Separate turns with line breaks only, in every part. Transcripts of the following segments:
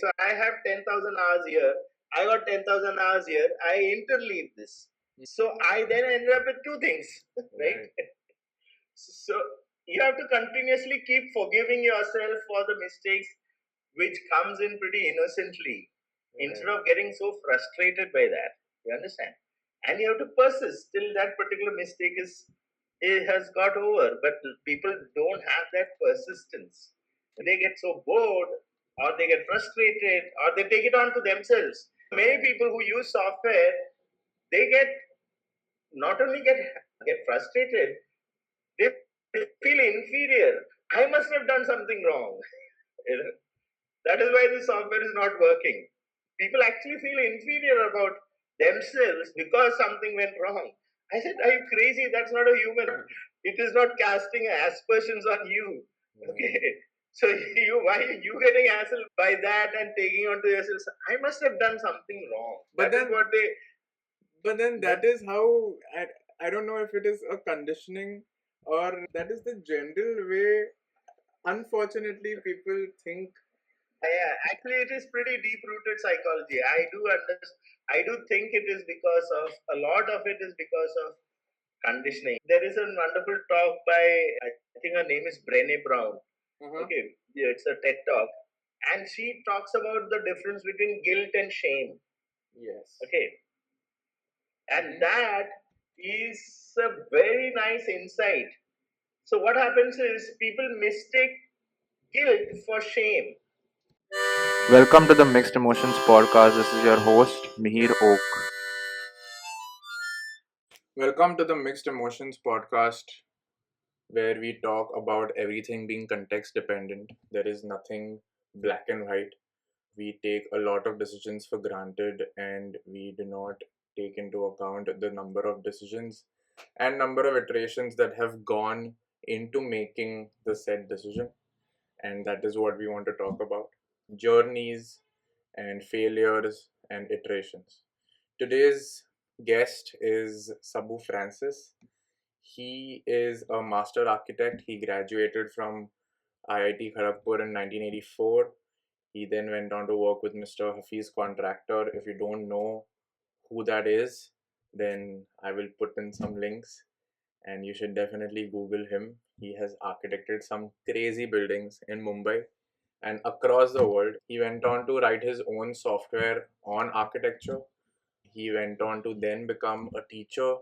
So I have 10,000 hours here. I got 10,000 hours here. I interleave this. So I then ended up with two things, right? So you have to continuously keep forgiving yourself for the mistakes which comes in pretty innocently, instead of getting so frustrated by that. You understand? And you have to persist till that particular mistake it has got over. But people don't have that persistence. They get so bored, or they get frustrated, or they take it on to themselves. Many people who use software, they get not only get frustrated, they feel inferior. I must have done something wrong. That is why the software is not working. People actually feel inferior about themselves because something went wrong. I said, are you crazy? That's not a human. It is not casting aspersions on you. Okay. So why are you getting hassled by that and taking on to yourself? I must have done something wrong. But
then that is how, I don't know if it is a conditioning or that is the general way, unfortunately, people think.
Yeah, actually, it is pretty deep-rooted psychology. I do think it is because of a lot of it is because of conditioning. There is a wonderful talk by, I think her name is Brené Brown. Okay, yeah, it's a TED talk, and she talks about the difference between guilt and shame.
Yes.
Okay, and that is a very nice insight. So what happens is people mistake guilt for shame.
Welcome to the Mixed Emotions podcast. This is your host, Mihir Oak.
Welcome to the Mixed Emotions podcast, where we talk about everything being context dependent. There is nothing black and white. We take a lot of decisions for granted and we do not take into account the number of decisions and number of iterations that have gone into making the said decision. And that is what we want to talk about: journeys and failures and iterations. Today's guest is Sabu Francis. He is a master architect. He graduated from IIT Kharagpur in 1984. He then went on to work with Mr. Hafiz Contractor. If you don't know who that is, then I will put in some links and you should definitely Google him. He has architected some crazy buildings in Mumbai and across the world. He went on to write his own software on architecture. He went on to then become a teacher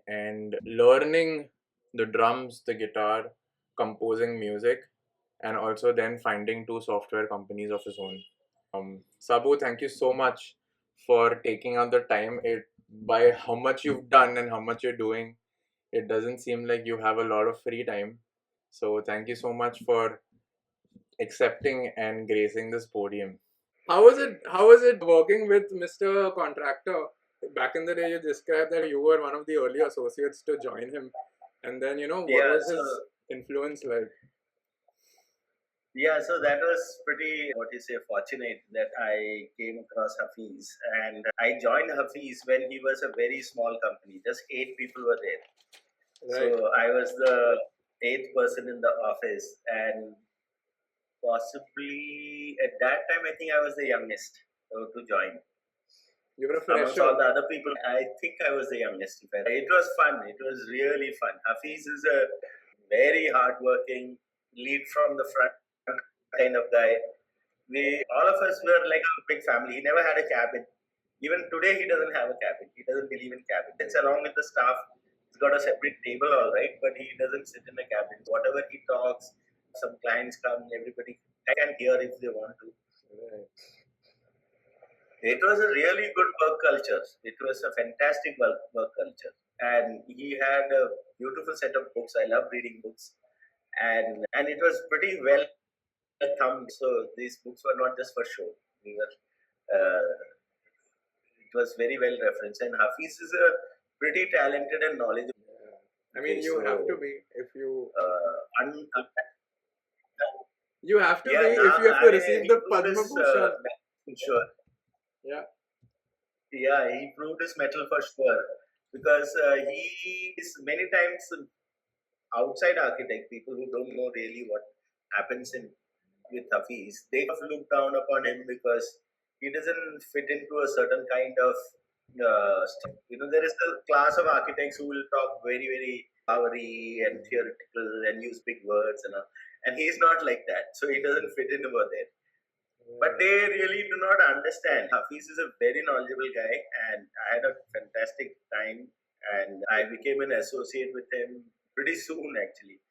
and learning the drums, the guitar, composing music, and also then finding two software companies of his own. Sabu, thank you so much for taking out the time. By how much you've done and how much you're doing, it doesn't seem like you have a lot of free time. So thank you so much for accepting and gracing this podium. How was it? How was it working with Mr. Contractor? Back in the day, you described that you were one of the early associates to join him, and then what was his influence like?
Yeah, so that was pretty, fortunate that I came across Hafiz. And I joined Hafiz when he was a very small company. Just 8 people were there.
Right.
So I was the 8th person in the office. And possibly at that time, I think I was the youngest to join.
You were a
Amongst
fresher.
all the other people, I think I was the youngest. It was fun. It was really fun. Hafiz is a very hardworking, lead from the front kind of guy. All of us were like a big family. He never had a cabin. Even today, he doesn't have a cabin. He doesn't believe in cabin. It's along with the staff. He's got a separate table, all right, but he doesn't sit in a cabin. Whatever he talks, some clients come, everybody can hear if they want to.
Right.
It was a really good work culture. It was a fantastic work culture. And he had a beautiful set of books. I love reading books. And it was pretty well thumbed. So these books were not just for show. It was very well referenced. And Hafiz is a pretty talented and knowledgeable.
I mean, you have to be if you. You have to
Yeah,
be if you have to receive the Padma Bhushan.
Sure.
Yeah.
Yeah, he proved his mettle for sure because he is many times outside architect, people who don't know really what happens in with Hafiz, they look down upon him because he doesn't fit into a certain kind of there is a class of architects who will talk very, very flowery and theoretical and use big words and all. And he's not like that. So he doesn't fit in over there. But they really do not understand. Hafiz is a very knowledgeable guy, and I had a fantastic time. And I became an associate with him pretty soon, actually.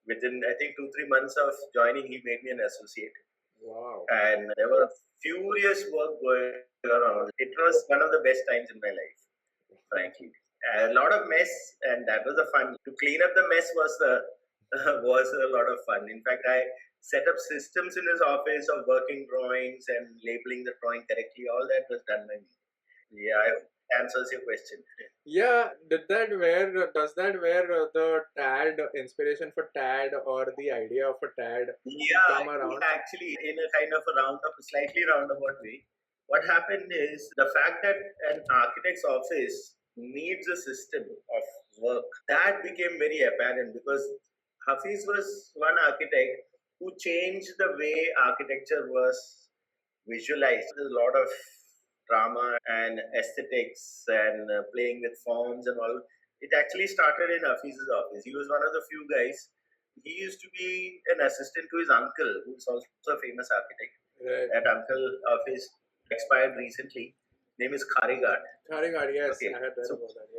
Within, I think, 2-3 months of joining, he made me an associate.
Wow.
And there was furious work going around. It was one of the best times in my life, frankly. A lot of mess, and that was the fun. To clean up the mess was a lot of fun. In fact, I set up systems in his office of working drawings and labeling the drawing correctly. All that was done by me. Yeah, I hope that answers your question.
Yeah, does that where the TAD inspiration for TAD or the idea of a TAD come around?
Actually, in a kind of a slightly roundabout way, what happened is the fact that an architect's office needs a system of work that became very apparent because Hafiz was one architect who changed the way architecture was visualized. There's a lot of drama and aesthetics and playing with forms and all. It actually started in Hafiz's office. He was one of the few guys. He used to be an assistant to his uncle, who's also a famous architect.
Right.
That uncle of his expired recently. Name is Karigat.
Karigat, yes,
Okay.
I had read about that.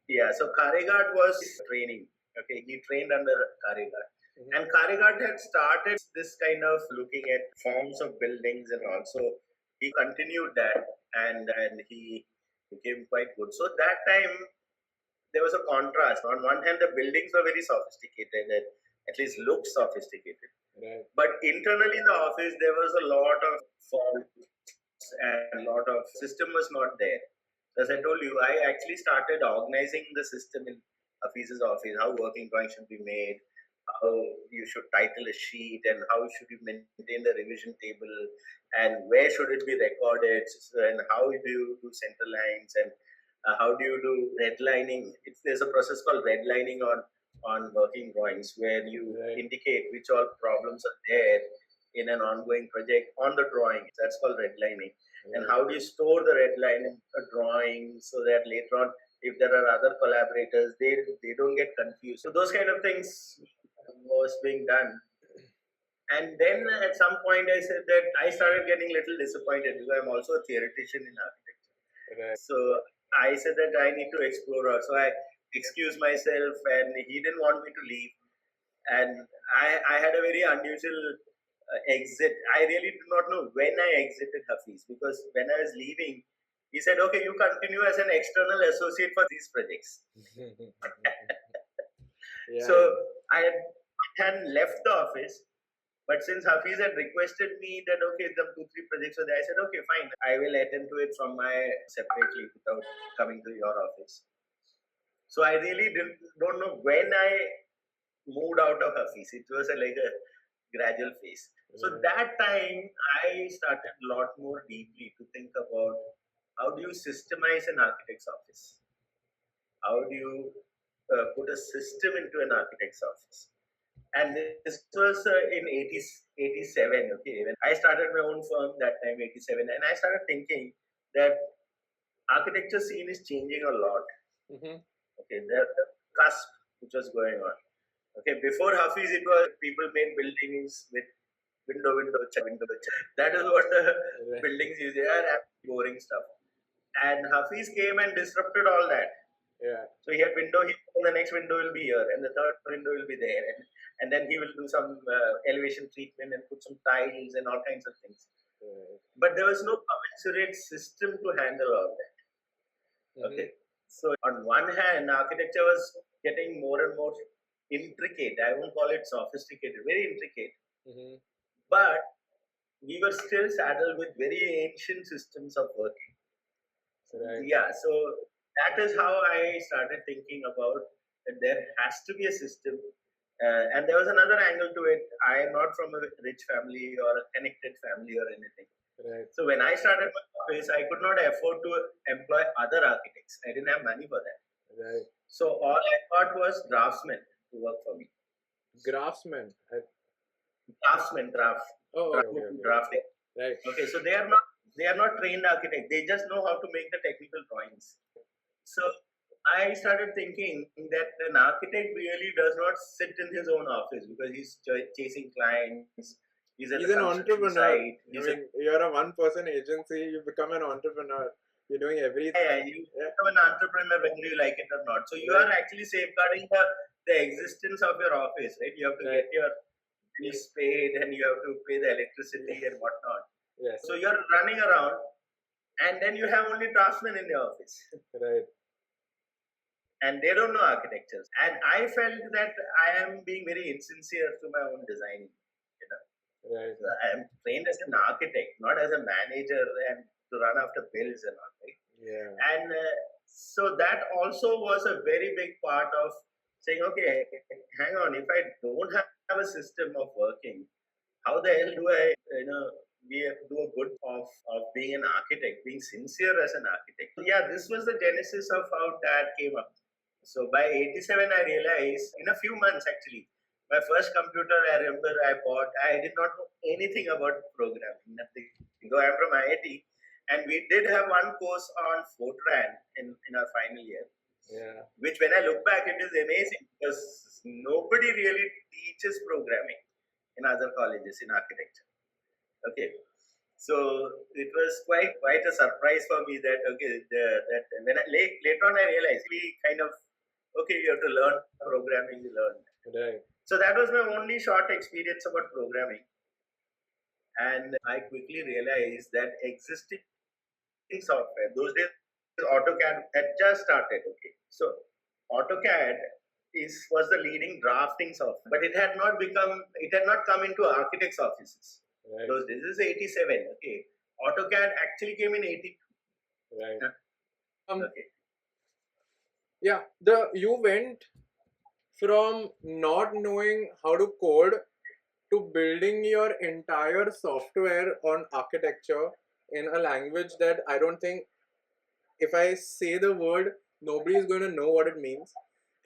Yes.
So Karigat was training. Okay, he trained under Karigat. And Karigat had started this kind of looking at forms of buildings and also he continued that and he became quite good. So that time there was a contrast. On one hand, the buildings were very sophisticated and at least looked sophisticated.
Right.
But internally in the office, there was a lot of faults and a lot of system was not there. As I told you, I actually started organizing the system in Hafiz's office, how working drawings should be made, how you should title a sheet, and how should you maintain the revision table, and where should it be recorded, and how do you do center lines, and how do you do redlining. There's a process called redlining on working drawings where you indicate which all problems are there in an ongoing project on the drawing. That's called redlining. And how do you store the red line in a drawing so that later on, if there are other collaborators, they don't get confused. So those kind of things was being done. And then at some point, I said that I started getting a little disappointed because I'm also a theoretician in architecture.
Right.
So I said that I need to explore. So I excused myself, and he didn't want me to leave. And I had a very unusual exit. I really do not know when I exited Hafiz because when I was leaving, he said, "Okay, you continue as an external associate for these projects." So I had left the office, but since Hafiz had requested me that okay, the 2-3 projects were there, I said, "Okay, fine, I will attend to it from my separately without coming to your office." So I really don't know when I moved out of Hafiz. It was like a gradual phase. So that time I started a lot more deeply to think about how do you systemize an architect's office? How do you put a system into an architect's office? And this was in 87. Okay, when I started my own firm that time, 87, and I started thinking that architecture scene is changing a lot. Okay, the cusp which was going on. Okay, before Hafiz, it was people made buildings with window. That is what the buildings use. They are boring stuff. And Hafiz came and disrupted all that.
Yeah.
So he had window here, and the next window will be here, and the third window will be there, and then he will do some elevation treatment and put some tiles and all kinds of things. But there was no commensurate system to handle all that. Okay. So on one hand, architecture was getting more and more intricate. I won't call it sophisticated, very intricate. But we were still saddled with very ancient systems of working. Yeah, so that is how I started thinking about that there has to be a system. And there was another angle to it. I am not from a rich family or a connected family or anything.
Right.
So when I started my office, I could not afford to employ other architects. I didn't have money for that.
Right.
So all I got was draftsmen to work for me.
Draftsmen?
draftsmen, drafting.
Right.
Okay, so they are not trained architects. They just know how to make the technical drawings. So I started thinking that an architect really does not sit in his own office because he's chasing clients. He's at
He's
the
an
construction
entrepreneur.
site.
You're a one-person agency. You become an entrepreneur. You're doing everything.
You become an entrepreneur whether you like it or not. So you are actually safeguarding the existence of your office, right? You have to get your bills paid and you have to pay the electricity and whatnot.
Yes.
So you're running around and then you have only draftsmen in the office.
Right.
And they don't know architecture. And I felt that I am being very insincere to my own design.
Right.
So I am trained as an architect, not as a manager and to run after bills and all, right?
Yeah.
And so that also was a very big part of saying, okay, hang on, if I don't have a system of working, how the hell do I, do a good of being an architect, being sincere as an architect? Yeah, this was the genesis of how that came up. So by 87, I realized, in a few months actually, my first computer I remember I bought, I did not know anything about programming, nothing. Though I'm from IIT, and we did have one course on Fortran in our final year.
Yeah.
Which when I look back, it is amazing because nobody really teaches programming in other colleges in architecture. Okay. So it was quite a surprise for me that that when later on I realized we kind of you have to learn programming, you learn.
Right.
So that was my only short experience about programming. And I quickly realized that existing software, those days AutoCAD had just started. Okay. So AutoCAD was the leading drafting software, but it had not come into architects' offices.
Right.
Those days, this is 87. Okay. AutoCAD actually came in 82.
Right.
Okay.
Yeah. You went from not knowing how to code to building your entire software on architecture in a language that I don't think, if I say the word, nobody is going to know what it means.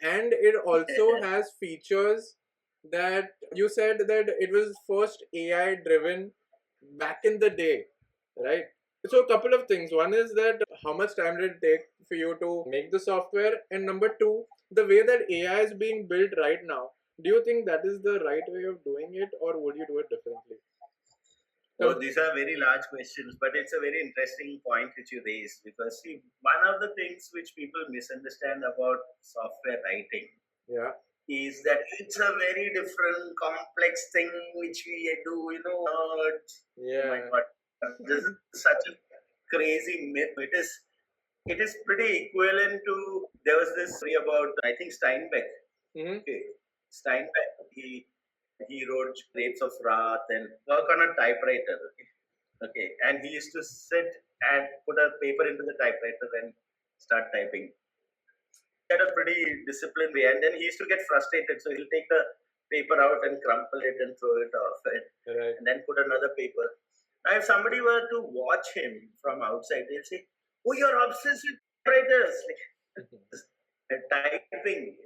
And it also has features that you said that it was first AI driven back in the day, right? So a couple of things. One is that how much time did it take for you to make the software? And number two, the way that AI is being built right now, do you think that is the right way of doing it, or would you do it differently?
So these are very large questions, but it's a very interesting point which you raised because see, one of the things which people misunderstand about software writing is that it's a very different, complex thing which we do,
Yeah.
Oh my God. This is such a crazy myth. It is pretty equivalent to, there was this story about, I think, Steinbeck. Okay. Steinbeck, he wrote Grapes of Wrath and work on a typewriter. Okay. And he used to sit and put a paper into the typewriter and start typing. He had a pretty disciplined way, and then he used to get frustrated. So he'll take the paper out and crumple it and throw it off, and then put another paper. Now, if somebody were to watch him from outside, they'll say, "Oh, you're obsessed with typewriters." Typing,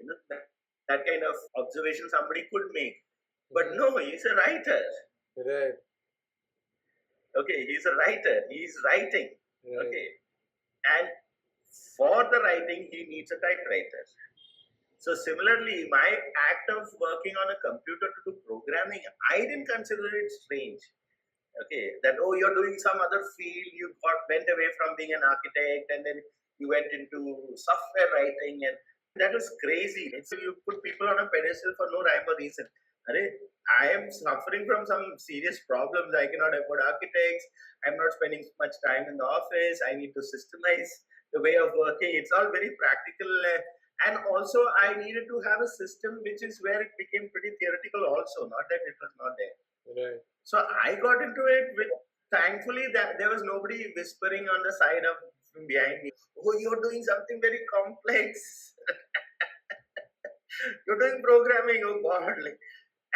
that kind of observation somebody could make. But no, he's a writer.
Right.
Okay, he's a writer. He's writing.
Right.
Okay. And for the writing, he needs a typewriter. So similarly, my act of working on a computer to do programming, I didn't consider it strange. Okay, that you're doing some other field, you went away from being an architect and then you went into software writing, and that was crazy. So you put people on a pedestal for no rhyme or reason. I am suffering from some serious problems. I cannot afford architects. I'm not spending much time in the office. I need to systemize the way of working. It's all very practical. And also, I needed to have a system which is where it became pretty theoretical also, not that it was not there.
Right.
So I got into it with, thankfully, that there was nobody whispering on the side of behind me, "Oh, you're doing something very complex. You're doing programming, oh God."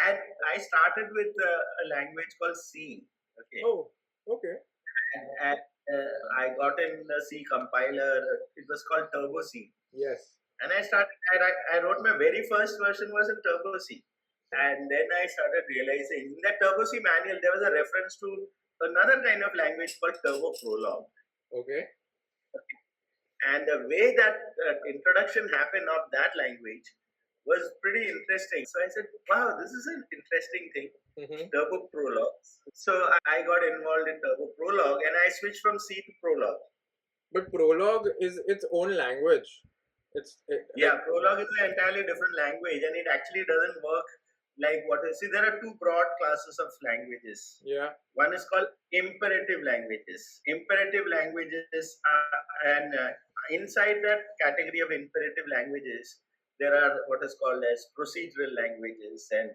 And I started with a language called C. Okay.
Oh, okay.
And I got in the C compiler. It was called Turbo C.
Yes.
And I wrote my very first version was in Turbo C. And then I started realizing in that Turbo C manual, there was a reference to another kind of language called Turbo Prolog.
Okay.
And the way that introduction happened of that language was pretty interesting. So I said, wow, this is an interesting thing, Turbo Prolog. So I got involved in Turbo Prolog and I switched from C to Prolog.
But Prolog is its own language.
Prolog is an entirely different language and it actually doesn't work like what you see. There are two broad classes of languages.
Yeah.
One is called imperative languages. Imperative languages and inside that category of imperative languages, there are what is called as procedural languages and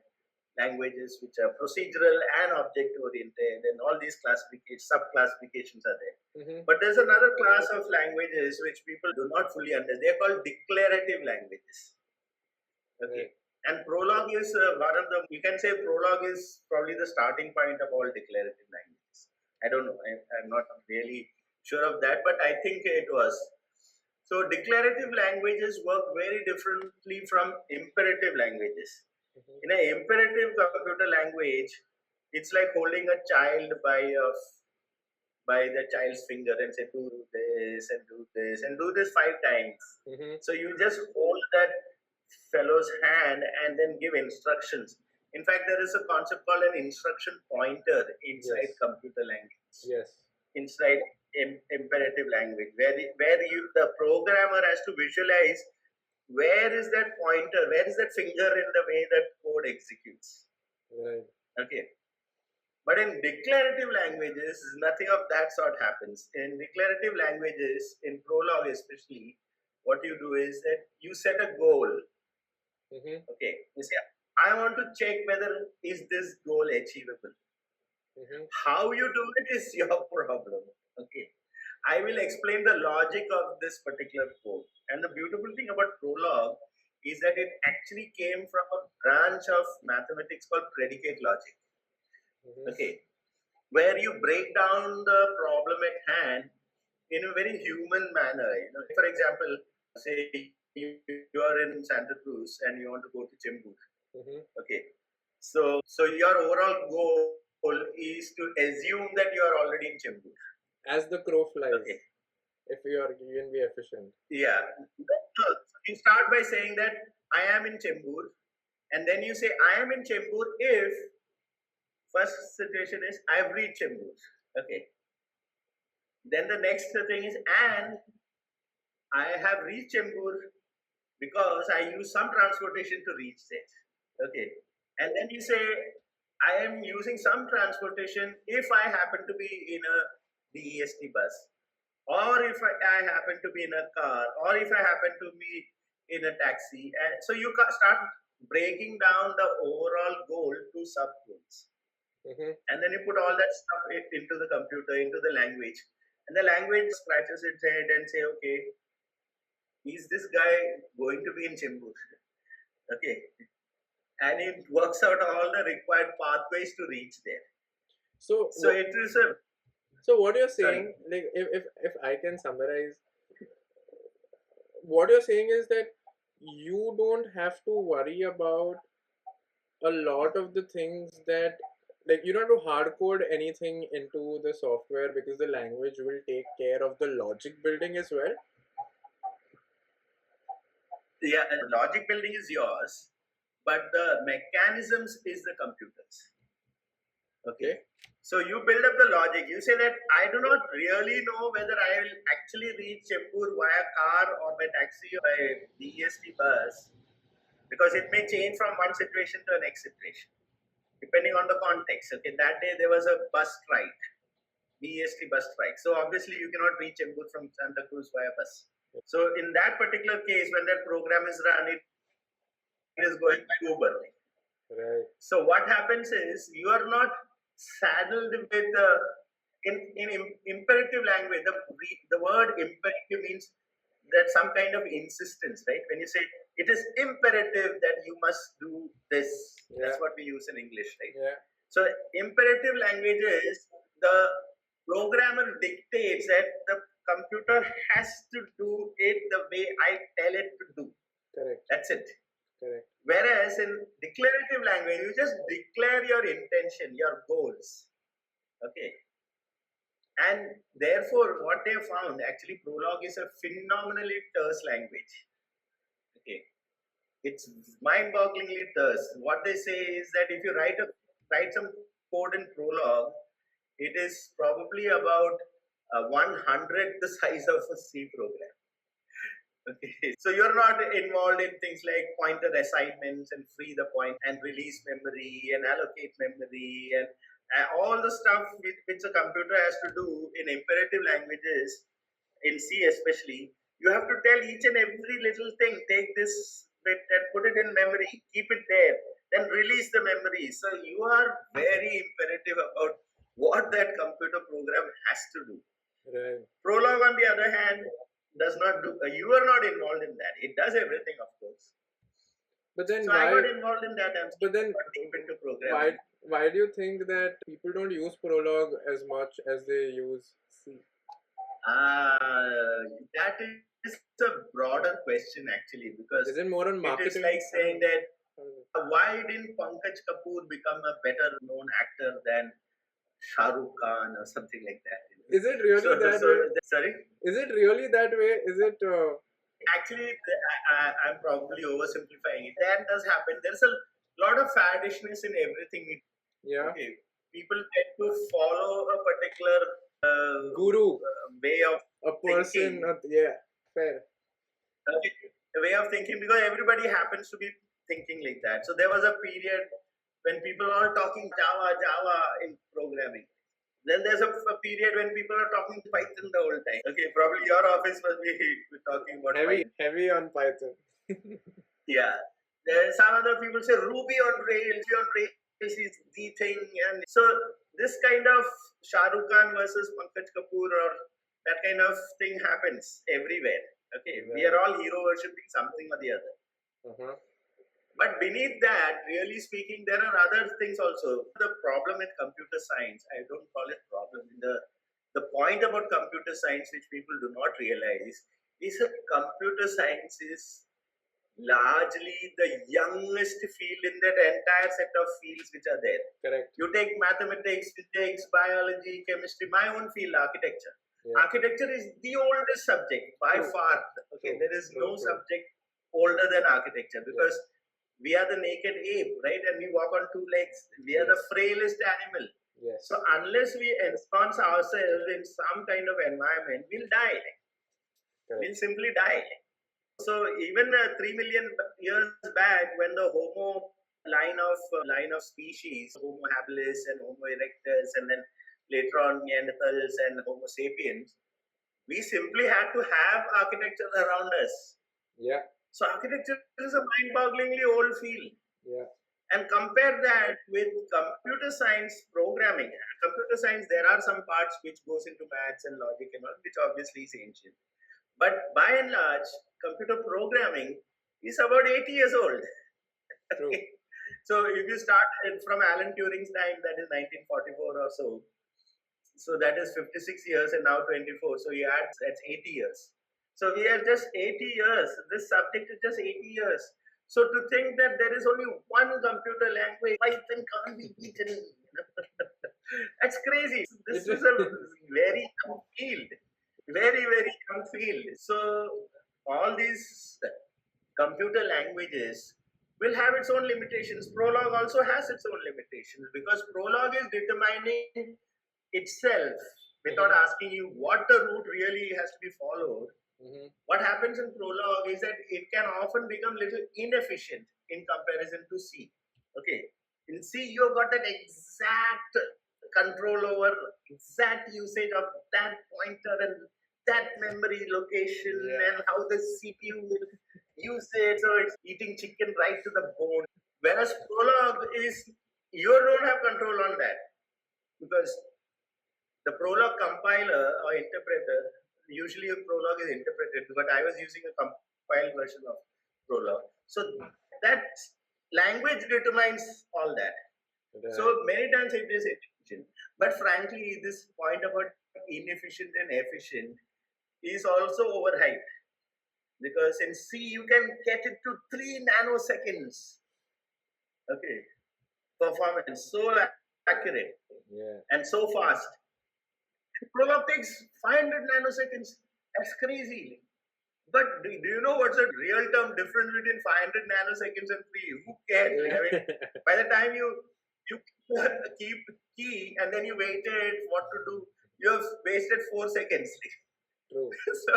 languages which are procedural and object oriented, and all these sub-classifications are there. But there's another class of languages which people do not fully understand. They're called declarative languages. Okay. And Prolog is one of the, you can say Prolog is probably the starting point of all declarative languages. I don't know. I'm not really sure of that, but I think it was. So declarative languages work very differently from imperative languages. In an imperative computer language, it's like holding a child by the child's finger and say, do this and do this and do this 5 times. So you just hold that fellow's hand and then give instructions. In fact, there is a concept called an instruction pointer inside computer language.
Yes.
Inside imperative language, where the programmer has to visualize where is that pointer, where is that finger in the way that code executes.
Right.
Okay. But in declarative languages, nothing of that sort happens. In declarative languages, in Prolog especially, what you do is that you set a goal. Okay. You say, I want to check whether is this goal achievable. How you do it is your problem. Okay. I will explain the logic of this particular code. And the beautiful thing about Prolog is that it actually came from a branch of mathematics called predicate logic. Okay. Where you break down the problem at hand in a very human manner. For example, say you are in Santa Cruz and you want to go to Chembur. Okay. So your overall goal is to assume that you are already in Chembur.
As the crow flies.
Okay.
If you can be efficient.
Yeah. So you start by saying that I am in Chembur, and then you say I am in Chembur if first situation is I've reached Chembur. Okay. Then the next thing is and I have reached Chembur because I use some transportation to reach there. Okay. And then you say I am using some transportation if I happen to be in a DEST bus, or if I happen to be in a car, or if I happen to be in a taxi. And so you start breaking down the overall goal to sub-goals. And then you put all that stuff into the computer, into the language. And the language scratches its head and say, okay, is this guy going to be in Chembur? Okay. And it works out all the required pathways to reach there. So it is a...
So what you're saying, like if I can summarize, what you're saying is that you don't have to worry about a lot of the things that, like, you don't have to hard code anything into the software because the language will take care of the logic building as well.
Yeah, and logic building is yours, but the mechanisms is the computer's. Okay. So you build up the logic. You say that I do not really know whether I will actually reach Chembur via car or by taxi or by DEST bus, because it may change from one situation to the next situation, depending on the context. Okay, that day there was a bus strike, DEST bus strike. So obviously you cannot reach Chembur from Santa Cruz via bus. So in that particular case, when that program is run, it is going by Uber.
Right.
So what happens is you are not saddled with in imperative language. The word imperative means that some kind of insistence, right? When you say it is imperative that you must do this, that's what we use in English, right?
Yeah.
So imperative languages, the programmer dictates that the computer has to do it the way I tell it to do.
Correct.
That's it.
Correct.
Whereas in declarative language, you just declare your intention, your goals. Okay. And therefore, what they found, actually, Prolog is a phenomenally terse language. Okay. It's mind-bogglingly terse. What they say is that if you write some code in Prolog, it is probably about 1/100 the size of a C program. Okay. So you're not involved in things like pointer assignments and free the point and release memory and allocate memory and all the stuff which a computer has to do in imperative languages, in C especially. You have to tell each and every little thing, take this bit and put it in memory, keep it there, then release the memory. So you are very imperative about what that computer program has to do.
Right.
Prolog, on the other hand, does not do. You are not involved in that. It does everything, of course.
But then
So
why?
I got involved in that.
But then
deep into programming.
why do you think that people don't use Prolog as much as they use C?
That is a broader question actually, because
Is it more on
it
marketing?
is like saying that why didn't Pankaj Kapoor become a better known actor than Shah Rukh Khan or something like that?
Is it really that way?
Sorry?
Is it really that way? Is it?
Actually, I'm probably oversimplifying it. That does happen. There's a lot of faddishness in everything.
Yeah.
Okay. People tend to follow a particular
guru
way of
a person. Yeah. Fair.
A way of thinking, because everybody happens to be thinking like that. So there was a period when people are all talking Java in programming. Then there's a period when people are talking Python the whole time. Okay, probably your office must be talking about
heavy on Python.
Yeah. There's some other people say Ruby on Rails is the thing. And so this kind of Shah Rukh Khan versus Pankaj Kapoor or that kind of thing happens everywhere. Okay, we are all hero worshipping something or the other.
Uh-huh.
But beneath that, really speaking, there are other things also. The problem with computer science, I don't call it problem. The point about computer science, which people do not realize, is that computer science is largely the youngest field in that entire set of fields which are there.
Correct.
You take mathematics, physics, biology, chemistry, my own field, architecture. Yeah. Architecture is the oldest subject by far. Okay, there is no subject older than architecture, because we are the naked ape, right? And we walk on two legs. We are the frailest animal.
Yes.
So unless we ensconce ourselves in some kind of environment, we'll die. Correct. We'll simply die. So even 3 million years back, when the Homo line of species, Homo habilis and Homo erectus, and then later on Neanderthals and Homo sapiens, we simply had to have architecture around us.
Yeah.
So architecture is a mind-bogglingly old field.
Yeah.
And compare that with computer science programming. Computer science, there are some parts which goes into maths and logic and all, which obviously is ancient. But by and large, computer programming is about 80 years old.
True.
So if you start from Alan Turing's time, that is 1944 or so. So that is 56 years and now 24. So you add, that's 80 years. So we are just 80 years. This subject is just 80 years. So to think that there is only one computer language, Python can't be beaten. That's crazy. This is a very young field. Very, very young field. So all these computer languages will have its own limitations. Prolog also has its own limitations, because Prolog is determining itself without asking you what the route really has to be followed. Mm-hmm. What happens in Prolog is that it can often become little inefficient in comparison to C. Okay, in C you've got that exact control over exact usage of that pointer and that memory location and how the CPU will use it. So it's eating chicken right to the bone. Whereas Prolog is, you don't have control on that, because the Prolog compiler or interpreter, usually a Prolog is interpreted, but I was using a compiled version of Prolog. So that language determines all that. Right. So many times it is efficient. But frankly, this point about inefficient and efficient is also overhyped. because in C you can get it to 3 nanoseconds. Okay, performance so accurate and so fast. Prolog takes 500 nanoseconds. That's crazy. But do you know what's the real term difference between 500 nanoseconds and 3? Who cares? I mean, by the time you keep key and then you waited what to do, you have wasted 4 seconds.
True.
So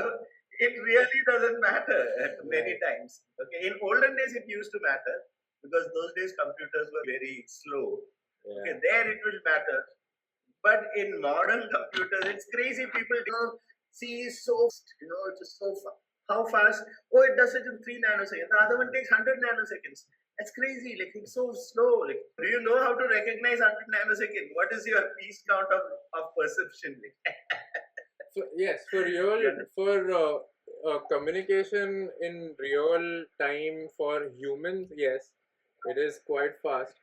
it really doesn't matter many times. Okay, in olden days it used to matter because those days computers were very slow. Okay, there it will matter. But in modern computers, it's crazy. People see so just so fast. How fast? Oh, it does it in 3 nanoseconds. The other one takes 100 nanoseconds. That's crazy. Like it's so slow. Like, do you know how to recognize 100 nanoseconds? What is your piece count of perception?
Yes, for communication in real time for humans, yes, it is quite fast.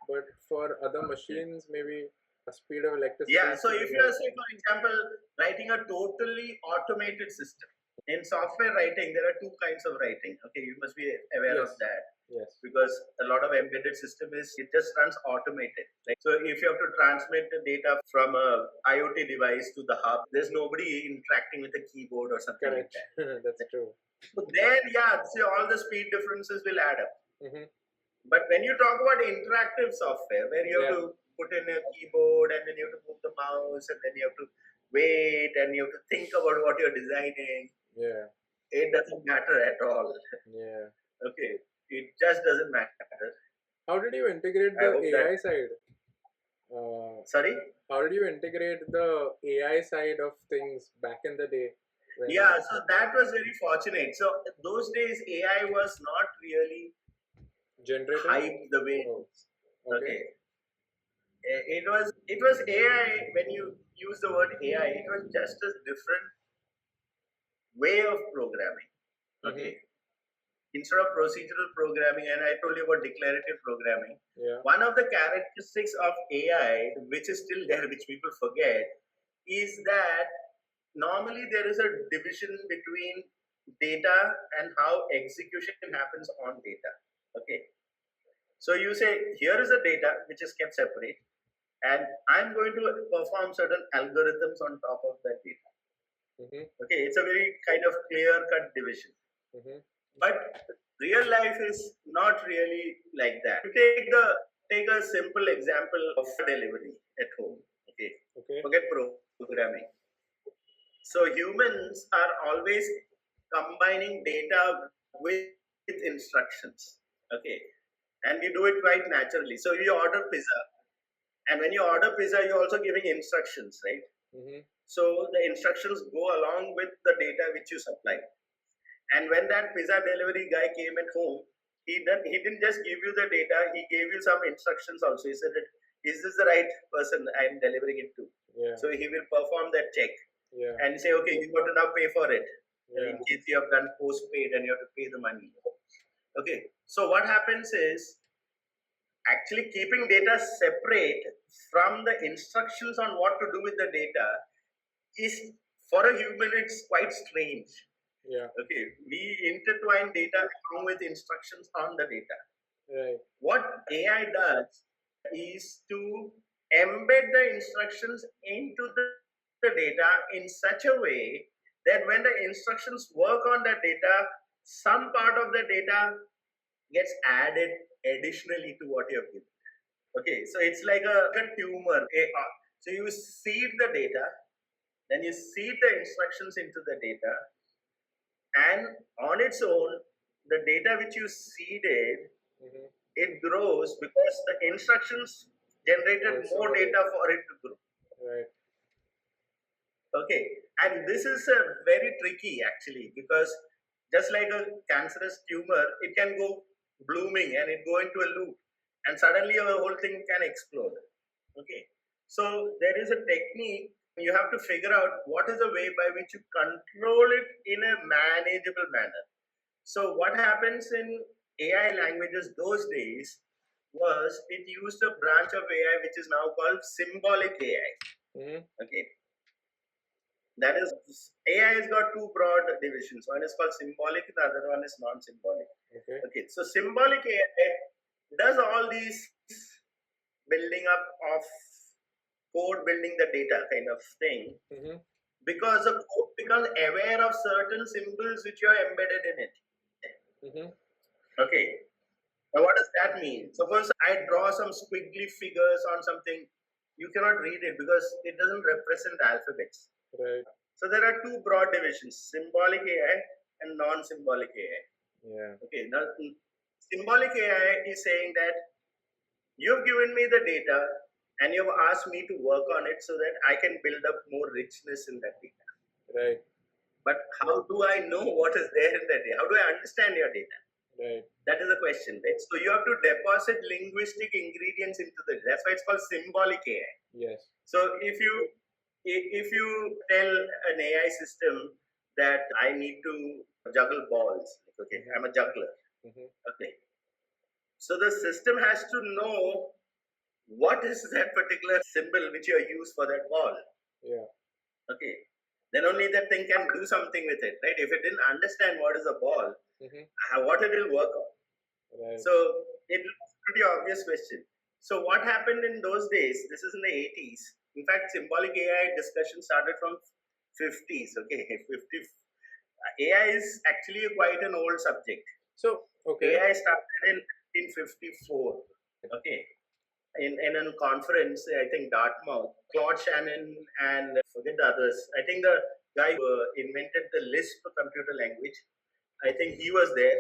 But for other machines, maybe a speed of electricity.
Yeah. So if you are, say, for example, writing a totally automated system. In software writing, there are two kinds of writing. Okay, you must be aware of that.
Yes.
Because a lot of embedded system it just runs automated. Like, so if you have to transmit the data from a IoT device to the hub, there's nobody interacting with a keyboard or something like that.
That's true.
So then, see, all the speed differences will add up.
Mm-hmm.
But when you talk about interactive software, where you have to put in a keyboard and then you have to move the mouse and then you have to wait and you have to think about what you're designing.
Yeah.
It doesn't matter at all.
Yeah.
Okay. It just doesn't matter.
How did you integrate the AI side?
Sorry?
How did you integrate the AI side of things back in the day?
Yeah, so that was very fortunate. So those days AI was not really
generated
hyped the way.
Okay.
It was AI. When you use the word AI, it was just a different way of programming. Okay. Instead of procedural programming, and I told you about declarative programming, one of the characteristics of AI, which is still there, which people forget, is that normally there is a division between data and how execution happens on data. Okay. So you say, here is the data which is kept separate, and I'm going to perform certain algorithms on top of that data. Okay, it's a very kind of clear-cut division. But real life is not really like that. Take a simple example of delivery at home. Okay. Forget programming. So humans are always combining data with instructions. Okay. And we do it quite naturally. So you order pizza, and when you order pizza, you're also giving instructions, right? So the instructions go along with the data which you supply. And when that pizza delivery guy came at home, he didn't just give you the data, he gave you some instructions also. He said, is this the right person I'm delivering it to? So he will perform that check and say, okay, you got to now pay for it. In case you have done postpaid and you have to pay the money. Okay, so what happens is, actually keeping data separate from the instructions on what to do with the data is, for a human, it's quite strange. Okay, we intertwine data along with instructions on the data.
Right.
What AI does is to embed the instructions into the data in such a way that when the instructions work on the data, some part of the data gets added additionally to what you have given. Okay, so it's like a tumor. So you seed the data, then you seed the instructions into the data, and on its own, the data which you seeded, it grows because the instructions generated more data for it to grow.
Right.
Okay, and this is very tricky actually, because just like a cancerous tumor, it can go blooming and it go into a loop, and suddenly your whole thing can explode. Okay, so there is a technique. You have to figure out what is the way by which you control it in a manageable manner. So what happens in AI languages those days was it used a branch of AI which is now called symbolic AI. Okay. That is, AI has got two broad divisions. One is called symbolic, the other one is non-symbolic. Okay. So symbolic AI does all these building up of code, building the data kind of thing, because the code becomes aware of certain symbols which are embedded in it. Okay. Now, what does that mean? Suppose I draw some squiggly figures on something, you cannot read it because it doesn't represent alphabets.
Right.
So there are two broad divisions: symbolic AI and non-symbolic AI.
Yeah.
Okay. Now, symbolic AI is saying that you've given me the data and you've asked me to work on it so that I can build up more richness in that data.
Right.
But how do I know what is there in that data? How do I understand your data?
Right.
That is the question, right? So you have to deposit linguistic ingredients into the. That's why it's called symbolic AI.
Yes.
So if you tell an AI system that I need to juggle balls, okay, I'm a juggler. Okay. So the system has to know what is that particular symbol which you use for that ball.
Yeah.
Okay. Then only that thing can do something with it, right? If it didn't understand what is a ball, what it will work on.
Right.
So it's a pretty obvious question. So what happened in those days? This is in the 80s. In fact, symbolic AI discussion started from 50s. Okay, 50. AI is actually quite an old subject.
So okay.
AI started in 1954. Okay. In a conference, I think Dartmouth, Claude Shannon and forget the others. I think the guy who invented the Lisp computer language, I think he was there,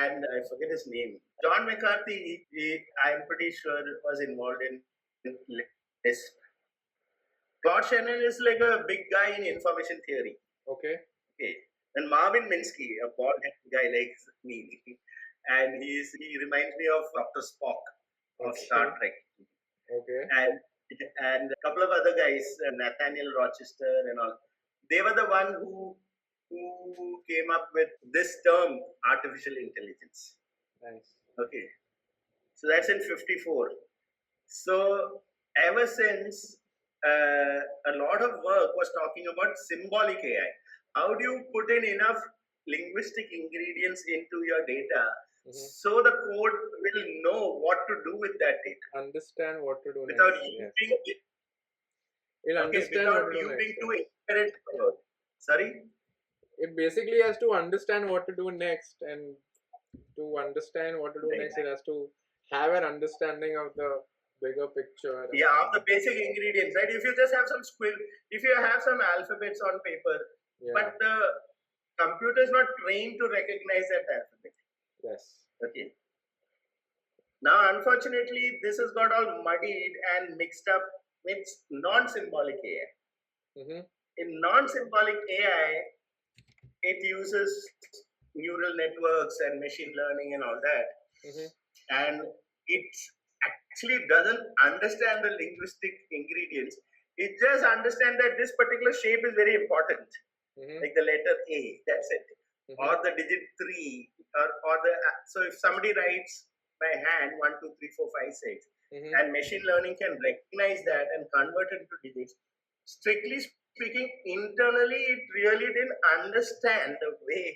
and I forget his name. John McCarthy, I'm pretty sure was involved in Lisp. Claude Shannon is like a big guy in information theory.
Okay.
And Marvin Minsky, a bald guy like me, and he reminds me of Dr. Spock of Star Trek.
Okay.
And a couple of other guys, Nathaniel Rochester and all. They were the one who came up with this term, artificial intelligence.
Nice.
Okay. So that's in 54. So ever since, a lot of work was talking about symbolic AI. How do you put in enough linguistic ingredients into your data so the code will know what to do with that data?
Understand what to do
without
next.
using it.
It'll understand
without
what to do
using
next.
too inherent code. Sorry?
It basically has to understand what to do next, and to understand what to do next, it has to have an understanding of the bigger picture.
Yeah, of the basic ingredients, right? If you just have some if you have some alphabets on paper, but the computer is not trained to recognize that alphabet.
Yes.
Okay. Now, unfortunately, this has got all muddied and mixed up with non-symbolic AI. In non-symbolic AI, it uses neural networks and machine learning and all that. And it actually doesn't understand the linguistic ingredients. It just understands that this particular shape is very important, like the letter A, that's it. Or the digit 3, or the, so if somebody writes by hand 1, 2, 3, 4, 5, 6, and machine learning can recognize that and convert it into digits, strictly speaking, internally, it really didn't understand the way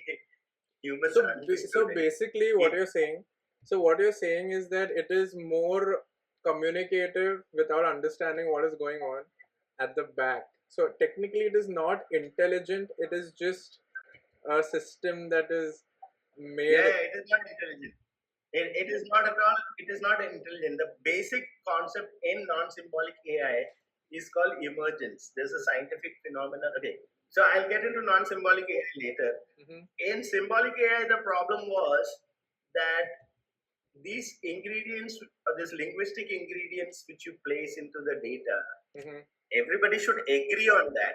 humans understood
so
it.
basically, what you're saying is that it is more communicative without understanding what is going on at the back. So technically, it is not intelligent. It is just a system that is made.
Yeah, it is not intelligent. It is not at all. It is not intelligent. The basic concept in non-symbolic AI is called emergence. There's a scientific phenomenon. Okay, so I'll get into non-symbolic AI later. In symbolic AI, the problem was that these ingredients, or these linguistic ingredients which you place into the data, everybody should agree on that.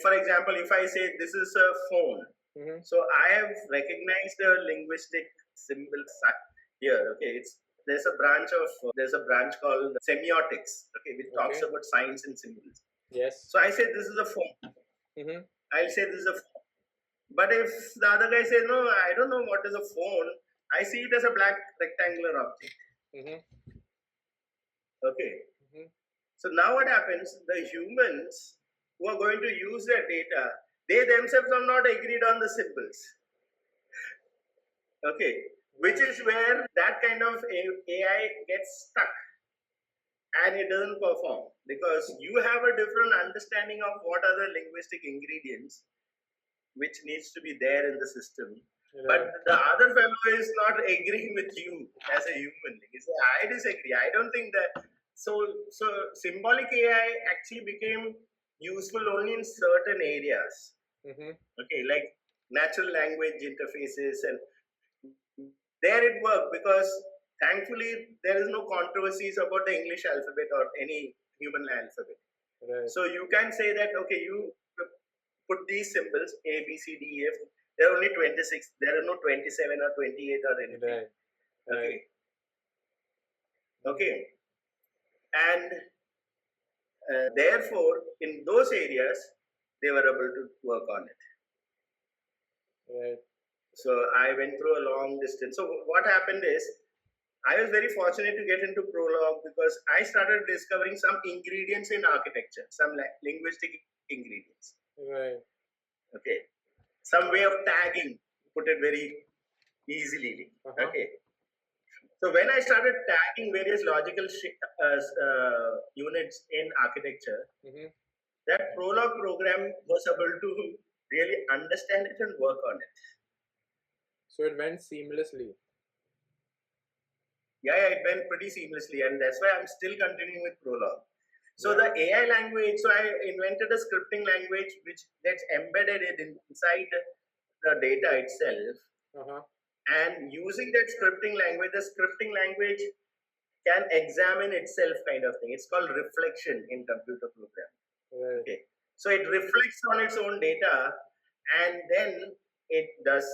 For example, if I say this is a phone, so I have recognized a linguistic symbol here. Okay, there's a branch called semiotics. Okay, which talks about signs and symbols.
Yes.
So I say this is a phone. I'll say this is a phone. But if the other guy says no, I don't know what is a phone. I see it as a black rectangular object. Okay. So now what happens? The humans who are going to use that data, they themselves are not agreed on the symbols. Okay, which is where that kind of AI gets stuck and it doesn't perform because you have a different understanding of what are the linguistic ingredients which needs to be there in the system. But the other fellow is not agreeing with you as a human. He says, I disagree. I don't think that. So symbolic AI actually became useful only in certain areas. Okay, like natural language interfaces, and there it worked because thankfully there is no controversies about the English alphabet or any human alphabet. So you can say that, okay, you put these symbols A, B, C, D, E, F. There are only 26. There are no 27 or 28 or anything. Okay. Okay. And therefore, in those areas, they were able to work on it. So I went through a long distance. So what happened is, I was very fortunate to get into Prolog because I started discovering some ingredients in architecture, some linguistic ingredients. Okay. Some way of tagging, put it very easily. Okay. So when I started tagging various logical units in architecture, that Prolog program was able to really understand it and work on it.
So it went seamlessly.
Yeah, it went pretty seamlessly, and that's why I'm still continuing with Prolog. So the AI language, so I invented a scripting language which gets embedded inside the data itself. And using that scripting language, the scripting language can examine itself kind of thing. It's called reflection in computer program. Okay. So it reflects on its own data and then it does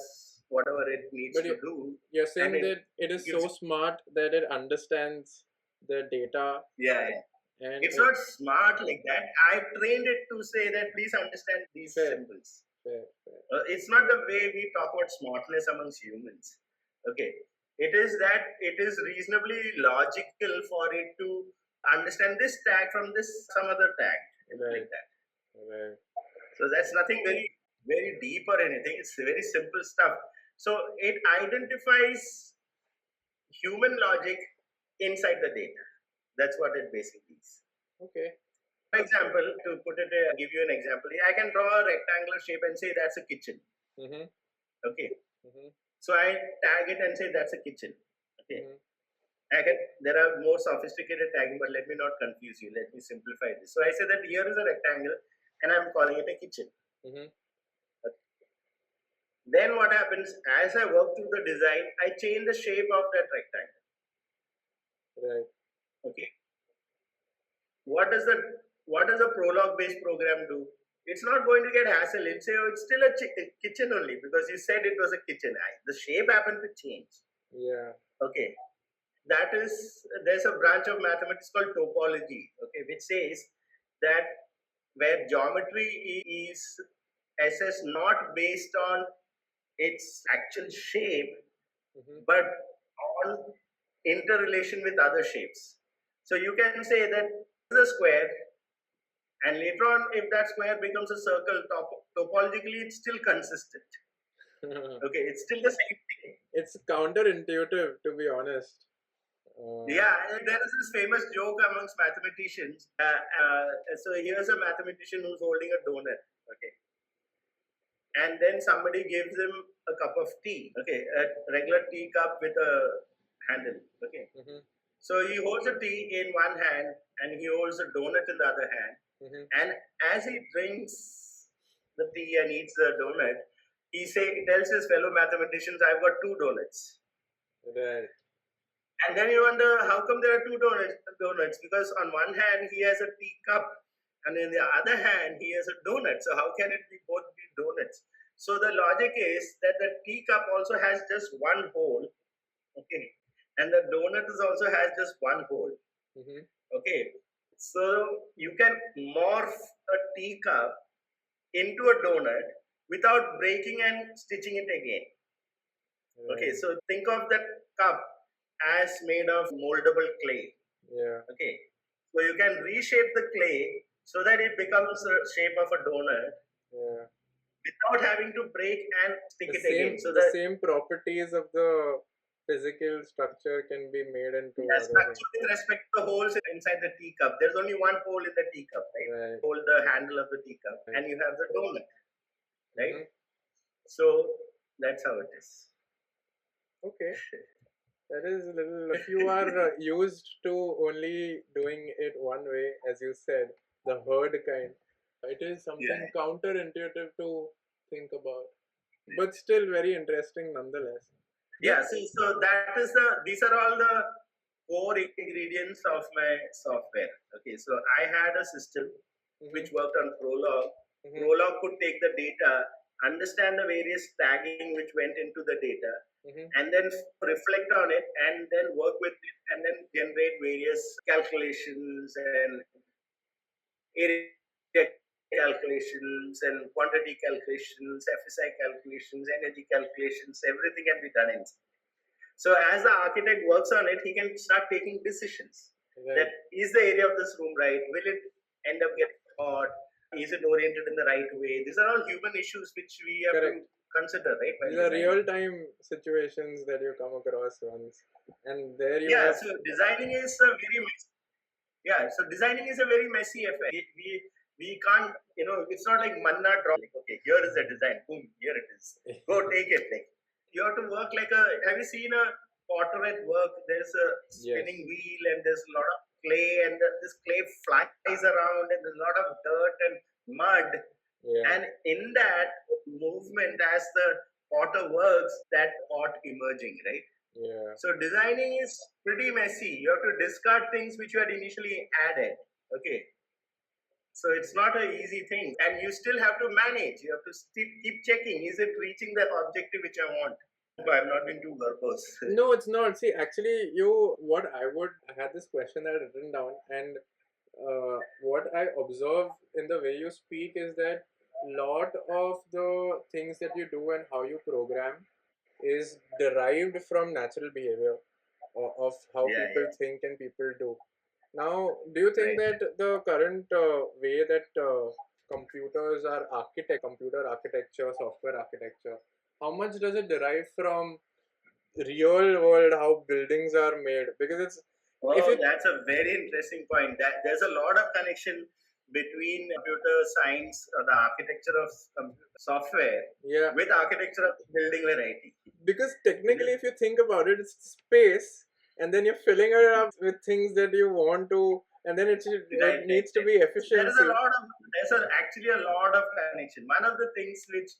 whatever it needs to do.
You're saying that it is so smart that it understands the data.
Yeah. And it's not smart like that. I trained it to say that please understand these symbols. It's not the way we talk about smartness amongst humans. Okay. It is that it is reasonably logical for it to understand this tag from this some other tag. Like that. So that's nothing very, very deep or anything. It's very simple stuff. So it identifies human logic inside the data. That's what it basically is. Okay. For example, to put it, give you an example, I can draw a rectangular shape and say that's a kitchen. Okay. So I tag it and say that's a kitchen. Okay. There are more sophisticated tagging, but let me not confuse you. Let me simplify this. So I say that here is a rectangle and I'm calling it a kitchen. Okay. Then what happens, as I work through the design, I change the shape of that rectangle. Okay. What does a Prolog based program do? It's not going to get hassle. It's still a kitchen only because you said it was a kitchen. The shape happened to change. Yeah. Okay. There's a branch of mathematics called topology. Okay, which says that where geometry is assessed not based on its actual shape, but on interrelation with other shapes. So you can say that a square, and later on, if that square becomes a circle, topologically, it's still consistent. Okay, it's still the same thing.
It's counterintuitive, to be honest.
Yeah, there is this famous joke amongst mathematicians. So here's a mathematician who's holding a donut. Okay, and then somebody gives him a cup of tea. Okay, a regular tea cup with a handle. Okay. So he holds a tea in one hand and he holds a donut in the other hand. And as he drinks the tea and eats the donut, he tells his fellow mathematicians, I've got 2 donuts. Right. And then you wonder, how come there are 2 donuts? Because on one hand, he has a teacup, and in the other hand, he has a donut. So how can it be both be donuts? So the logic is that the teacup also has just one hole. Okay. And the donut also has just one hole. Okay. So you can morph a teacup into a donut without breaking and stitching it again. Okay. So think of that cup as made of moldable clay. Yeah. Okay. So you can reshape the clay so that it becomes a shape of a donut.
Yeah.
Without having to break and stick it again. So
the same properties of the physical structure can be made into other
structure
things.
with respect to the holes inside the teacup. There's only one hole in the teacup, right? Hold the handle of the teacup, and you have the donut, right? So that's how it is.
Okay. That is a little. If you are used to only doing it one way, as you said, the herd kind, it is something counterintuitive to think about, but still very interesting nonetheless.
Yeah, see, so these are all the core ingredients of my software. Okay, so I had a system which worked on Prolog. Prolog could take the data, understand the various tagging which went into the data, and then reflect on it, and then work with it, and then generate various calculations and area calculations and quantity calculations, FSI calculations, energy calculations, everything can be done in. So as the architect works on it, he can start taking decisions. That is the area of this room right? Will it end up getting hot? Is it oriented in the right way? These are all human issues which we have to consider, right?
These are real-time situations that you come across once, and there you have.
So designing is a very messy affair. We can't, it's not like manna drop. Okay, here is the design. Boom, here it is. Go take it. You have to work have you seen a potter at work? There's a spinning wheel and there's a lot of clay and this clay flies around and there's a lot of dirt and mud. And in that movement, as the potter works, that pot emerging, right? So designing is pretty messy. You have to discard things which you had initially added. Okay. So it's not an easy thing. And you still have to manage. You have to keep checking. Is it reaching the objective which I want? I'm not being too verbose.
No, it's not. See, actually, I had this question that I written down, and what I observe in the way you speak is that lot of the things that you do and how you program is derived from natural behavior of how people think and people do. Now, do you think that the current way that computers are computer architecture, software architecture, how much does it derive from real world, how buildings are made? Because
that's a very interesting point. There's a lot of connection between computer science or the architecture of software with architecture of building variety.
Because technically, if you think about it, it's space, and then you're filling it up with things that you want to, and then it needs to be efficient.
There's actually a lot of connection. One of the things which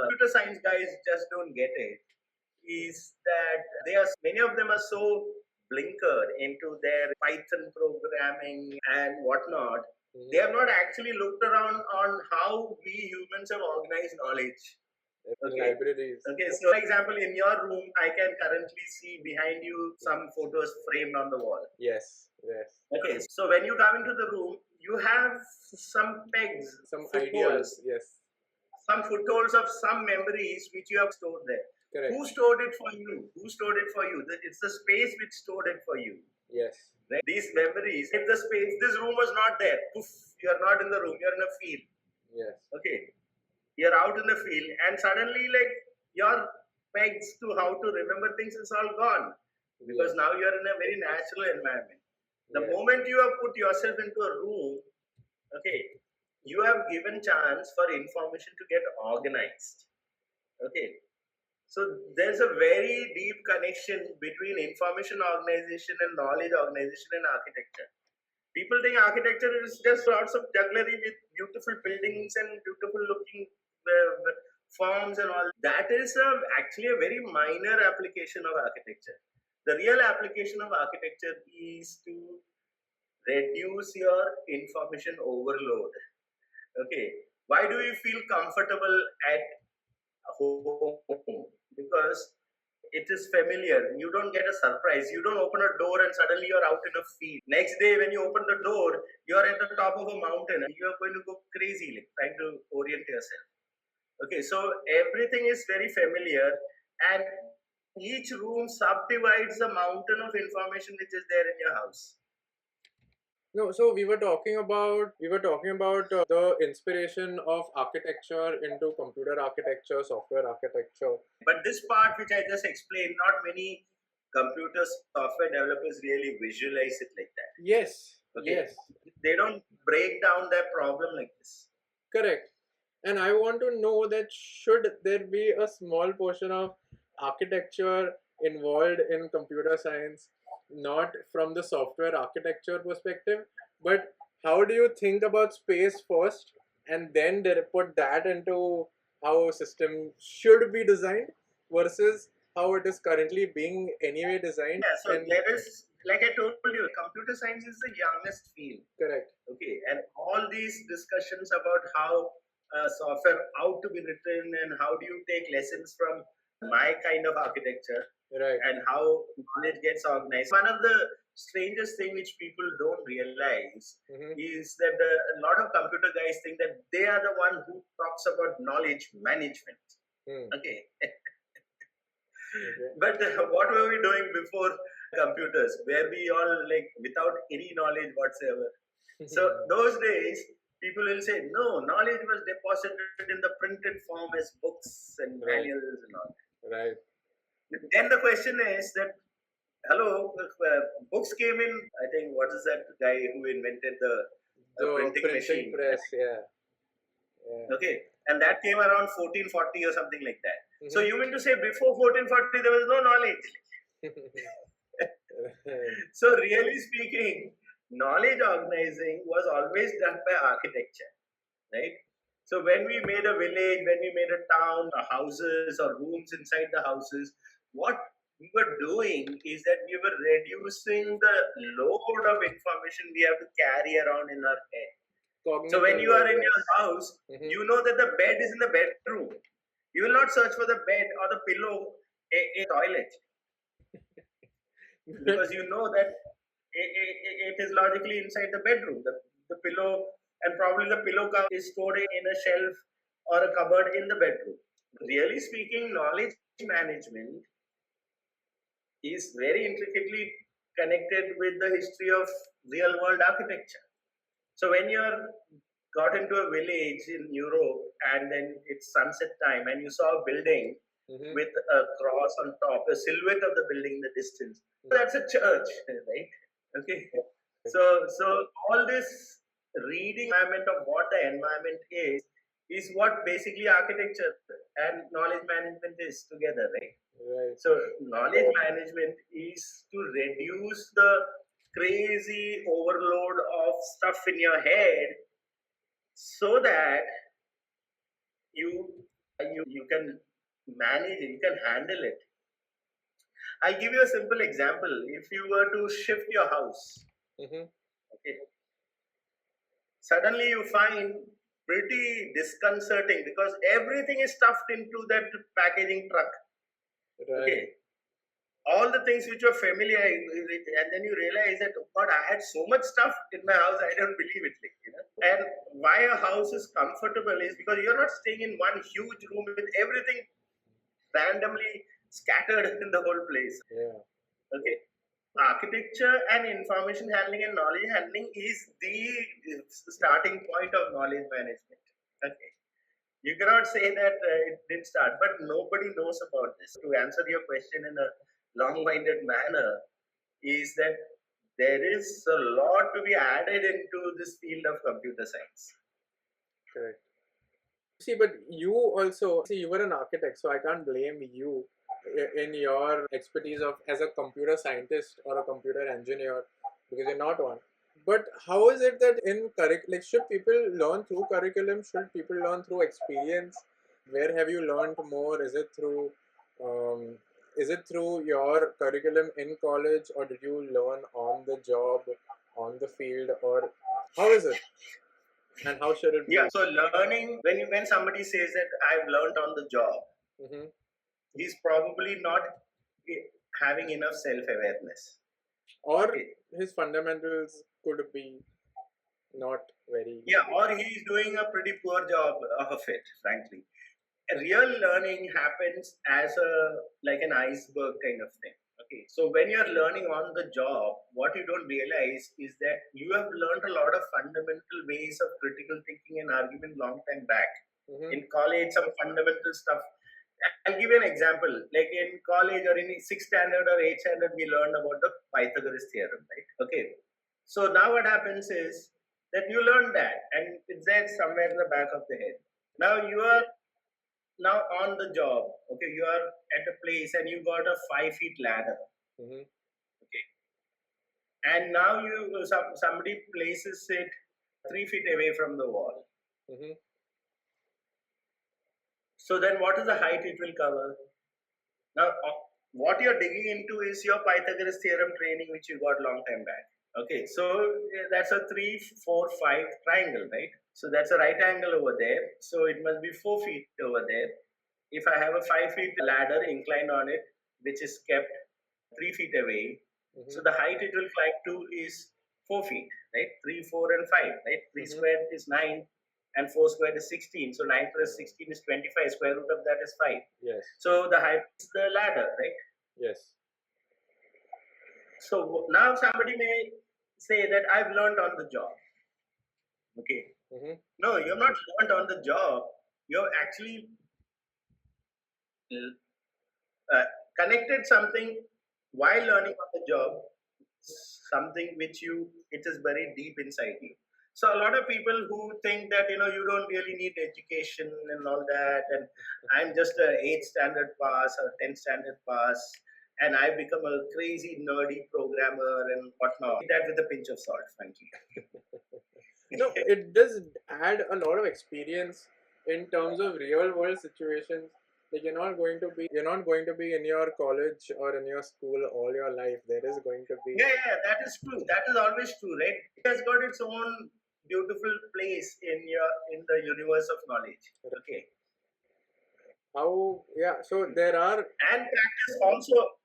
computer science guys just don't get it is that many of them are so blinkered into their Python programming and whatnot. They have not actually looked around on how we humans have organized knowledge.
Libraries.
Okay, so for example, in your room, I can currently see behind you some photos framed on the wall.
Yes.
Okay, so when you come into the room, you have some pegs,
some ideas,
some footholds of some memories which you have stored there.
Correct.
Who stored it for you? It's the space which stored it for you.
Yes.
Right? These memories, if this room was not there, poof, you are not in the room, you are in a field.
Yes.
Okay. You're out in the field and suddenly your pegs to how to remember things is all gone. Because now you're in a very natural environment. The moment you have put yourself into a room, okay, you have given chance for information to get organized. Okay. So there's a very deep connection between information organization and knowledge organization in architecture. People think architecture is just lots of jugglery with beautiful buildings and beautiful looking forms and all. That is actually a very minor application of architecture. The real application of architecture is to reduce your information overload. Okay. Why do you feel comfortable at home? Because it is familiar. You don't get a surprise. You don't open a door and suddenly you're out in a field. Next day when you open the door, you're at the top of a mountain and you're going to go crazy trying to orient yourself. Okay, so everything is very familiar and each room subdivides the mountain of information which is there in your house.
No, so we were talking about the inspiration of architecture into computer architecture, software architecture.
But this part which I just explained, not many computer software developers really visualize it like that.
Yes.
Okay.
Yes.
They don't break down their problem like this.
Correct. And I want to know that should there be a small portion of architecture involved in computer science, not from the software architecture perspective, but how do you think about space first and then put that into how a system should be designed versus how it is currently being anyway designed?
Yeah, so there is, like I told you, computer science is the youngest field.
Correct.
Okay, and all these discussions about how software out to be written and how do you take lessons from my kind of architecture,
right,
and how knowledge gets organized. One of the strangest thing which people don't realize is that a lot of computer guys think that they are the one who talks about knowledge management. Okay. But what were we doing before computers, where we all like without any knowledge whatsoever? So those days, people will say, no, knowledge was deposited in the printed form as books and manuals and all that.
Right.
Then the question is that, hello, books came in, I think, what is that guy who invented the printing machine?
Press, yeah.
Okay, and that came around 1440 or something like that. So you mean to say before 1440 there was no knowledge? So really speaking, knowledge organizing was always done by architecture, right? So when we made a village, when we made a town, houses or rooms inside the houses, what we were doing is that we were reducing the load of information we have to carry around in our head. So when you are in your house, you know that the bed is in the bedroom. You will not search for the bed or the pillow in toilet. Because you know that it is logically inside the bedroom. The pillow, and probably the pillow cover is stored in a shelf or a cupboard in the bedroom. Really speaking, knowledge management is very intricately connected with the history of real world architecture. So when you're got into a village in Europe and then it's sunset time and you saw a building with a cross on top, a silhouette of the building in the distance, that's a church, right? Okay. So all this reading environment of what the environment is what basically architecture and knowledge management is together, right?
Right.
So knowledge management is to reduce the crazy overload of stuff in your head so that you can manage it, you can handle it. I'll give you a simple example. If you were to shift your house, okay, suddenly you find pretty disconcerting because everything is stuffed into that packaging truck.
Right.
Okay. All the things which are familiar, and then you realize that, oh God, I had so much stuff in my house, I don't believe it. Like, you know? And why a house is comfortable is because you're not staying in one huge room with everything randomly scattered in the whole place.
Yeah.
Okay. Architecture and information handling and knowledge handling is the starting point of knowledge management. Okay. You cannot say that it did start, but nobody knows about this. To answer your question in a long-winded manner, is that there is a lot to be added into this field of computer science.
Correct. See, but you also, you were an architect, so I can't blame you in your expertise of as a computer scientist or a computer engineer because you're not one. But how is it that in like should people learn through curriculum? Should people learn through experience? Where have you learned more? Is it through your curriculum in college, or did you learn on the job, on the field, or how is it? And how should it be?
Yeah, so learning, when somebody says that I've learned on the job, he's probably not having enough self-awareness.
Or his fundamentals could be not very...
Yeah, or he's doing a pretty poor job of it, frankly. Real learning happens as like an iceberg kind of thing. Okay, so when you're learning on the job, what you don't realize is that you have learned a lot of fundamental ways of critical thinking and argument long time back. In college, some fundamental stuff. I'll give you an example. Like in college or in 6th standard or 8th standard, we learned about the Pythagoras theorem, right? Okay. So now what happens is that you learn that and it's there somewhere in the back of the head. Now you are now on the job. Okay, you are at a place and you got a 5 feet ladder. Okay, and now somebody places it 3 feet away from the wall. So then, what is the height it will cover? Now, what you're digging into is your Pythagoras theorem training, which you got long time back. Okay, so that's a 3, 4, 5 triangle, right? So that's a right angle over there. So it must be 4 feet over there. If I have a 5 feet ladder inclined on it, which is kept 3 feet away, so the height it will climb to is 4 feet, right? 3, 4, and 5, right? 3 squared is 9, and 4 squared is 16. So 9 plus 16 is 25. Square root of that is 5.
Yes.
So the height is the ladder, right?
Yes.
So now somebody may say that I've learned on the job. Okay. No, you've not learned on the job. You've actually connected something while learning on the job, something which it is very deep inside you. So a lot of people who think that you don't really need education and all that, and I'm just a 8th standard pass or 10th standard pass, and I become a crazy nerdy programmer and whatnot. Eat that with a pinch of salt, frankly.
No, it does add a lot of experience in terms of real world situations. Like you're not going to be in your college or in your school all your life. There is going to be
that is true. That is always true, right? It has got its own beautiful place in the universe of knowledge. Okay.
So there are
and practice also.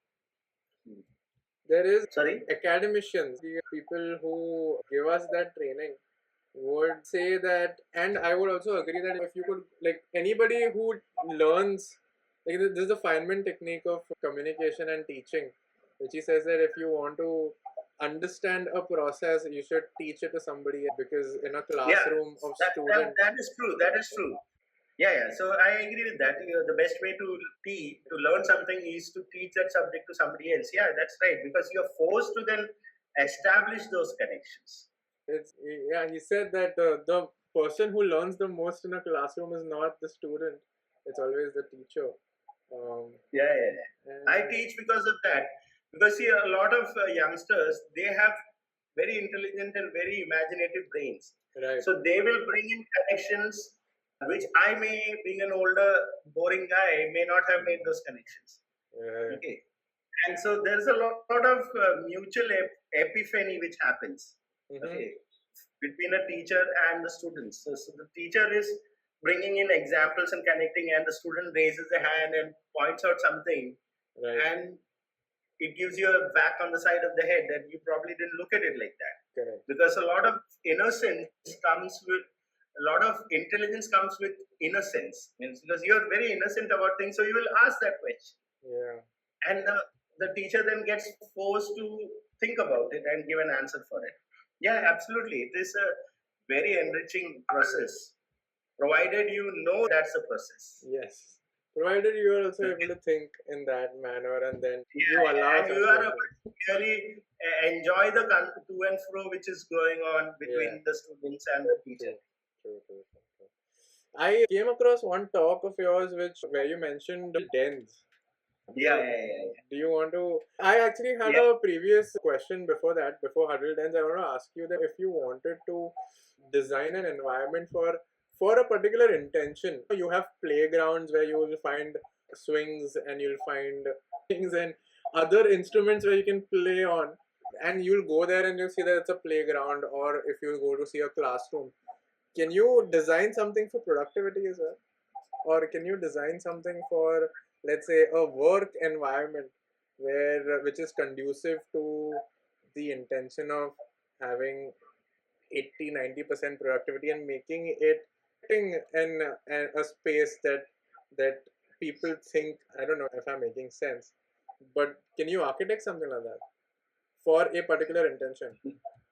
There is
Sorry?
Academicians, the people who give us that training would say that, and I would also agree that if you could, like anybody who learns, like this is the Feynman technique of communication and teaching, which he says that if you want to understand a process, you should teach it to somebody, because in a classroom of students.
That is true. That is true. Yeah. So I agree with that. The best way to learn something is to teach that subject to somebody else. Yeah, that's right. Because you're forced to then establish those connections.
He said that the person who learns the most in a classroom is not the student; it's always the teacher.
I teach because of that. Because see, a lot of youngsters, they have very intelligent and very imaginative brains.
Right.
So they will bring in connections which I may, being an older, boring guy, may not have made those connections.
Right.
Okay. And so there's a lot of mutual epiphany which happens. Okay, between a teacher and the students. So the teacher is bringing in examples and connecting, and the student raises a hand and points out something, and it gives you a whack on the side of the head that you probably didn't look at it like that.
Correct.
Because a lot of innocence comes with a lot of intelligence comes with innocence. Because you're very innocent about things, so you will ask that question.
Yeah.
And the teacher then gets forced to think about it and give an answer for it. Yeah, absolutely. It is a very enriching process, provided you know that's a process.
Yes. Provided you are also able to think in that manner, and then you allow.
And you are able to really enjoy the to and fro which is going on between the students and the teacher.
True. I came across one talk of yours where you mentioned dens.
Yeah.
Do you want to? I actually had a previous question before that, before Huddle Dens. I want to ask you that if you wanted to design an environment for a particular intention, you have playgrounds where you will find swings and you'll find things and other instruments where you can play on, and you'll go there and you'll see that it's a playground, or if you go to see a classroom, can you design something for productivity as well? Or can you design something for, let's say, a work environment which is conducive to the intention of having 80-90% productivity, and making it in a space that people think, I don't know if I'm making sense, But can you architect something like that for a particular intention?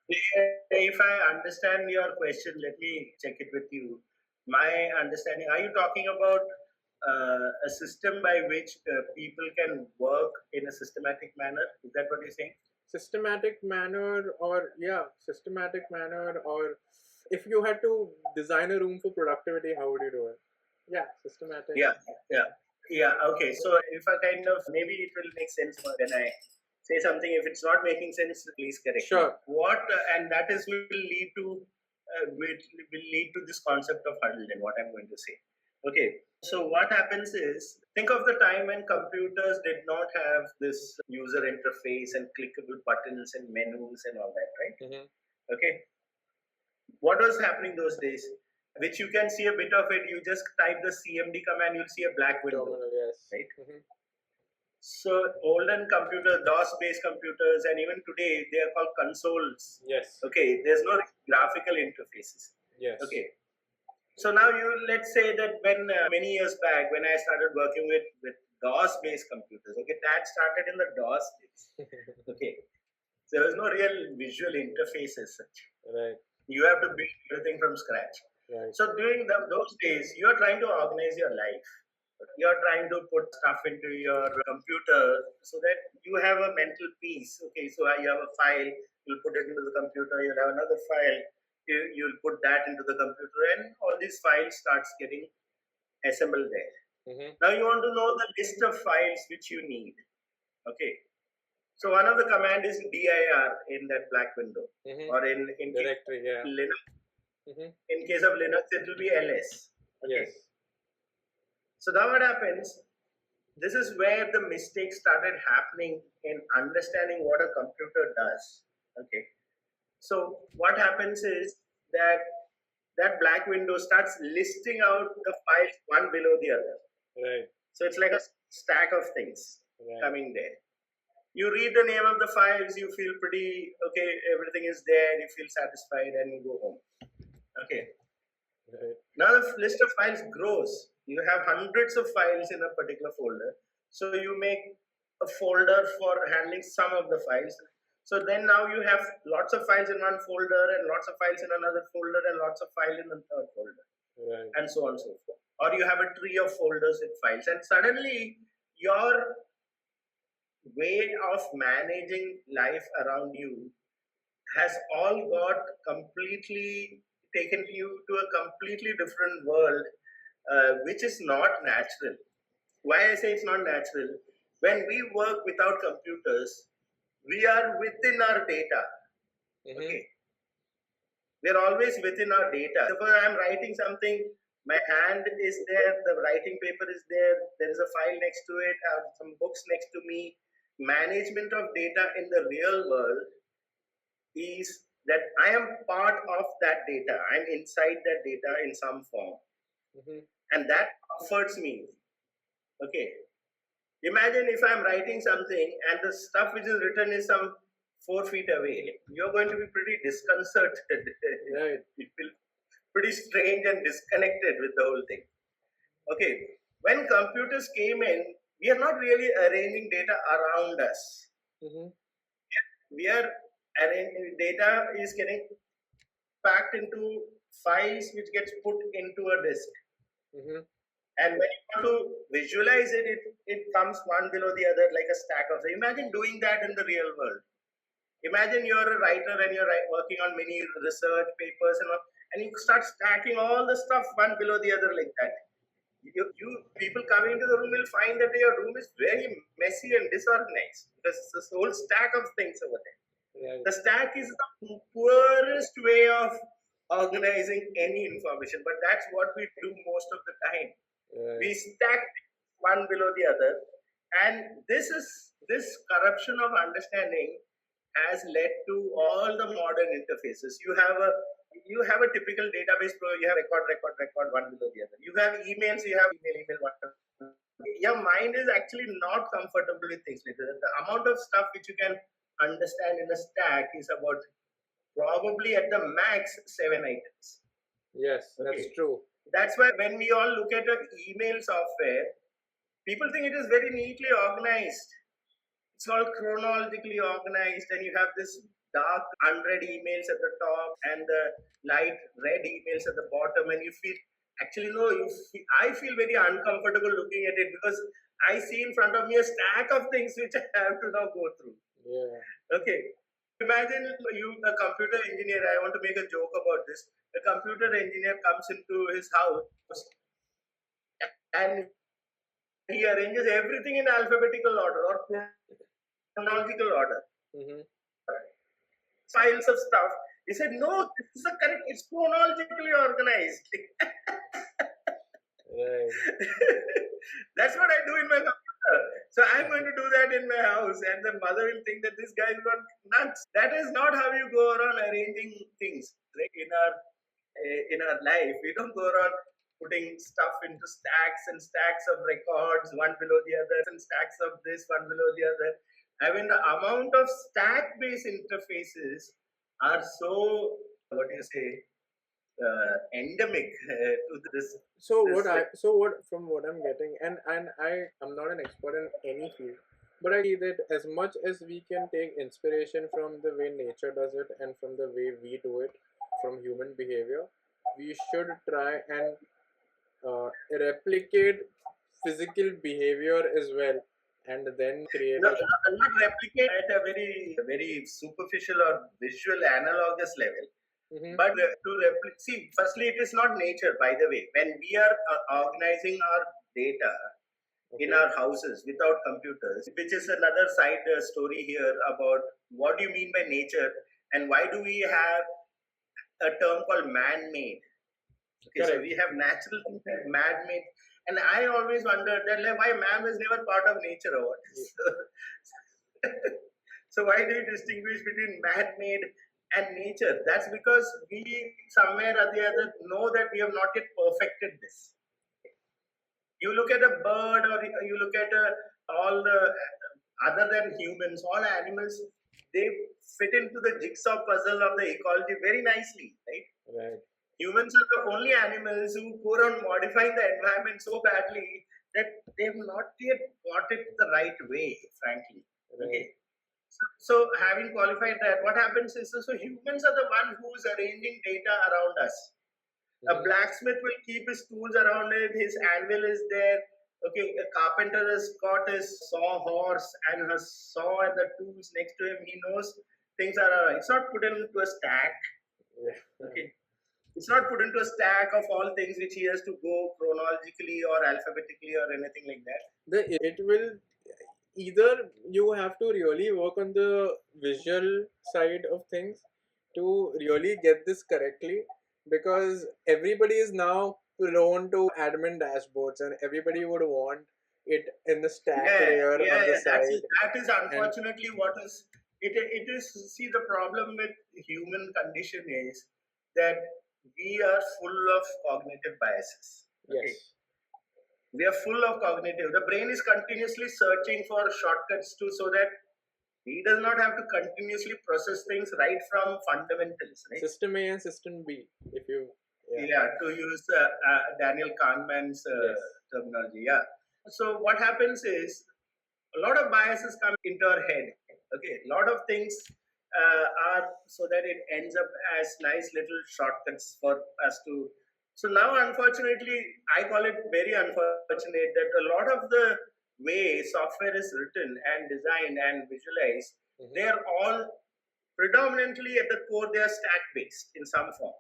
If I understand your question, let me check it with you. My understanding, are you talking about a system by which people can work in a systematic manner? Is that what you're saying?
Systematic manner, or systematic manner, or if you had to design a room for productivity, how would you do it? Yeah, systematic.
Yeah. Okay. So if I kind of, maybe it will make sense when I say something. If it's not making sense, please correct me.
Sure.
What and that is will lead to this concept of huddle and what I'm going to say. Okay. So what happens is, think of the time when computers did not have this user interface and clickable buttons and menus and all that, right?
Mm-hmm.
Okay. What was happening those days? Which you can see a bit of it. You just type the CMD command, you'll see a black window.
Terminal, yes.
Right?
Mm-hmm.
So olden computers, DOS-based computers, and even today they are called consoles.
Yes.
Okay, there's no graphical interfaces.
Yes.
Okay. So now let's say that when many years back when I started working with DOS-based computers, okay, that started in the DOS days. Okay, so there was no real visual interface as such.
Right.
You have to build everything from scratch.
Right.
So during those days, you are trying to organize your life. You are trying to put stuff into your computer so that you have a mental peace. Okay, so you have a file, you'll put it into the computer, you'll have another file, you'll put that into the computer, and all these files starts getting assembled there.
Mm-hmm.
Now you want to know the list of files which you need. Okay. So one of the command is dir in that black window,
mm-hmm.
or in
directory, yeah.
Linux.
Mm-hmm.
In case of Linux, it will be ls. Okay.
Yes.
So now what happens? This is where the mistake started happening in understanding what a computer does. Okay. So what happens is that black window starts listing out the files one below the other.
Right.
So it's like a stack of things coming there. You read the name of the files, you feel pretty okay, everything is there, you feel satisfied, and you go home. Okay.
Right.
Now the list of files grows. You have hundreds of files in a particular folder. So you make a folder for handling some of the files. So then now you have lots of files in one folder and lots of files in another folder and lots of files in the third folder.
Right.
And so on and so forth. Or you have a tree of folders with files, and suddenly your way of managing life around you has all got completely taken you to a completely different world, which is not natural. Why I say it's not natural? When we work without computers, we are within our data.
Mm-hmm.
Okay, we are always within our data. Suppose I am writing something, my hand is there, the writing paper is there, there is a file next to it, I have some books next to me. Management of data in the real world is that I am part of that data. I'm inside that data in some form.
Mm-hmm.
And that comforts me. Okay. Imagine if I'm writing something and the stuff which is written is some 4 feet away. You're going to be pretty disconcerted.
Right.
You feel pretty strange and disconnected with the whole thing. Okay. When computers came in, we are not really arranging data around us.
Mm-hmm.
We are arranging data is getting packed into files which gets put into a disk.
Mm-hmm.
And when you want to visualize it, it comes one below the other like a stack of. Imagine doing that in the real world. Imagine you're a writer and you're working on many research papers and you start stacking all the stuff one below the other like that. You people coming into the room will find that your room is very messy and disorganized because it's this whole stack of things over there.
Right.
The stack is the poorest way of organizing any information, but that's what we do most of the time.
Right.
We stack one below the other, and this corruption of understanding has led to all the modern interfaces. You have a typical database flow. You have record one below the other. You have emails. You have email one. Your mind is actually not comfortable with things like that. The amount of stuff which you can understand in a stack is about probably at the max 7 items.
Yes, that's true.
That's why when we all look at an email software, people think it is very neatly organized. It's all chronologically organized, and you have this dark unread emails at the top and the light red emails at the bottom, and you feel actually no, I feel very uncomfortable looking at it because I see in front of me a stack of things which I have to now go through.
Yeah.
Okay. Imagine you, a computer engineer. I want to make a joke about this. A computer engineer comes into his house and he arranges everything in alphabetical order or chronological order.
Mm-hmm.
Files of stuff. He said, no, this is the correct, it's chronologically organized.
Right.
That's what I do in my computer. So I'm going to do that in my house, and the mother will think that this guy is gone nuts. That is not how you go around arranging things, right? In our life, we don't go around putting stuff into stacks and stacks of records, one below the other, and stacks of this, one below the other. I mean, the amount of stack-based interfaces are so, what do you say, endemic to this.
So what from what I'm getting, and I'm not an expert in any field, but I see that as much as we can take inspiration from the way nature does it and from the way we do it, from human behavior, we should try and replicate physical behavior as well, and then create
not replicate at a very superficial or visual analogous level.
Mm-hmm.
But to see, firstly, it is not nature, by the way. When we are organizing our data in our houses without computers, which is another side story here about what do you mean by nature and why do we have a term called man-made. Okay, so we have natural things and man-made. And I always wondered that why man was never part of nature or what. So why do you distinguish between man-made and nature? That's because we somewhere or the other know that we have not yet perfected this. You look at a bird or you look at all the other than humans, all animals, they fit into the jigsaw puzzle of the ecology very nicely, right?
Right.
Humans are the only animals who go around modifying the environment so badly that they have not yet got it the right way, frankly.
Right.
Okay. So having qualified that, what happens is, so humans are the one who's arranging data around us. A blacksmith will keep his tools around it, his anvil is there. Okay, a carpenter has got his saw horse and his saw and the tools next to him. He knows things are, it's not put into a stack. Okay. It's not put into a stack of all things which he has to go chronologically or alphabetically or anything like that.
It will either you have to really work on the visual side of things to really get this correctly, because everybody is now prone to admin dashboards and everybody would want it in the stack layer on the side.
That is unfortunately what is it is. See, the problem with human condition is that we are full of cognitive biases.
Yes.
Okay? We are full of cognitive. The brain is continuously searching for shortcuts so that he does not have to continuously process things right from fundamentals. Right?
System A and System B, if you...
to use Daniel Kahneman's terminology. Yeah. So what happens is a lot of biases come into our head. Okay, a lot of things are so that it ends up as nice little shortcuts for us to. So now, unfortunately, I call it very unfortunate that a lot of the way software is written and designed and visualized, they are all predominantly at the core, they are stack-based in some form.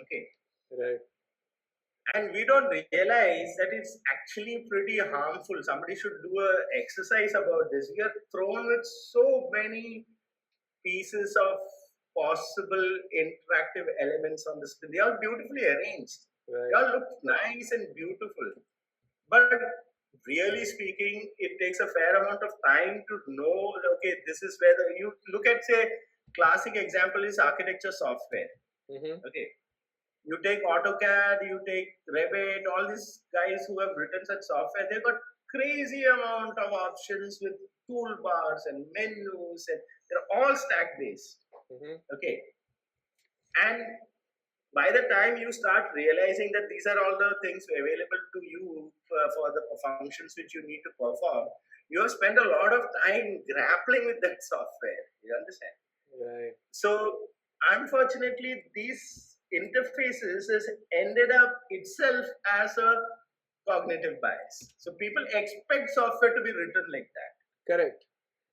Okay.
Right.
And we don't realize that it's actually pretty harmful. Somebody should do an exercise about this. We are thrown with so many pieces of possible interactive elements on the screen. They are beautifully arranged.
Right.
They all look nice and beautiful. But really speaking, it takes a fair amount of time to know, okay, this is where you look at, say, classic example is architecture software. Okay. You take AutoCAD, you take Revit, all these guys who have written such software, they've got crazy amount of options with toolbars and menus, and they're all stack-based. Okay. And by the time you start realizing that these are all the things available to you for the functions which you need to perform, you have spent a lot of time grappling with that software. You understand?
Right.
So unfortunately, these interfaces has ended up itself as a cognitive bias. So people expect software to be written like that.
Correct.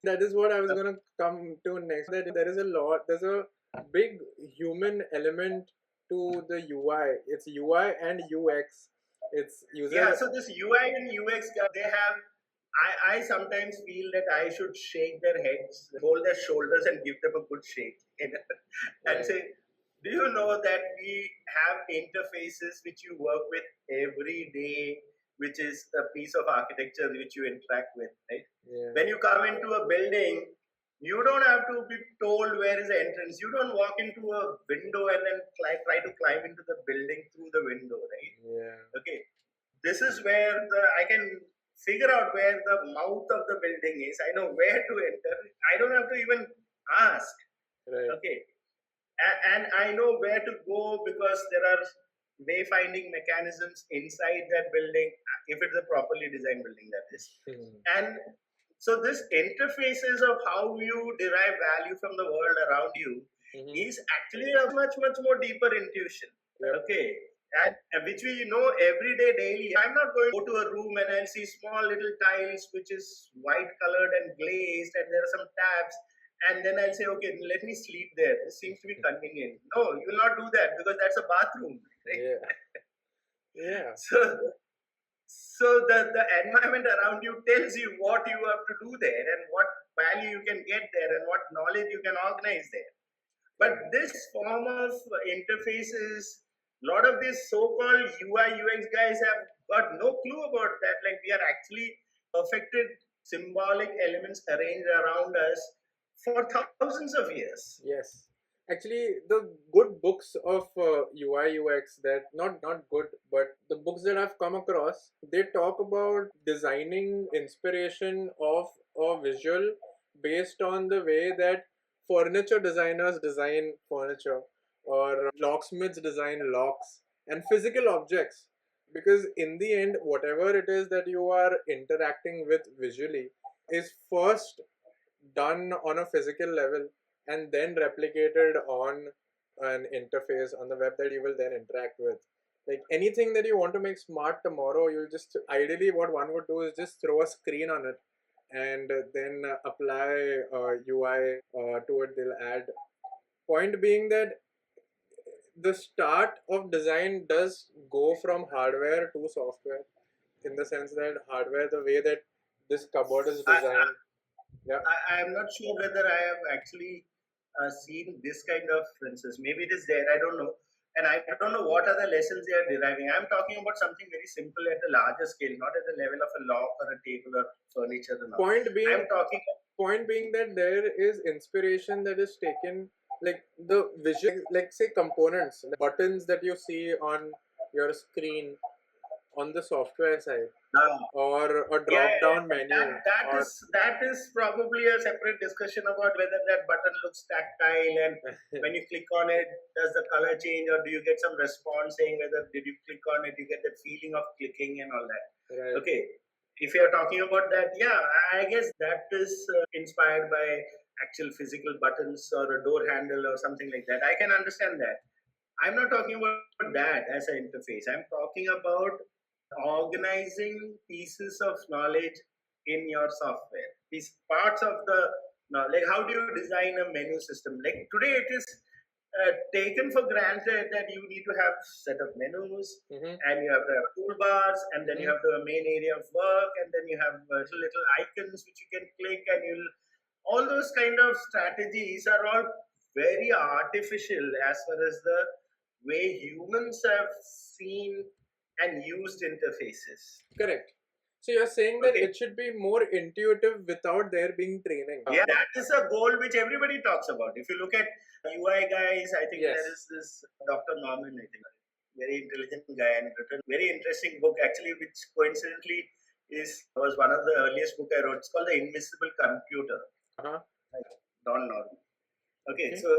That is what I was going to come to next. That there's a big human element to the UI. It's UI and UX. It's user.
Yeah, so this UI and UX, they have, I sometimes feel that I should shake their heads, hold their shoulders and give them a good shake. And
Right.
say, do you know that we have interfaces which you work with every day, which is a piece of architecture which you interact with, right?
Yeah.
When you come into a building, you don't have to be told where is the entrance. You don't walk into a window and then try to climb into the building through the window, right?
Yeah.
Okay. This is where I can figure out where the mouth of the building is. I know where to enter. I don't have to even ask.
Right.
Okay. And I know where to go because there are wayfinding mechanisms inside that building, if it's a properly designed building, that is. And so this interfaces of how you derive value from the world around you is actually a much, much more deeper intuition.
Yep.
Okay. And which we know every day, daily. I'm not going to go to a room and I'll see small little tiles which is white colored and glazed and there are some tabs. And then I'll say, okay, let me sleep there. This seems to be convenient. No, you will not do that because that's a bathroom. Right?
Yeah. Yeah.
So the environment around you tells you what you have to do there and what value you can get there and what knowledge you can organize there. But this form of interfaces, a lot of these so-called UI UX guys have got no clue about that. Like we are actually perfected symbolic elements arranged around us for thousands of years.
Yes. Actually, the good books of UI UX that not good, but the books that I've come across, they talk about designing inspiration of a visual based on the way that furniture designers design furniture or locksmiths design locks and physical objects. Because in the end, whatever it is that you are interacting with visually is first done on a physical level and then replicated on an interface on the web that you will then interact with. Like anything that you want to make smart tomorrow, you just ideally what one would do is just throw a screen on it and then apply UI to it. They'll add. Point being that the start of design does go from hardware to software, in the sense that hardware, the way that this cupboard is designed.
I am not sure whether I have actually seen this kind of references. Maybe it is there. I don't know. And I don't know what are the lessons they are deriving. I'm talking about something very simple at a larger scale, not at the level of a lock or a table or furniture.
Point
being
that there is inspiration that is taken, like the visual, like say components, like buttons that you see on your screen on the software side, or a drop-down menu.
That is probably a separate discussion about whether that button looks tactile and when you click on it, does the color change or do you get some response saying whether did you click on it, you get the feeling of clicking and all that.
Right.
Okay, if you are talking about that, yeah, I guess that is inspired by actual physical buttons or a door handle or something like that. I can understand that. I'm not talking about that as an interface. I'm talking about organizing pieces of knowledge in your software. These parts of the like how do you design a menu system? Like today it is taken for granted that you need to have set of menus and you have the toolbars and then you have the main area of work and then you have little icons which you can click and all those kind of strategies are all very artificial as far as the way humans have seen and used interfaces.
Correct. So you're saying that it should be more intuitive without there being training.
Yeah, that is a goal which everybody talks about. If you look at UI guys, I think there is this Dr. Norman, I think, very intelligent guy and written very interesting book actually, which coincidentally was one of the earliest book I wrote. It's called The Invisible Computer. Don Norman. Okay, so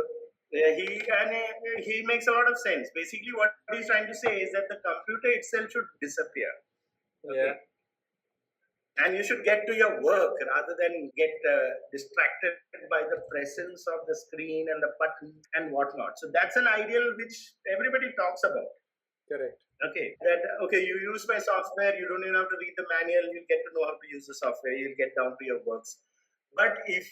he makes a lot of sense. Basically, what he's trying to say is that the computer itself should disappear. Okay? and you should get to your work rather than get distracted by the presence of the screen and the button and whatnot. So that's an ideal which everybody talks about.
Correct.
Okay, you use my software, you don't even have to read the manual, you get to know how to use the software, you'll get down to your works. But if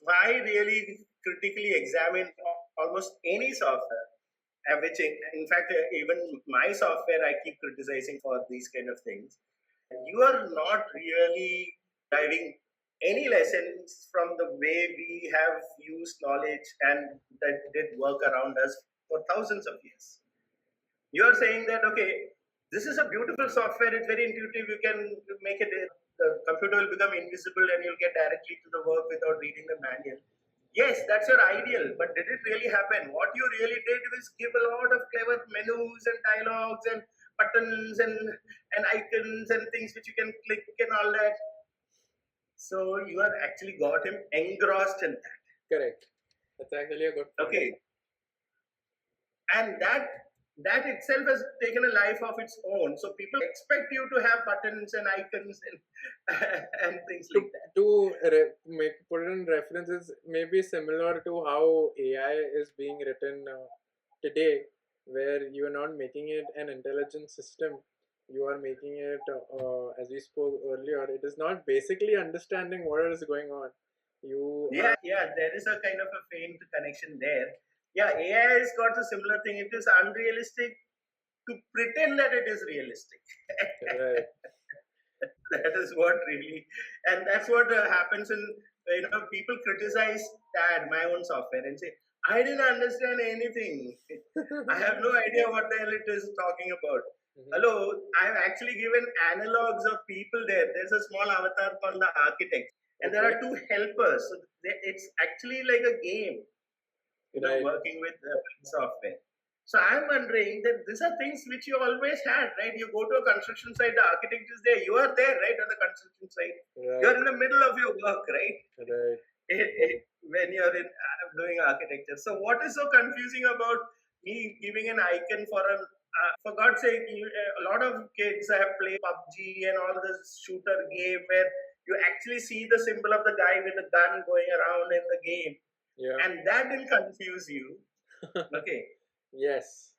I really critically examine almost any software, which in fact even my software I keep criticizing for these kind of things, you are not really driving any lessons from the way we have used knowledge and that did work around us for thousands of years. You are saying that, okay, this is a beautiful software, it's very intuitive, you can make it, the computer will become invisible and you'll get directly to the work without reading the manual. Yes, that's your ideal, but did it really happen? What you really did was give a lot of clever menus and dialogues and buttons and icons and things which you can click and all that. So you are actually got him engrossed in that.
Correct. That's actually a good point.
Okay. And that itself has taken a life of its own. So people expect you to have buttons and icons and things like that.
Put it in references, maybe similar to how AI is being written today, where you are not making it an intelligent system. You are making it, as we spoke earlier, it is not basically understanding what is going on.
Yeah, there is a kind of a faint connection there. Yeah, AI has got a similar thing. It is unrealistic to pretend that it is realistic.
Right.
That is what really, and that's what happens in, people criticize my own software, and say, I didn't understand anything. I have no idea what the hell it is talking about. Mm-hmm. Hello, I have actually given analogs of people there. There's a small avatar called the architect, and there are two helpers. So it's actually like a game, working with software. So I'm wondering that these are things which you always had, right? You go to a construction site, the architect is there. You are there, right, at the construction site. Right. You're in the middle of your work, right?
Right.
When you're doing architecture. So what is so confusing about me giving an icon for an for God's sake, a lot of kids have played PUBG and all this shooter game where you actually see the symbol of the guy with the gun going around in the game. Yeah. And that will confuse you. Okay.
Yes.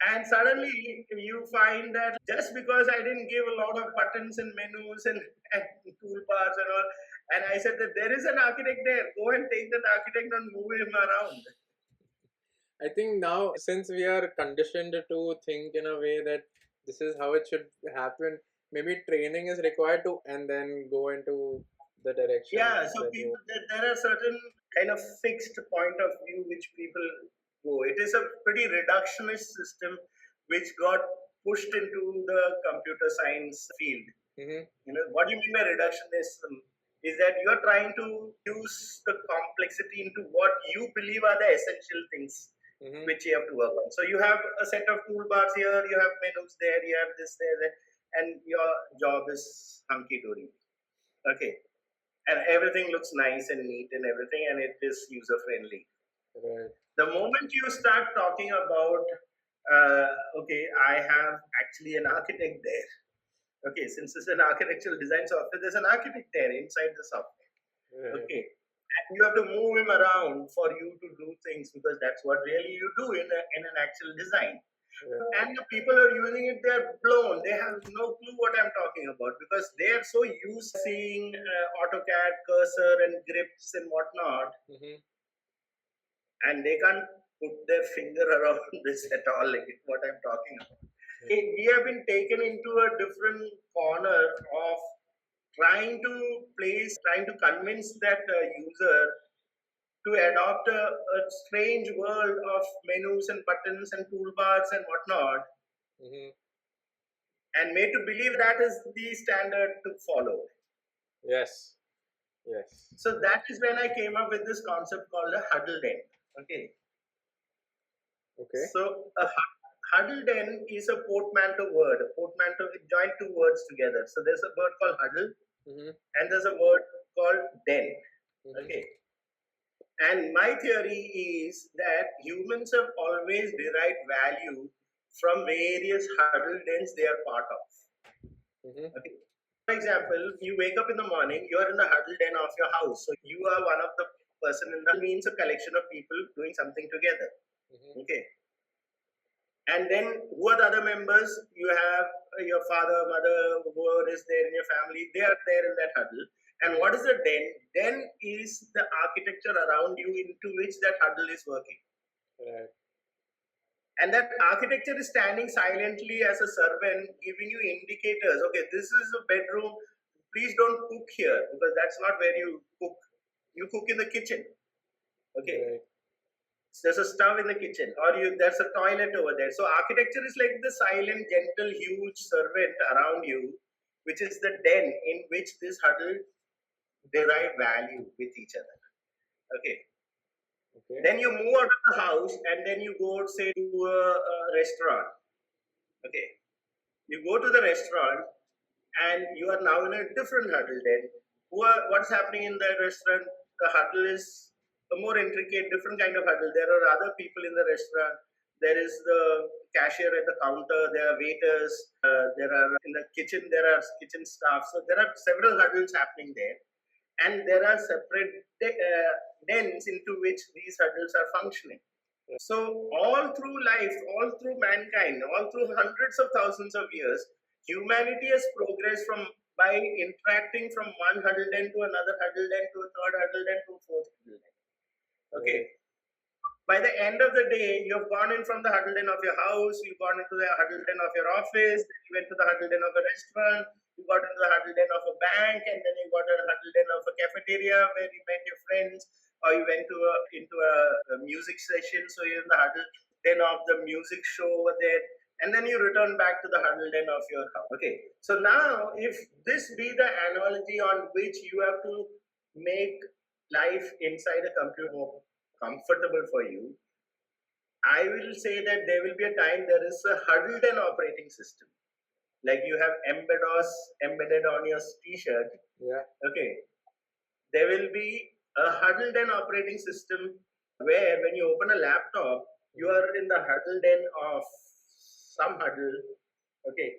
And suddenly you find that just because I didn't give a lot of buttons and menus and toolbars and all, and I said that there is an architect there, go and take that architect and move him around.
I think now, since we are conditioned to think in a way that this is how it should happen, maybe training is required to, and then go into the direction.
Yeah, so there are certain kind of fixed point of view which people go. It is a pretty reductionist system which got pushed into the computer science field. Mm-hmm. What do you mean by reductionism? Is that you are trying to use the complexity into what you believe are the essential things. Mm-hmm. Which you have to work on. So you have a set of toolbars here, you have menus there, you have this there, and your job is hunky-dory. Okay. And everything looks nice and neat and everything, and it is user-friendly. Right. The moment you start talking about, I have actually an architect there. Okay, since it's an architectural design software, there's an architect there inside the software. Right. Okay. And you have to move him around for you to do things, because that's what really you do in an actual design. Yeah. And the people who are using it, they're blown. They have no clue what I'm talking about, because they are so used to seeing AutoCAD cursor and grips and whatnot. Mm-hmm. And they can't put their finger around this at all, like what I'm talking about. Mm-hmm. We have been taken into a different corner of trying to convince that user to adopt a strange world of menus and buttons and toolbars and whatnot, mm-hmm. and made to believe that is the standard to follow.
Yes.
So that is when I came up with this concept called a huddle den. Okay. So a huddle den is a portmanteau word. A portmanteau, it joined two words together. So there's a word called huddle, mm-hmm. and there's a word called den. Mm-hmm. Okay. And my theory is that humans have always derived value from various huddle dens they are part of. Mm-hmm. Okay. example, you wake up in the morning, you are in the huddle den of your house. So you are one of the person in the means a collection of people doing something together. Okay. And then who are the other members? You have your father, mother, whoever is there in your family, they are there in that huddle. And what is the den? Den is the architecture around you into which that huddle is working.
Right.
And that architecture is standing silently as a servant, giving you indicators. Okay, this is a bedroom. Please don't cook here because that's not where you cook. You cook in the kitchen. Okay.
Right.
There's a stove in the kitchen, or there's a toilet over there. So architecture is like the silent, gentle, huge servant around you, which is the den in which this huddle derive value with each other. Okay. Then you move out of the house and then you go, say, to a restaurant. Okay. You go to the restaurant and you are now in a different huddle then. What's happening in the restaurant? The huddle is a more intricate, different kind of huddle. There are other people in the restaurant. There is the cashier at the counter. There are waiters. There are in the kitchen. There are kitchen staff. So there are several huddles happening there, and there are separate dens into which these huddles are functioning. So all through life, all through mankind, all through hundreds of thousands of years, humanity has progressed by interacting from one huddle den to another huddle den to a third huddle den to a fourth huddle den. Okay. By the end of the day, you have gone in from the huddle den of your house, you've gone into the huddle den of your office, you went to the huddle den of a restaurant, you got into the huddle den of a bank, and then you got to the huddle den of a cafeteria where you met your friends, or you went into a music session, so you're in the huddle den of the music show over there, and then you return back to the huddle den of your house. Okay, so now if this be the analogy on which you have to make life inside a computer more comfortable for you, I will say that there will be a time there is a huddle den operating system. Like you have embedded on your t-shirt.
Yeah.
Okay. There will be a huddle den operating system where when you open a laptop, you are in the huddle den of some huddle. Okay.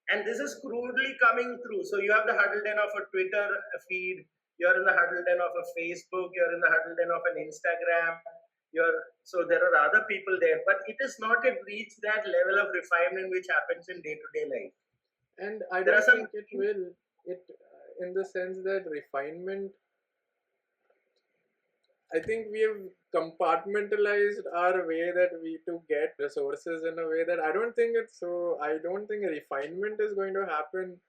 And this is crudely coming through. So you have the huddle den of a Twitter feed. You're in the huddle den of a Facebook. You're in the huddle den of an Instagram. So there are other people there, but it has not yet reached that level of refinement which happens in day-to-day life.
And I don't think it will. In the sense that refinement, I think we have compartmentalized our way that we to get resources in a way that I don't think refinement is going to happen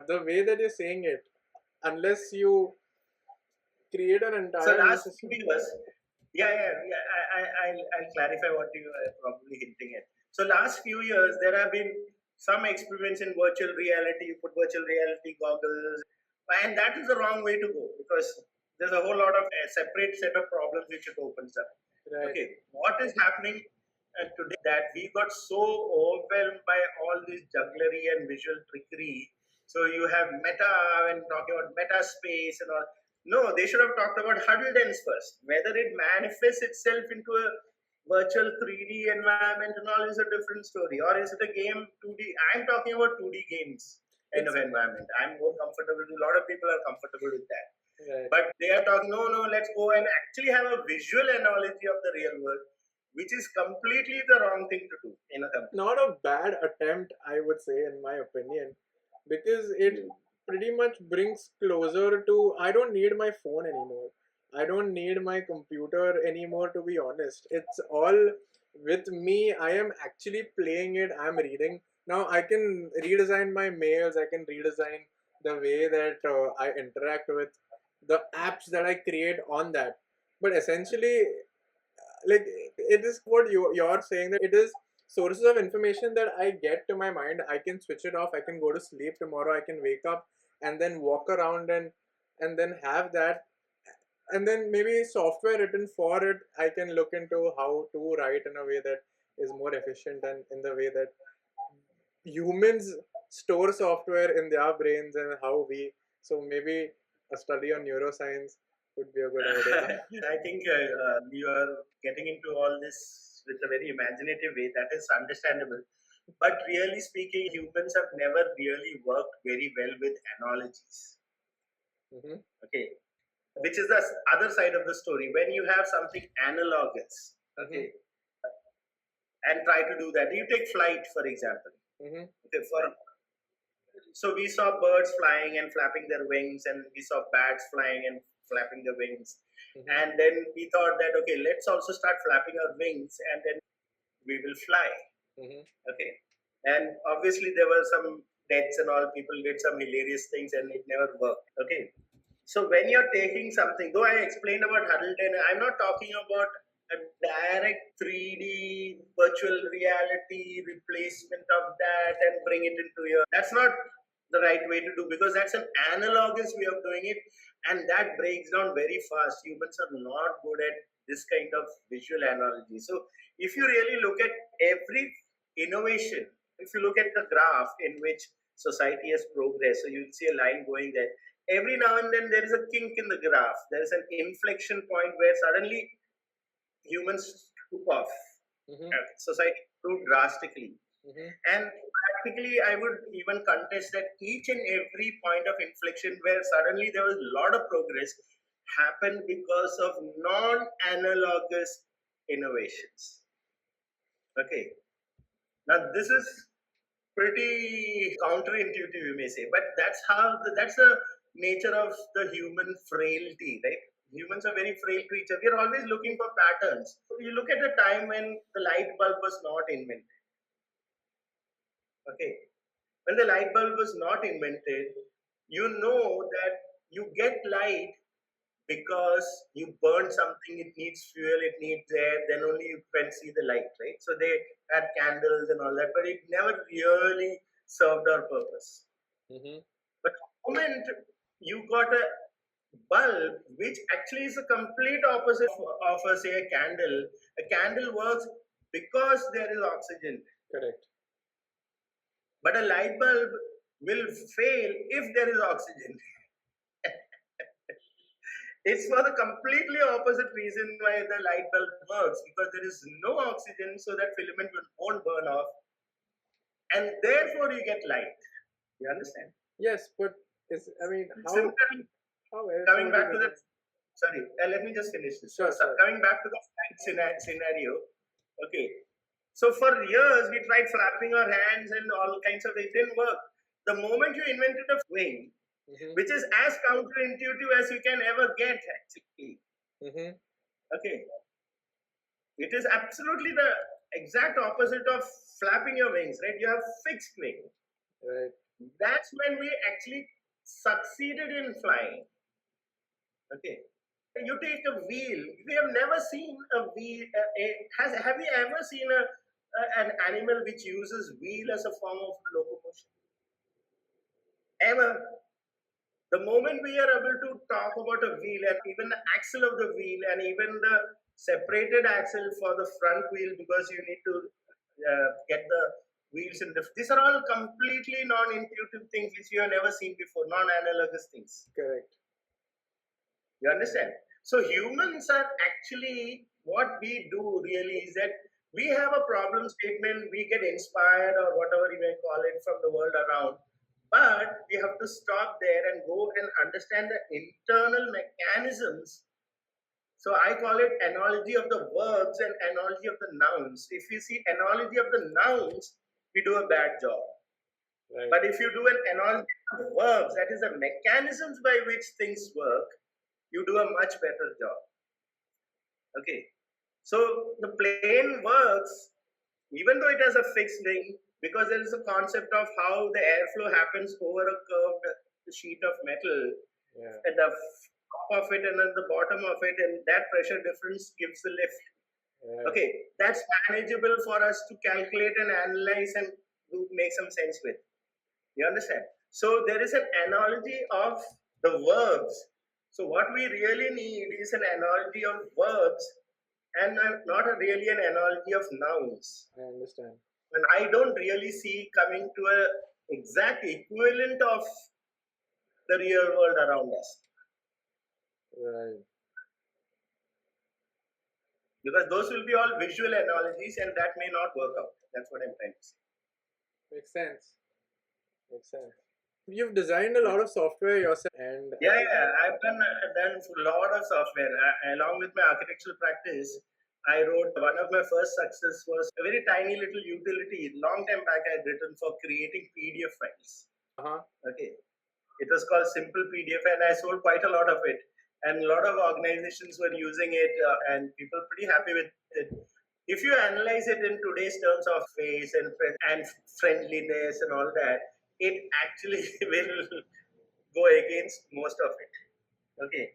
the way that you're saying it, unless you create an entire.
So last few years, I'll clarify what you are probably hinting at. So last few years, there have been some experiments in virtual reality. You put virtual reality goggles, and that is the wrong way to go because there's a whole lot of a separate set of problems which it opens up.
Right.
Okay, what is happening today that we got so overwhelmed by all this jugglery and visual trickery. So you have meta and talking about meta space and all. No, they should have talked about huddle dens first. Whether it manifests itself into a virtual 3D environment and all is a different story. Or is it a game 2D? I'm talking about 2D games kind of environment. I'm more comfortable. A lot of people are comfortable with that.
Right.
But they are talking, no, let's go and actually have a visual analogy of the real world, which is completely the wrong thing to do in a company.
Not a bad attempt, I would say, in my opinion, because it pretty much brings closer to, I don't need my phone anymore. I don't need my computer anymore, to be honest. It's all with me. I am actually playing it. I'm reading. Now I can redesign my mails. I can redesign the way that I interact with the apps that I create on that. But essentially, like, it is what you're saying, that it is sources of information that I get to my mind. I can switch it off. I can go to sleep tomorrow. I can wake up and then walk around and then have that, and then maybe software written for it. I can look into how to write in a way that is more efficient and in the way that humans store software in their brains and how we. So maybe a study on neuroscience would be a good idea.
I think you are getting into all this with a very imaginative way. That is understandable. But really speaking, humans have never really worked very well with analogies. Okay, which is the other side of the story. When you have something analogous, okay, and try to do that. You take flight, for example. Okay, so we saw birds flying and flapping their wings, and we saw bats flying and flapping their wings. And then we thought that, okay, let's also start flapping our wings, and then we will fly. Okay, and obviously there were some deaths and all. People did some hilarious things, and it never worked. Okay, so when you're taking something, though I explained about Huddleton, I'm not talking about a direct 3D virtual reality replacement of that and bring it into your. That's not the right way to do, because that's an analogous way of doing it, and that breaks down very fast. Humans are not good at this kind of visual analogy. So if you really look at every innovation, if you look at the graph in which society has progressed, so you'll see a line going there. Every now and then there is a kink in the graph. There is an inflection point where suddenly humans took off. Society grew drastically. And practically, I would even contest that each and every point of inflection where suddenly there was a lot of progress happened because of non-analogous innovations. Okay. Now this is pretty counterintuitive, you may say, but that's the nature of the human frailty, right? Humans are very frail creatures. We're always looking for patterns. You look at the time when the light bulb was not invented. Okay, when the light bulb was not invented, you know that you get light because you burn something, it needs fuel, it needs air, then only you can see the light, right? So they had candles and all that, but it never really served our purpose. But the moment you got a bulb, which actually is a complete opposite of say a candle works because there is oxygen.
Correct.
But a light bulb will fail if there is oxygen. It's for the completely opposite reason why the light bulb works, because there is no oxygen, so that filament won't burn off, and therefore you get light. You understand?
Yes, but
coming back to the sorry, let me just finish this.
Sure.
Coming back to the scenario, okay. So for years we tried flapping our hands and all kinds of things. It didn't work. The moment you invented a wing, which is as counterintuitive as you can ever get, actually. Okay. It is absolutely the exact opposite of flapping your wings, right? You have fixed wing.
Right.
That's when we actually succeeded in flying. Okay. You take a wheel. We have never seen a wheel. Have you ever seen an animal which uses wheel as a form of locomotion? Ever? The moment we are able to talk about a wheel and even the axle of the wheel and even the separated axle for the front wheel, because you need to get the wheels in these are all completely non-intuitive things which you have never seen before, non-analogous things.
Correct.
You understand? So humans are actually, what we do really is that we have a problem statement, we get inspired or whatever you may call it from the world around, but we have to stop there and go and understand the internal mechanisms. So I call it analogy of the verbs and analogy of the nouns. If you see analogy of the nouns, we do a bad job. Right. But if you do an analogy of verbs, that is the mechanisms by which things work, you do a much better job. Okay. So the plane works, even though it has a fixed wing, because there is a concept of how the airflow happens over a curved sheet of metal at the top of it and at the bottom of it, and that pressure difference gives the lift. Okay, that's manageable for us to calculate and analyze and make some sense with. You understand? So there is an analogy of the verbs. So what we really need is an analogy of verbs and not really an analogy of nouns.
I understand.
And I don't really see coming to an exact equivalent of the real world around us.
Right.
Because those will be all visual analogies and that may not work out. That's what I'm trying to say.
Makes sense. Makes sense. You've designed a lot of software yourself, and
Yeah, I've done a lot of software. Along with my architectural practice, I wrote one of my first success was a very tiny little utility. Long time back, I had written for creating PDF files. Okay, it was called Simple PDF, and I sold quite a lot of it. And a lot of organizations were using it, and people are pretty happy with it. If you analyze it in today's terms of face and friendliness and all that, it actually will go against most of it. Okay.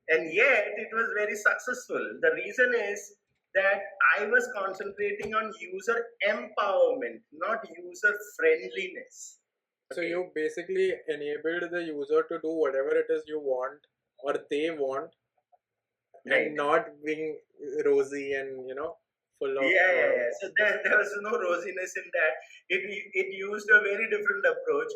And yet it was very successful. The reason is that I was concentrating on user empowerment, not user friendliness.
So you basically enabled the user to do whatever it is you want or they want,
Right.
and not being rosy and full of.
Yeah. So there was no rosiness in that. It used a very different approach,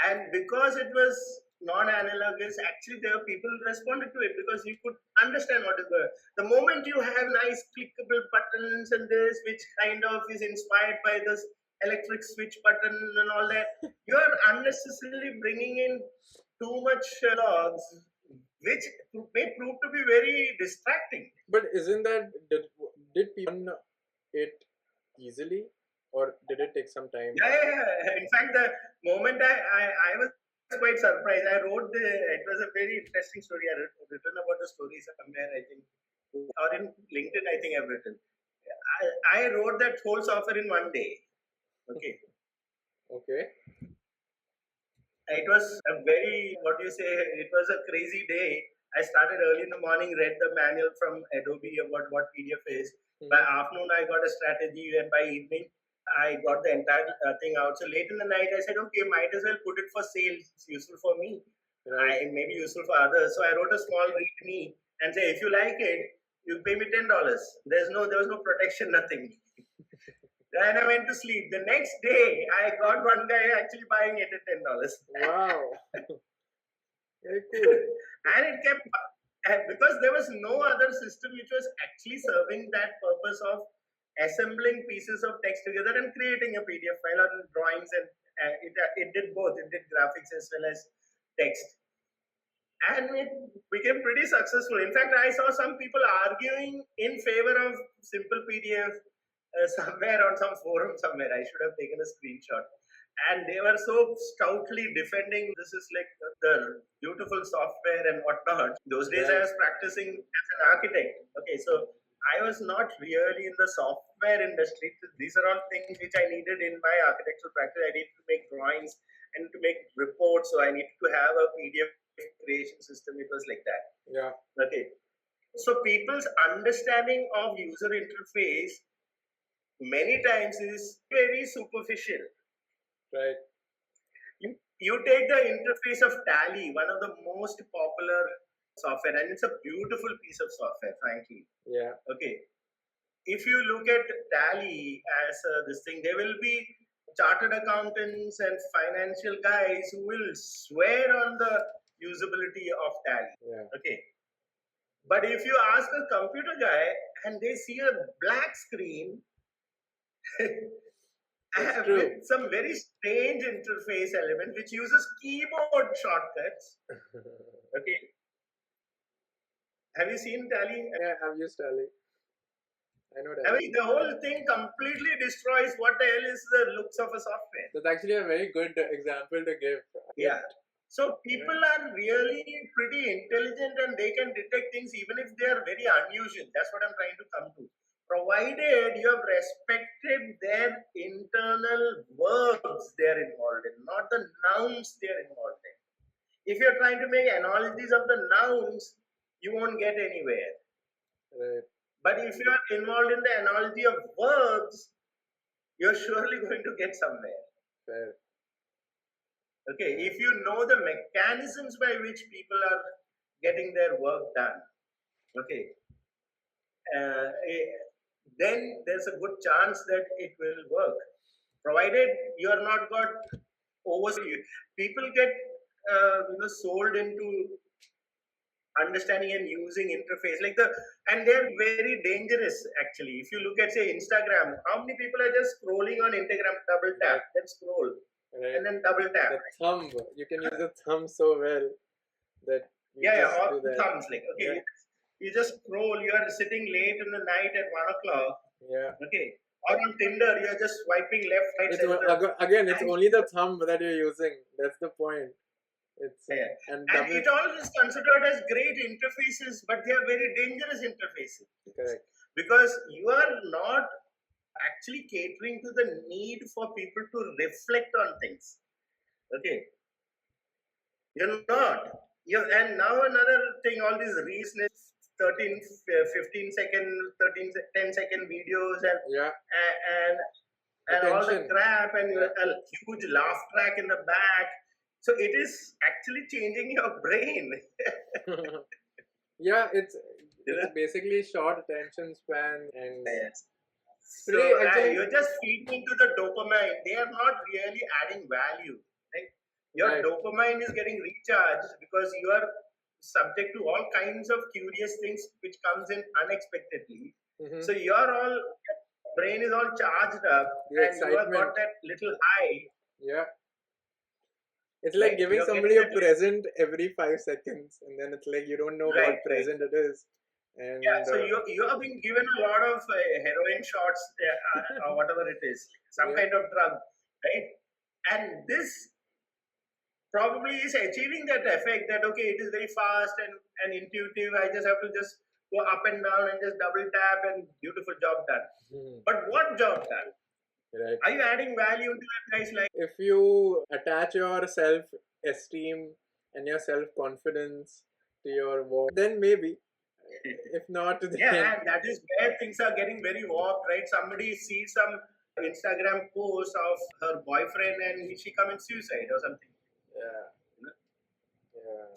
and because it was non-analogous, actually there were people who responded to it because you could understand what is going. The moment you have nice clickable buttons and this, which kind of is inspired by this electric switch button and all that, you are unnecessarily bringing in too much logs, which may prove to be very distracting.
But isn't that did people learn it easily, or did it take some time?
Yeah. In fact, the moment I was quite surprised. I wrote it was a very interesting story. I written about the story somewhere, I think, or in LinkedIn, I think I've written. I wrote that whole software in one day. Okay. It was a very, what do you say, it was a crazy day. I started early in the morning, read the manual from Adobe about what PDF is. By afternoon, I got a strategy, and by evening, I got the entire thing out. So late in the night, I said, okay, might as well put it for sale. It's useful for me. It may be useful for others. So I wrote a small readme and say, if you like it, you pay me $10. There was no protection, nothing. And I went to sleep. The next day, I got one guy actually buying it at $10.
Wow. Very cool.
And it kept, because there was no other system which was actually serving that purpose of assembling pieces of text together and creating a PDF file or drawings, and it did both. It did graphics as well as text, and it became pretty successful. In fact, I saw some people arguing in favor of simple PDF somewhere on some forum somewhere. I should have taken a screenshot. And they were so stoutly defending this is like the beautiful software and whatnot. Those days I was practicing as an architect. Okay, so I was not really in the software industry. These are all things which I needed in my architectural practice. I needed to make drawings and to make reports, so I needed to have a PDF creation system. It was like that.
Yeah.
Okay. So people's understanding of user interface many times is very superficial.
Right.
You take the interface of Tally, one of the most popular software, and it's a beautiful piece of software, frankly.
Yeah.
Okay. If you look at Tally as this thing, there will be chartered accountants and financial guys who will swear on the usability of Tally.
Yeah.
Okay. But if you ask a computer guy and they see a black screen with some very strange interface element which uses keyboard shortcuts. Okay. Have you seen Tally?
Yeah, I've used Tally. I know Tally.
I mean, the whole thing completely destroys what the hell is the looks of a software.
That's actually a very good example to give.
Yeah. So people are really pretty intelligent and they can detect things even if they are very unusual. That's what I'm trying to come to. Provided you have respected their internal verbs they are involved in, not the nouns they are involved in. If you're trying to make analogies of the nouns, you won't get anywhere.
Right.
But if you are involved in the analogy of verbs, you're surely going to get somewhere.
Fair.
Okay, if you know the mechanisms by which people are getting their work done, okay, then there's a good chance that it will work. Provided you are not got over. People get sold into understanding and using interface and they're very dangerous actually. If you look at say Instagram, how many people are just scrolling on Instagram, double tap, then scroll, and then double tap.
The thumb, you can use the thumb so well that
all the thumbs you just scroll. You are sitting late in the night at 1 o'clock. Okay. Or on Tinder, you're just swiping left, right,
again, it's only the thumb that you're using. That's the point.
And it all is considered as great interfaces, but they are very dangerous interfaces.
Correct.
Because you are not actually catering to the need for people to reflect on things. Okay. You're not. And now another thing, all these reasons, 13, 15 second, 13, 10-second videos and all the crap and a huge laugh track in the back. So it is actually changing your brain.
It's basically short attention span and
so you're just feeding into the dopamine. They are not really adding value. Right? Your dopamine is getting recharged because you are subject to all kinds of curious things which comes in unexpectedly. So your brain is all charged up and you have got that little high.
It's like giving somebody a present every 5 seconds, and then it's like you don't know what present it is. And
so you have been given a lot of heroin shots or whatever it is, some kind of drug, right? And this probably is achieving that effect that it is very fast and intuitive. I just have to just go up and down and just double tap and beautiful job done. But what job done?
Right.
Are you adding value to that guy's life?
If you attach your self-esteem and your self-confidence to your work, then maybe. If not, then...
and that is where things are getting very warped, right? Somebody sees some Instagram post of her boyfriend and she commits suicide or something.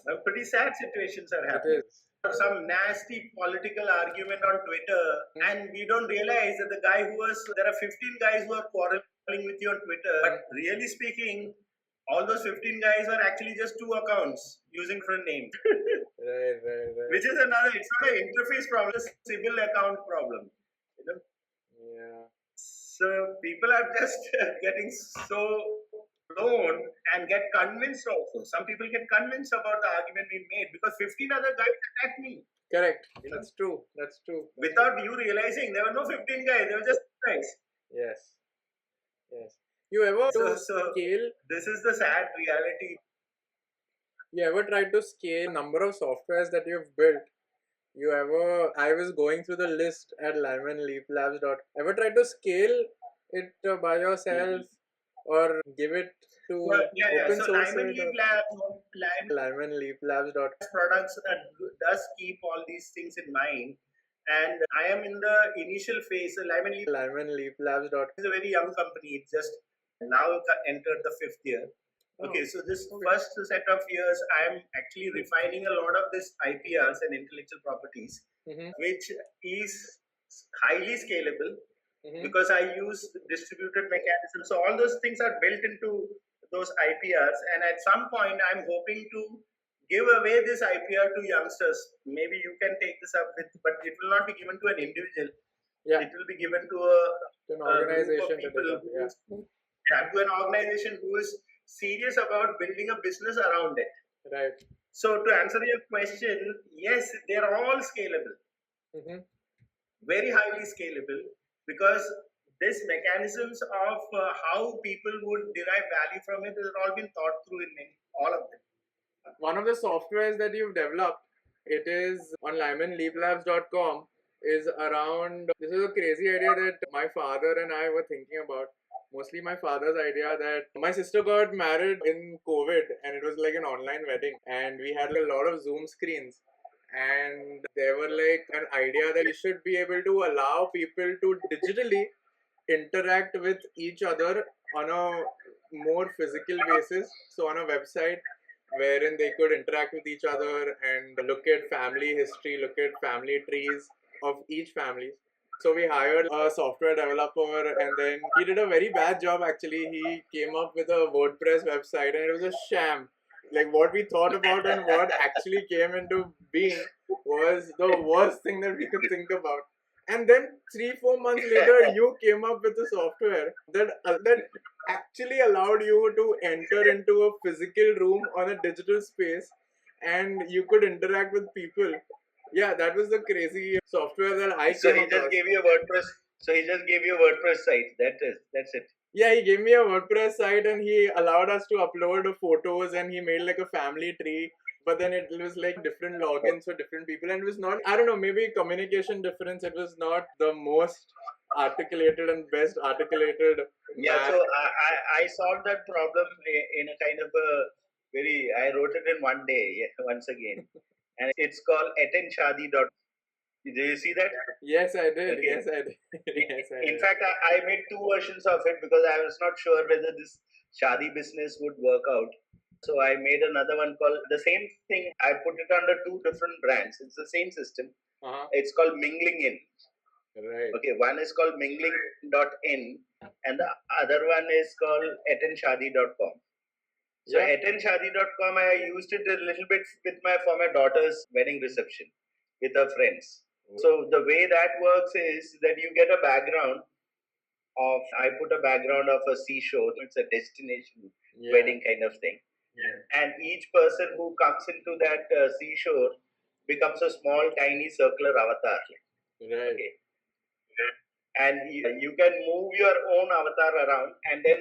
Some pretty sad situations are happening. Some nasty political argument on Twitter, and we don't realize that there are 15 guys who are quarreling with you on Twitter, but really speaking, all those 15 guys are actually just 2 accounts using different names.
Right.
Which is it's not an interface problem, it's a civil account problem. So people are just getting so blown and get convinced also. Some people get convinced about the argument we made because 15 other guys attacked me.
Correct. That's true.
Without you realizing, there were no 15 guys, there were just guys.
Yes. You ever scale?
This is the sad reality.
You ever tried to scale number of softwares that you've built? I was going through the list at LymanLeapLabs. Ever tried to scale it by yourself or give it to open source? LymanLeapLabs
products that does keep all these things in mind. And I am in the initial phase.
LymanLeapLabs
is a very young company. It's just now entered the 5th year. Okay, so this first set of years, I am actually refining a lot of this IPRs and intellectual properties, which is highly scalable because I use distributed mechanisms. So all those things are built into those IPRs, and at some point, I'm hoping to give away this IPR to youngsters. Maybe you can take this up with, but it will not be given to an individual. It will be given to
an organization.
To an organization who is serious about building a business around it.
Right.
So to answer your question, yes, they're all scalable. Very highly scalable because these mechanisms of how people would derive value from it has all been thought through in all of them.
One of the softwares that you've developed, it is on LymanLeapLabs.com, is around, this is a crazy idea that my father and I were thinking about. Mostly my father's idea that my sister got married in COVID and it was like an online wedding and we had a lot of Zoom screens and there were like an idea that we should be able to allow people to digitally interact with each other on a more physical basis. So on a website wherein they could interact with each other and look at family history, look at family trees of each family. So we hired a software developer and then he did a very bad job actually. He came up with a WordPress website and it was a sham.
like what we thought about and what actually came into being was the worst thing that we could think about. And then 3-4 months later, you came up with a software that actually allowed you to enter into a physical room on a digital space, and you could interact with people. Yeah, that was the crazy software that I
So
came
he
across.
just gave you a WordPress. So he just gave you a WordPress site. That's it.
Yeah, he gave me a WordPress site and he allowed us to upload photos and he made like a family tree. But then it was like different logins for different people, and it was not, I don't know, maybe communication difference. It was not the most articulated and best articulated
Yeah,
map.
so I solved that problem in a kind of a I wrote it in one day, once again. And it's called etenshadi.com. Did you see that?
Yes, I did.
Okay.
Yes, I did. Yes, I
In
did.
fact, I made 2 versions of it because I was not sure whether this Shadi business would work out. So I made another one called the same thing. I put it under 2 different brands. It's the same system. It's called Mingling In.
Right.
Okay, one is called mingling.in and the other one is called etenshadi.com. So etenshadi.com, I used it a little bit for my daughter's wedding reception with her friends. So the way that works is that you get a background I put a background of a seashore. It's a destination wedding kind of thing. Yeah. And each person who comes into that seashore becomes a small, tiny circular avatar.
Right.
Okay. And you can move your own avatar around and then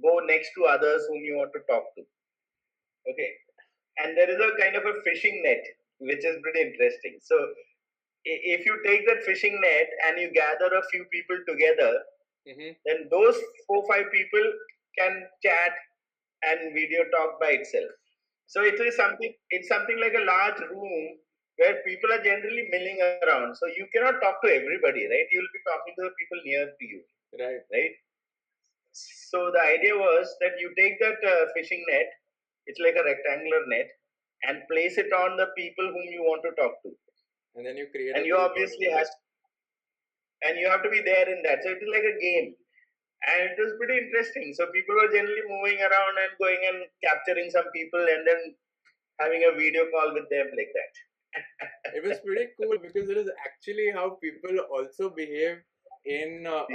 go next to others whom you want to talk to. Okay. And there is a kind of a fishing net, which is pretty interesting. So if you take that fishing net and you gather a few people together, then those 4-5 people can chat and video talk by itself. So it's something like a large room where people are generally milling around. So you cannot talk to everybody, right? You'll be talking to the people near to you. Right? So the idea was that you take that fishing net, it's like a rectangular net, and place it on the people whom you want to talk to.
And then you create
and you obviously and you have to be there in that. So it is like a game. And it was pretty interesting. So people were generally moving around and going and capturing some people and then having a video call with them like that.
It was pretty cool because it is actually how people also behave in a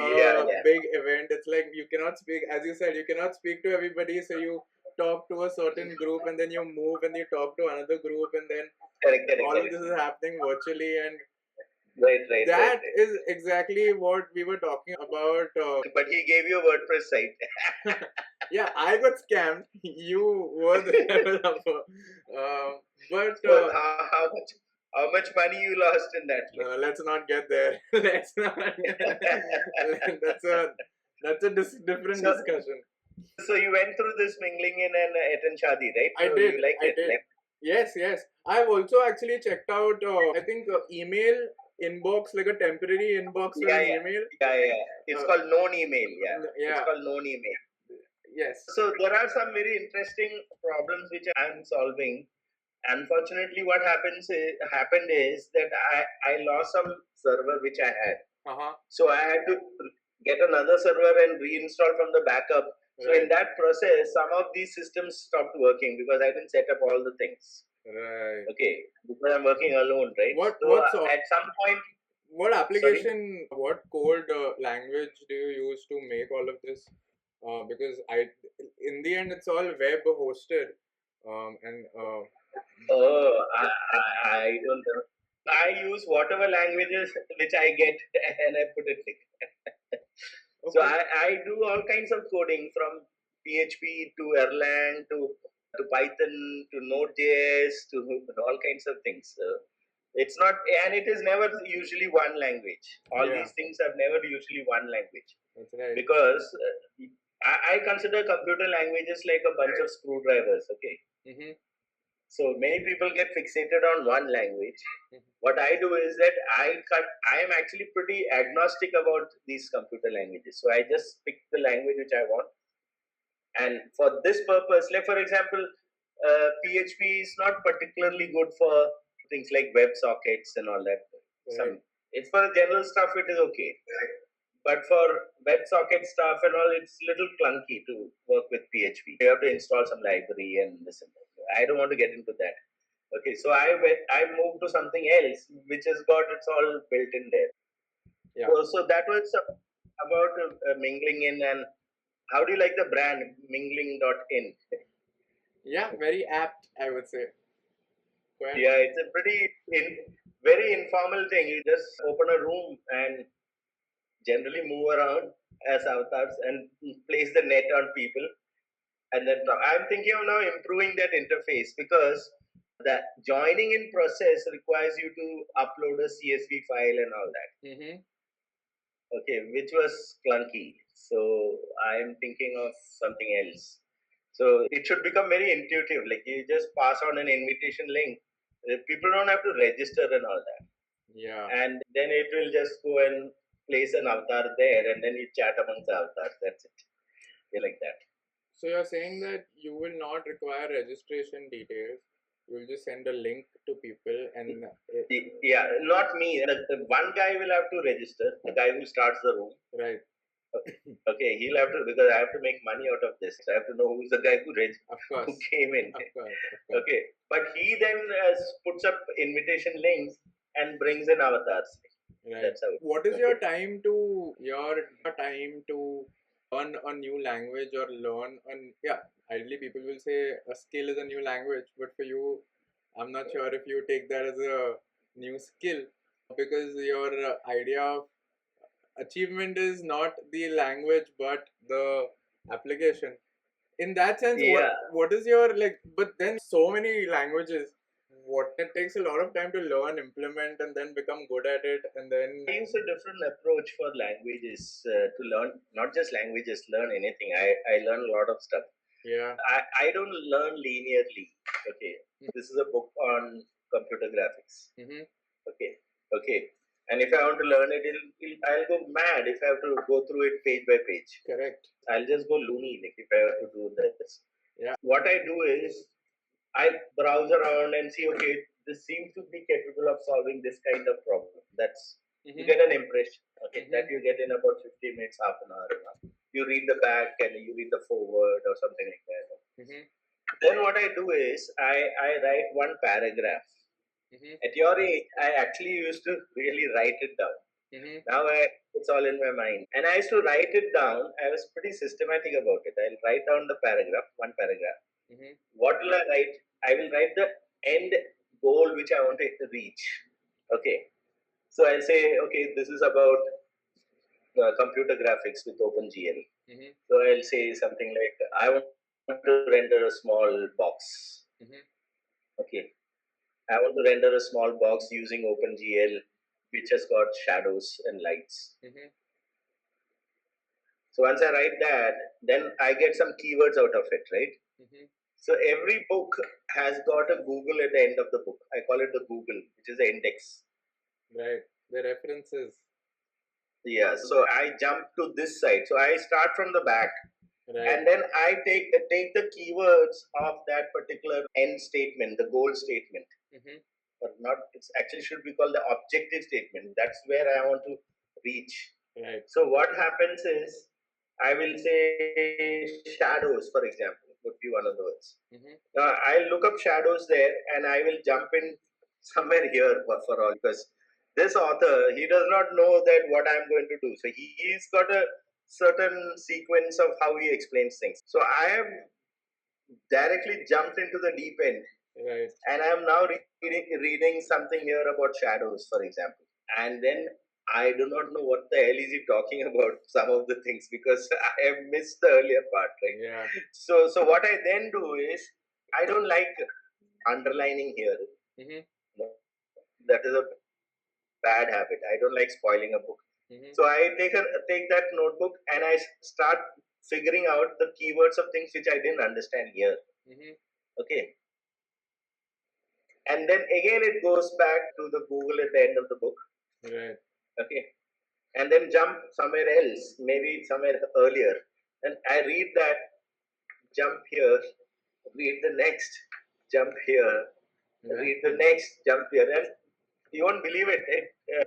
big event. It's like you cannot speak, as you said, you cannot speak to everybody. So you talk to a certain group and then you move and you talk to another group and then all of this is happening virtually. And that is exactly what we were talking about.
But he gave you a WordPress site.
Yeah, I got scammed. You were the developer. But
so how much money you lost in that?
Let's not get there. Let's not. That's a different discussion.
So you went through this mingling in an Etenshadi, right?
I
so
did.
You liked
I
it,
did.
Like?
Yes. I've also actually checked out. I think email inbox, like a temporary inbox for an email.
Yeah. It's called known email. It's called known email.
Yes.
So there are some very interesting problems which I'm solving. Unfortunately, what happened is that I lost some server which I had. So I had to get another server and reinstall from the backup. So in that process, some of these systems stopped working because I didn't set up all the things.
Right.
Okay. Because I'm working alone, right? At some point,
what application, what code language do you use to make all of this? Because in the end, it's all web hosted,
I don't know. I use whatever languages which I get and I put it like. So I do all kinds of coding from PHP to Erlang to Python to Node.js to all kinds of things. It's not, and it is never usually one language. All these things are never usually one language.
That's right.
Because I consider computer languages like a bunch of screwdrivers. Okay. So many people get fixated on one language. What I do is that I am actually pretty agnostic about these computer languages. So I just pick the language which I want. And for this purpose, like for example, PHP is not particularly good for things like WebSockets and all that. It's for general stuff, it is okay. But for WebSocket stuff and all, it's a little clunky to work with PHP. You have to install some library and this and that. I don't want to get into that. Okay, so I moved to something else which has got it's all built in there.
Yeah.
So that was about mingling in. And how do you like the brand mingling.in?
Yeah, very apt, I would say. Quite.
Yeah, it's a very informal thing. You just open a room and generally move around as avatars and place the net on people. And then I'm thinking of now improving that interface, because the joining in process requires you to upload a CSV file and all that.
Mm-hmm.
Okay, which was clunky. So I'm thinking of something else. So it should become very intuitive. Like you just pass on an invitation link. People don't have to register and all that.
Yeah.
And then it will just go and place an avatar there, and then you chat amongst the avatars. That's it. You like that.
So you're saying that you will not require registration details. You'll just send a link to people and
Yeah, not me. The one guy will have to register. The guy who starts the room.
right.
Okay, he'll have to, because I have to make money out of this. I have to know who's the guy who
Of course.
who came in.
Of course.
Okay, but he then puts up invitation links and brings in avatars.
Right.
That's how.
What is your time to learn a new language or learn ideally people will say a skill is a new language, but for you, I'm not sure if you take that as a new skill, because your idea of achievement is not the language but the application. In that sense,
Yeah.
what is your but then so many languages, it takes a lot of time to learn, implement, and then become good at it, and then
I use a different approach for languages to learn, not just languages, learn anything. I learn a lot of stuff.
yeah.
I don't learn linearly. Okay. This is a book on computer graphics.
Mm-hmm.
Okay. And if I want to learn it, I'll go mad if I have to go through it page by page.
Correct.
I'll just go loony if I have to do this.
Yeah.
What I do is I browse around and see, okay, this seems to be capable of solving this kind of problem. That's you get an impression. Okay, that you get in about 15 minutes, half an hour. You read the back and you read the forward or something like that. Then what I do is I write one paragraph. At your age, I actually used to really write it down. Now it's all in my mind. And I used to write it down. I was pretty systematic about it. I'll write down the paragraph, one paragraph. What will I write? I will write the end goal which I want to reach. Okay. So I'll say, okay, this is about computer graphics with OpenGL. So I'll say something like, I want to render a small box. Okay. I want to render a small box using OpenGL, which has got shadows and lights. So once I write that, then I get some keywords out of it, right? So every book has got a Google at the end of the book. I call it the Google, which is the index.
Right. The references.
Yeah. So I jump to this side. So I start from the back. Right. And then I take the keywords of that particular end statement, the goal statement. But not, it's actually should be called the objective statement. That's where I want to reach.
Right.
So what happens is, I will say shadows, for example, would be one of those. Now I'll look up shadows there, and I will jump in somewhere here for all, because this author, he does not know that what I'm going to do. So he's got a certain sequence of how he explains things. So I have directly jumped into the deep end.
Right.
And I am now reading something here about shadows, for example. And then I do not know what the hell is he talking about, some of the things, because I have missed the earlier part, right?
Yeah.
So what I then do is, I don't like underlining here. That is a bad habit. I don't like spoiling a book. So I take that notebook and I start figuring out the keywords of things which I didn't understand here. Okay. And then again it goes back to the Google at the end of the book.
Right.
Okay. And then jump somewhere else, maybe somewhere earlier. And I read that, jump here, read the next, jump here, read the next, jump here. And you won't believe it.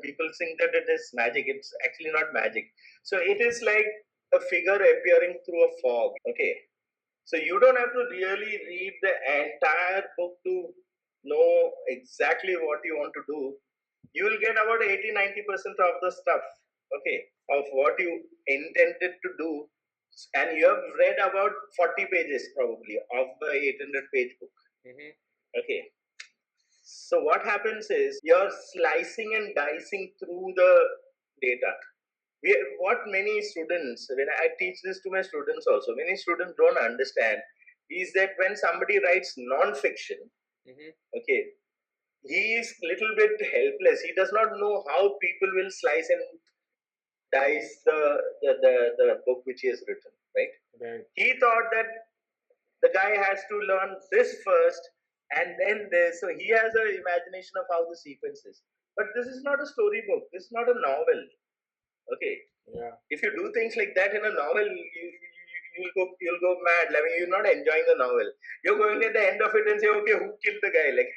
People think that it is magic. It's actually not magic. So it is like a figure appearing through a fog. Okay. So you don't have to really read the entire book to know exactly what you want to do. You will get about 80-90% of the stuff, okay, of what you intended to do, and you have read about 40 pages probably of the 800-page book. Okay. So what happens is you're slicing and dicing through the data. What many students, when I teach this to my students also, many students don't understand is that when somebody writes non-fiction, okay, he is little bit helpless. He does not know how people will slice and dice the book which he has written, right? He thought that the guy has to learn this first and then this. So he has an imagination of how the sequence is. But this is not a storybook. This is not a novel. Okay.
Yeah.
If you do things like that in a novel, you'll go mad. I mean, you're not enjoying the novel. You're going at the end of it and say, okay, who killed the guy? Like,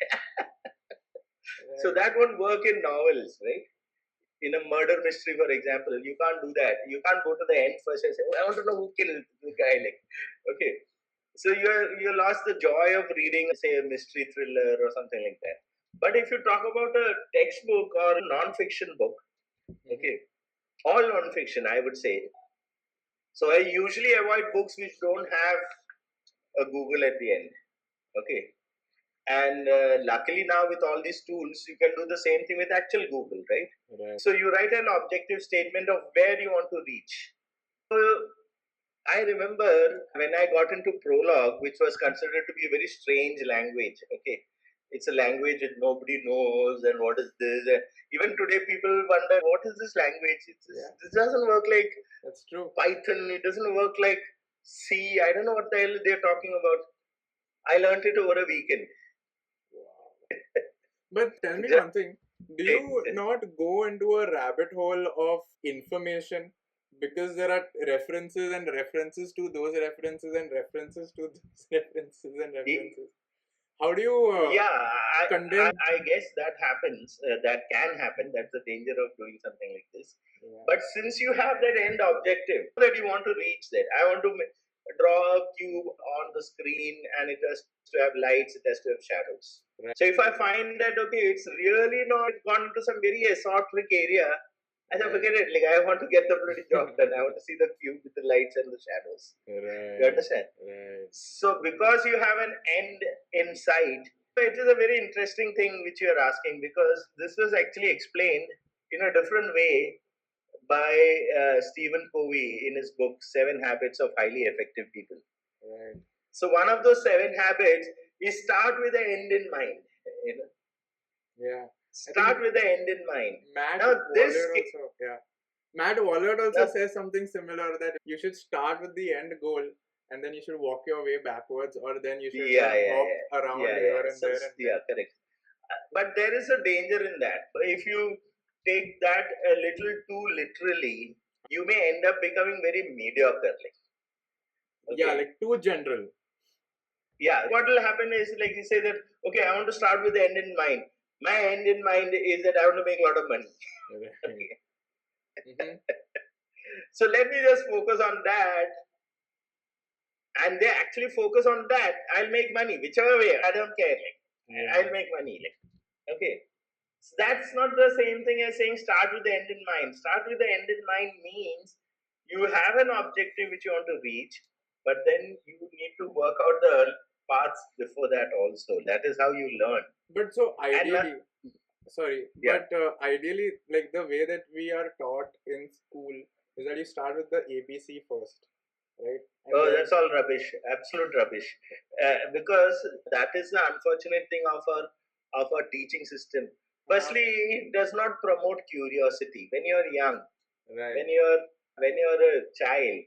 so that won't work in novels, right? In a murder mystery, for example, you can't do that. You can't go to the end first and say, oh, I want to know who killed the guy. Like, okay. So you lost the joy of reading, say, a mystery thriller or something like that. But if you talk about a textbook or a non-fiction book, okay, all non-fiction, I would say. So I usually avoid books which don't have a Google at the end, okay. And luckily now with all these tools, you can do the same thing with actual Google, right? So you write an objective statement of where you want to reach. So I remember when I got into Prolog, which was considered to be a very strange language. Okay, it's a language that nobody knows, and what is this? And even today, people wonder what is this language. This doesn't work like
That's true.
Python. It doesn't work like C. I don't know what the hell they're talking about. I learned it over a weekend.
But tell me one thing. Do you not go into a rabbit hole of information? Because there are references and references to those references and references to those references and references. How do you condense?
I guess that happens. That can happen. That's the danger of doing something like this. Yeah. But since you have that end objective that you want to reach there, I want to draw a cube on the screen and it has to have lights, it has to have shadows. Right. So if I find that, okay, it's really not gone into some very esoteric area, I said, forget it. Like, I want to get the bloody job done. I want to see the cube with the lights and the shadows.
Right.
You understand?
Right.
So, because you have an end in sight, it is a very interesting thing which you are asking, because this was actually explained in a different way by Stephen Covey in his book 7 Habits of Highly Effective People.
Right.
So, one of those 7 habits is start with the end in mind. You know?
Yeah.
Start with the end in mind.
Matt Wallard also says something similar, that you should start with the end goal and then you should walk your way backwards, or then you should hop around here and there.
Yeah, correct. But there is a danger in that. If you take that a little too literally, you may end up becoming very mediocre.
Okay. Yeah, like too general.
Yeah, what will happen is, like you say that, okay, I want to start with the end in mind. My end in mind is that I want to make a lot of money. Okay. So let me just focus on that. And they actually focus on that. I'll make money, whichever way. I don't care. I'll make money. Okay. So that's not the same thing as saying start with the end in mind. Start with the end in mind means you have an objective which you want to reach, but then you need to work out the paths before that also. That is how you learn.
But so ideally, ideally, like the way that we are taught in school is that you start with the ABC first, right?
And that's all rubbish, absolute rubbish. Because that is the unfortunate thing of our teaching system. Firstly, it does not promote curiosity. When you are young, right. when you're a child,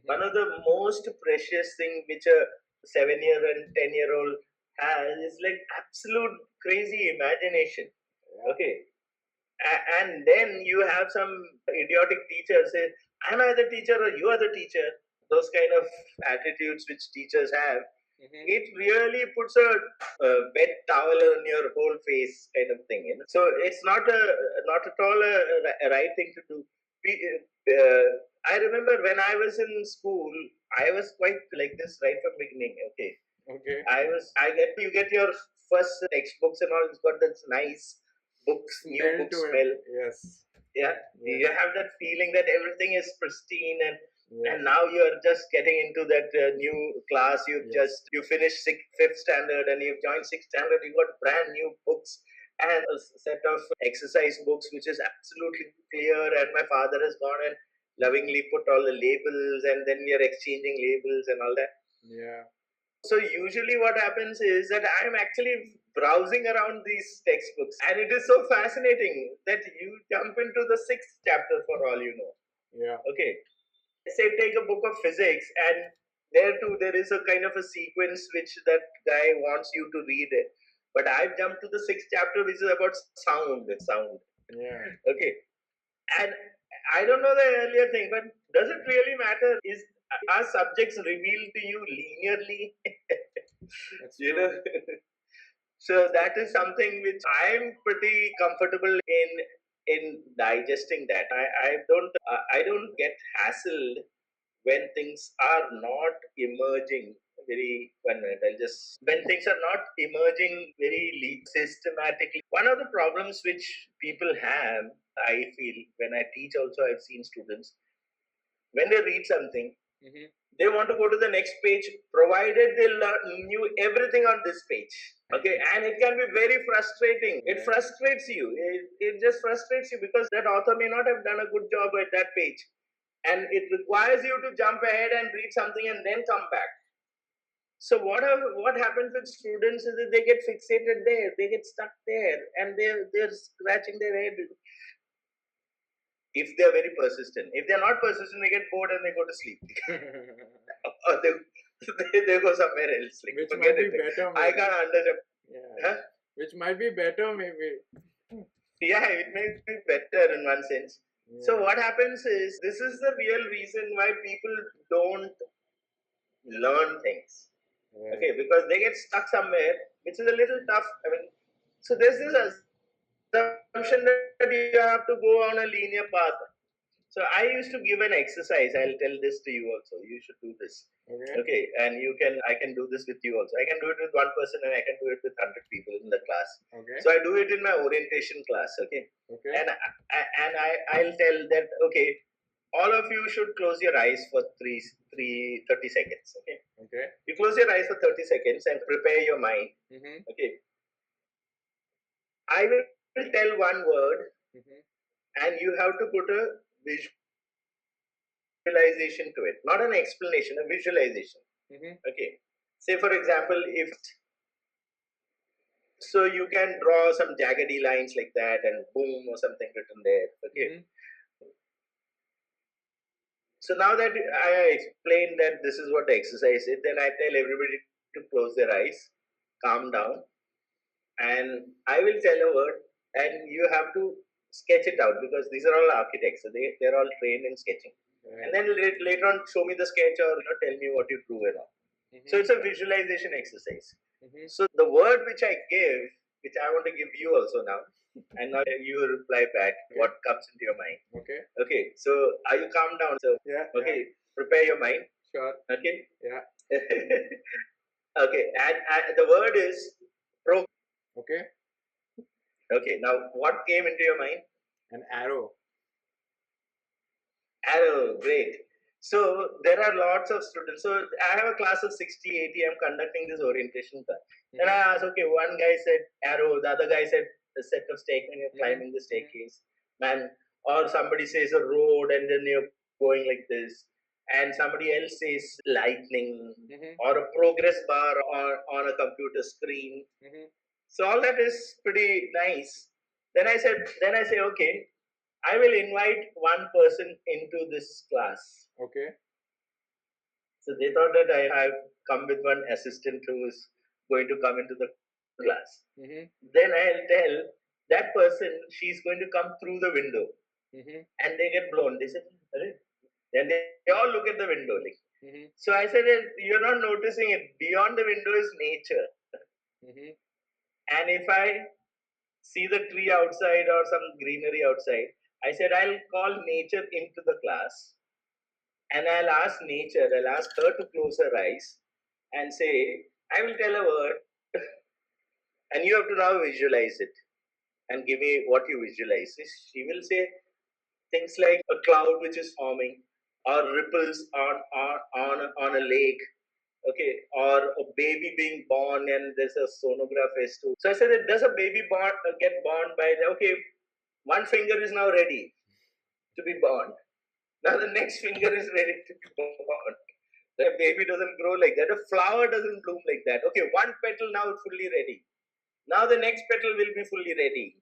one of the most precious thing which a 7-year and 10-year-old has is like absolute crazy imagination. Yeah. Okay. And then you have some idiotic teacher say, am I the teacher or you are the teacher? Those kind of attitudes which teachers have, it really puts a wet towel on your whole face kind of thing. You know? So it's not at all a right thing to do. I remember when I was in school, I was quite like this right from beginning. Okay. You get your first textbooks and all. It's got this nice books, new
Smell
book
to it.
smell.
Yes.
Yeah,
Yes.
you have that feeling that everything is pristine, and
Yes.
now you're just getting into that new class.
Yes.
You finished fifth standard and you've joined sixth standard. You got brand new books and a set of exercise books which is absolutely clear. And my father has gone and lovingly put all the labels, and then we are exchanging labels and all that.
Yeah.
So usually what happens is that I'm actually browsing around these textbooks, and it is so fascinating that you jump into the sixth chapter for all you know.
Yeah.
Okay. Say take a book of physics, and there too there is a kind of a sequence which that guy wants you to read it. But I've jumped to the sixth chapter which is about sound.
Yeah.
Okay. And I don't know the earlier thing, but does it really matter? Are subjects revealed to you linearly?
That's
You
true.
know, so that is something which I'm pretty comfortable in digesting. That I don't get hassled when things are not emerging very. 1 minute, I'll just when things are not emerging very systematically. One of the problems which people have, I feel, when I teach also, I've seen students when they read something, they want to go to the next page, provided they knew everything on this page. Okay, and it can be very frustrating. It frustrates you. It just frustrates you because that author may not have done a good job at that page, and it requires you to jump ahead and read something and then come back. So what happens with students is that they get fixated there, they get stuck there, and they're scratching their head. If they're very persistent, if they're not persistent, they get bored and they go to sleep, or they go somewhere else. Like,
Which
forget
might be
it.
better.
I
Maybe.
can't understand.
Yeah.
Huh?
Which might be better, maybe.
Yeah, it may be better in one sense.
Yeah.
So what happens is, this is the real reason why people don't learn things.
Yeah.
Okay, because they get stuck somewhere, which is a little tough. I mean, so there's this assumption that you have to go on a linear path. So I used to give an exercise. I'll tell this to you also. You should do this. Okay, and I can do this with you also. I can do it with one person, and I can do it with 100 people in the class.
Okay.
So I do it in my orientation class. Okay.
Okay.
And I'll tell that, okay, all of you should close your eyes for 30 seconds. Okay.
Okay.
You close your eyes for 30 seconds and prepare your mind. Okay. I will tell one word, and you have to put a visualization to it, not an explanation, a visualization. Okay. Say for example, so you can draw some jaggedy lines like that and boom or something written there. Okay. So now that I explained that this is what the exercise is, then I tell everybody to close their eyes, calm down, and I will tell a word, and you have to sketch it out, because these are all architects, so they're all trained in sketching. Right. And then later on, show me the sketch, or tell me what you drew and all. So it's a visualization exercise. So the word which I give, which I want to give you also now, and now you reply back what comes into your mind. Okay. So are you calm down? So okay, prepare your mind.
Sure.
Okay.
Yeah.
Okay, and the word is pro.
Okay.
Okay. Now, what came into your mind?
An arrow.
Arrow. Great. So there are lots of students. So I have a class of 60, 80. I'm conducting this orientation class. Then I asked, okay, one guy said arrow, the other guy said a set of stairs when you're climbing the staircase. Man, or somebody says a road and then you're going like this. And somebody else says lightning, or a progress bar on a computer screen. So all that is pretty nice. Then I say, okay, I will invite one person into this class.
Okay.
So they thought that I've come with one assistant who is going to come into the class. Then I'll tell that person she's going to come through the window. And they get blown. They said, then they all look at the window. So I said, you're not noticing it. Beyond the window is nature. And if I see the tree outside or some greenery outside, I said, I'll call nature into the class and I'll ask her to close her eyes and say, I will tell a word and you have to now visualize it and give me what you visualize. She will say things like a cloud which is forming or ripples on a lake, okay, or a baby being born and there's a sonograph too. So I said, does a baby get born by, okay, one finger is now ready to be born. Now the next finger is ready to be born. The baby doesn't grow like that. A flower doesn't bloom like that. Okay, one petal now fully ready. Now the next petal will be fully ready.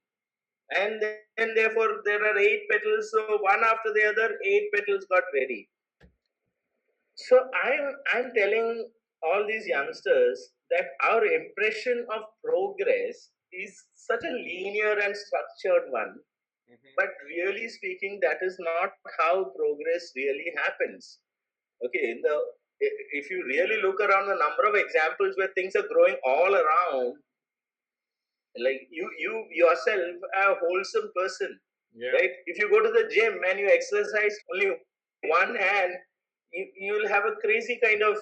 And then therefore there are 8 petals. So one after the other, 8 petals got ready. So I'm telling all these youngsters that our impression of progress is such a linear and structured one. But really speaking, that is not how progress really happens. Okay, if you really look around the number of examples where things are growing all around, like you yourself are a wholesome person, right? If you go to the gym and you exercise only one hand, you will have a crazy kind of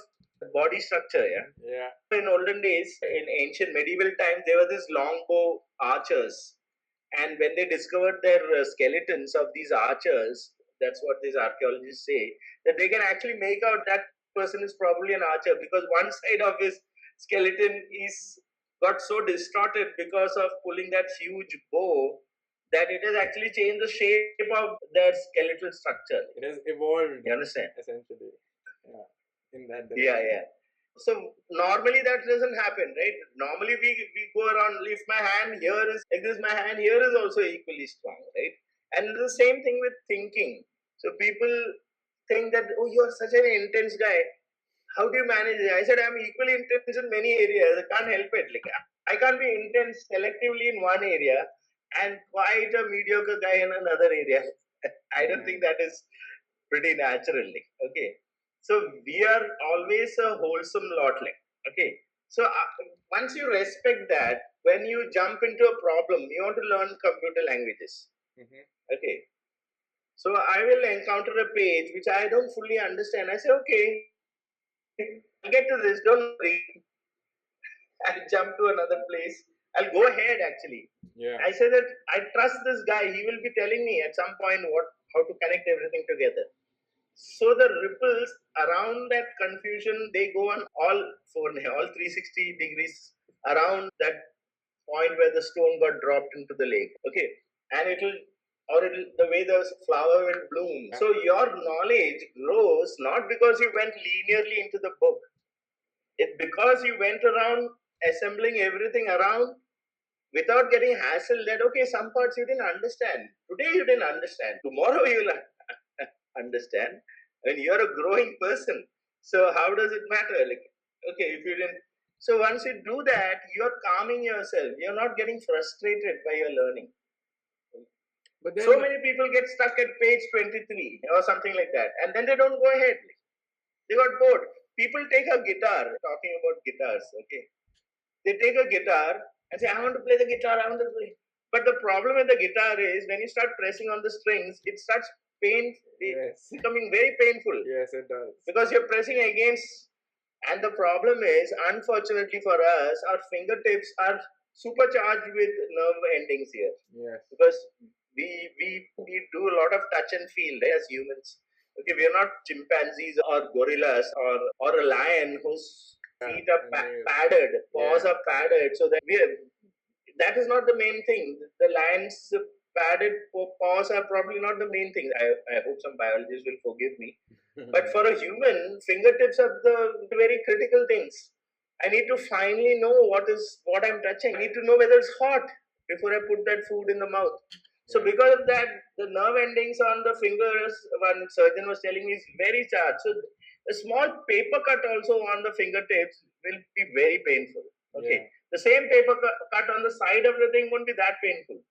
body structure. In olden days, in ancient medieval times, there were these longbow archers, and when they discovered their skeletons of these archers, that's what these archaeologists say, that they can actually make out that person is probably an archer because one side of his skeleton is got so distorted because of pulling that huge bow that it has actually changed the shape of their skeletal structure.
It has evolved.
You understand?
Essentially. Yeah. In that direction.
Yeah. So normally that doesn't happen, right? Normally we go around, if my hand here is like this, my hand here is also equally strong, right? And the same thing with thinking. So people think that, oh, you're such an intense guy. How do you manage it? I said, I'm equally intense in many areas. I can't help it. Like, I can't be intense selectively in one area and quite a mediocre guy in another area. I don't think that is pretty natural. Okay. So we are always a wholesome lot. Okay. So once you respect that, when you jump into a problem, you want to learn computer languages. Okay. So I will encounter a page which I don't fully understand. I say, okay, I'll get to this, don't worry. I'll jump to another place. I'll go ahead actually. I say that I trust this guy. He will be telling me at some point how to connect everything together. So the ripples around that confusion, they go on all 360 degrees around that point where the stone got dropped into the lake. Okay. And the way the flower will bloom. So your knowledge grows not because you went linearly into the book. It's because you went around assembling everything around without getting hassled that, okay, some parts you didn't understand. Today you didn't understand. Tomorrow you will understand. When you're a growing person. So how does it matter? Like, okay, if you didn't. So once you do that, you're calming yourself. You're not getting frustrated by your learning. But then, so many people get stuck at page 23 or something like that. And then they don't go ahead. They got bored. People take a guitar, talking about guitars, okay. They take a guitar and say, I want to play the guitar, I want to play. But the problem with the guitar is when you start pressing on the strings, it starts becoming very painful.
Yes, it does.
Because you're pressing against, and the problem is, unfortunately for us, our fingertips are supercharged with nerve endings here.
Yes.
Because we do a lot of touch and feel, right, as humans. Okay, we are not chimpanzees or gorillas or a lion whose feet are padded, paws are padded, so that that is not the main thing. The lion's padded paws are probably not the main thing. I hope some biologists will forgive me. But for a human, fingertips are the very critical things. I need to finally know what I'm touching. I need to know whether it's hot before I put that food in the mouth. So because of that, the nerve endings on the fingers, one surgeon was telling me, is very charged. So a small paper cut also on the fingertips will be very painful. Okay. The same paper cut on the side of the thing won't be that painful.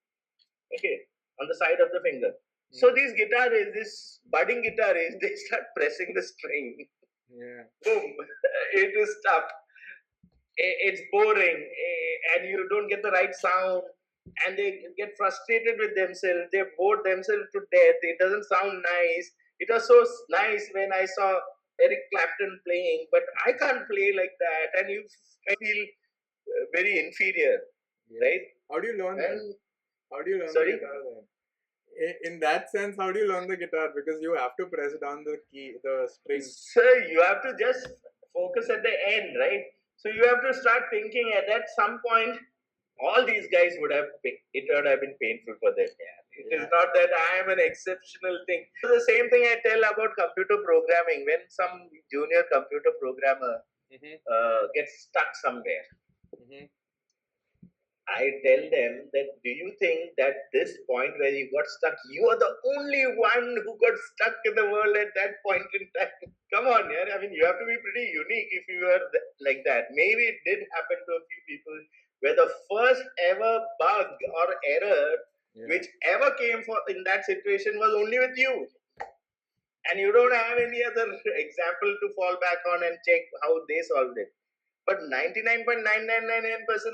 Okay. On the side of the finger. So these guitarists, this budding guitarists, they start pressing the string. Boom. It is tough. It's boring and you don't get the right sound. and they get frustrated with themselves. They bore themselves to death. It doesn't sound nice. It was so nice when I saw Eric Clapton playing, but I can't play like that, and you feel very inferior, right?
How do you learn that?
And
How do you learn
sorry?
the guitar then? In that sense, how do you learn the guitar? Because you have to press down the key, the strings.
So you have to just focus at the end, right? So you have to start thinking at some point, all these guys would have been painful for them. Yeah. It is not that I am an exceptional thing. So the same thing I tell about computer programming. When some junior computer programmer gets stuck somewhere, I tell them that, do you think that this point where you got stuck, you are the only one who got stuck in the world at that point in time? Come on, yeah. I mean, you have to be pretty unique if you are like that. Maybe it did happen to a few people where the first ever bug or error which ever came in that situation was only with you. And you don't have any other example to fall back on and check how they solved it. But 99.9999%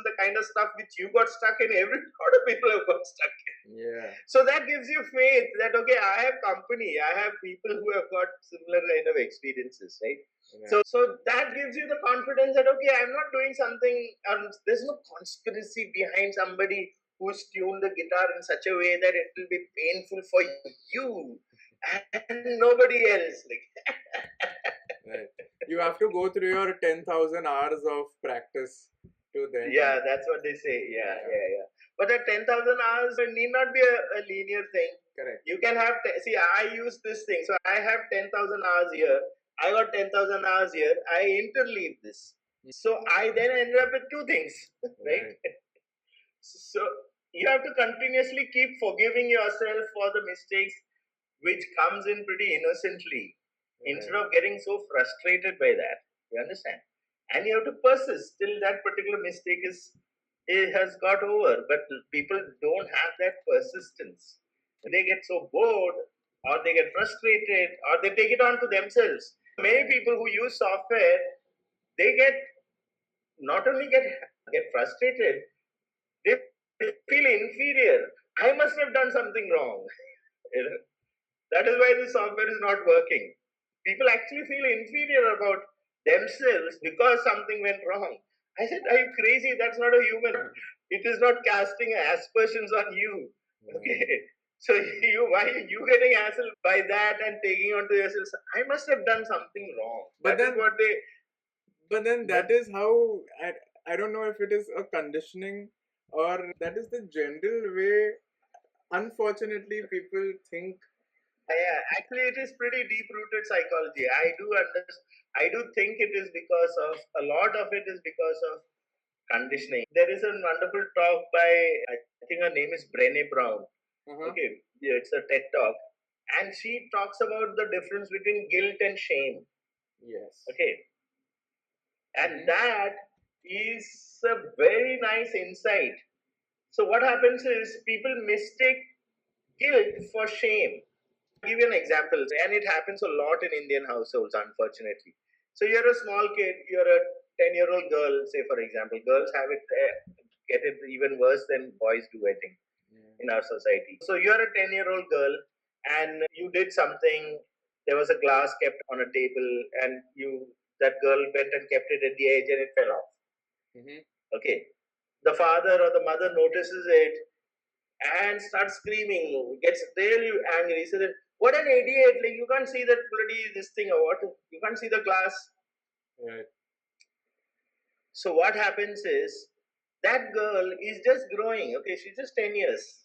the kind of stuff which you got stuck in, every lot of people have got stuck in.
Yeah.
So that gives you faith that, okay, I have company, I have people who have got similar kind of experiences, right? Yeah. So that gives you the confidence that, okay, I'm not doing something, there's no conspiracy behind somebody who's tuned the guitar in such a way that it will be painful for you and nobody else.
Right. You have to go through your 10,000 hours of practice to then.
Yeah, that's what they say. Yeah. But that 10,000 hours need not be a linear thing.
Correct.
You can have, see, I use this thing. So I have 10,000 hours here. I got 10,000 hours here. I interleave this. So I then end up with two things, right? So you have to continuously keep forgiving yourself for the mistakes which comes in pretty innocently, instead of getting so frustrated by that. You understand? And you have to persist till that particular mistake has got over. But people don't have that persistence. They get so bored, or they get frustrated, or they take it on to themselves. Many people who use software, they not only get frustrated, they feel inferior. I must have done something wrong. That is why the software is not working. People actually feel inferior about themselves because something went wrong. I said, are you crazy? That's not a human. It is not casting aspersions on you. Okay. So why are you getting hassled by that and taking onto yourself? I must have done something wrong. But
then that is how, I don't know if it is a conditioning or that is the general way, unfortunately, people think.
Yeah, actually, it is pretty deep-rooted psychology. I do think it is because of, a lot of it is because of conditioning. There is a wonderful talk by, I think her name is Brené Brown. Okay, yeah, it's a TED talk, and she talks about the difference between guilt and shame.
Yes.
Okay, and that is a very nice insight. So what happens is people mistake guilt for shame. I'll give you an example, and it happens a lot in Indian households, unfortunately. So you're a small kid, you're a 10-year-old girl, say for example. Girls have it, get it even worse than boys do, I think, in our society. So you're a 10-year-old girl, and you did something. There was a glass kept on a table, and that girl went and kept it at the edge, and it fell off. Okay. The father or the mother notices it and starts screaming, gets really angry. He says, what an idiot, like you can't see that bloody this thing or what? You can't see the glass.
Right.
So what happens is, that girl is just growing, okay, she's just 10 years.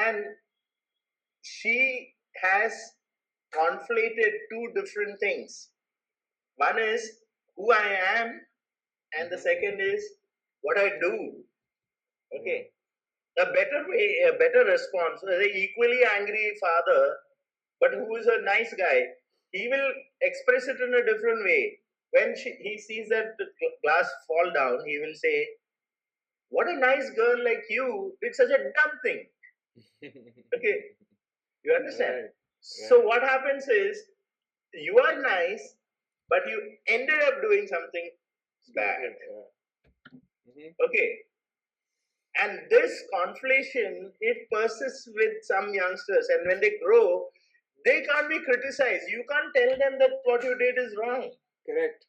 And she has conflated two different things. One is who I am, and the second is what I do. Okay. A better response. The equally angry father, but who is a nice guy, he will express it in a different way. When he sees that the glass fall down, he will say, what a nice girl like you did such a dumb thing. Okay, you understand? Right. So what happens is, you are nice, but you ended up doing something bad. Okay. And this conflation, it persists with some youngsters, and when they grow, they can't be criticized. You can't tell them that what you did is wrong.
Correct.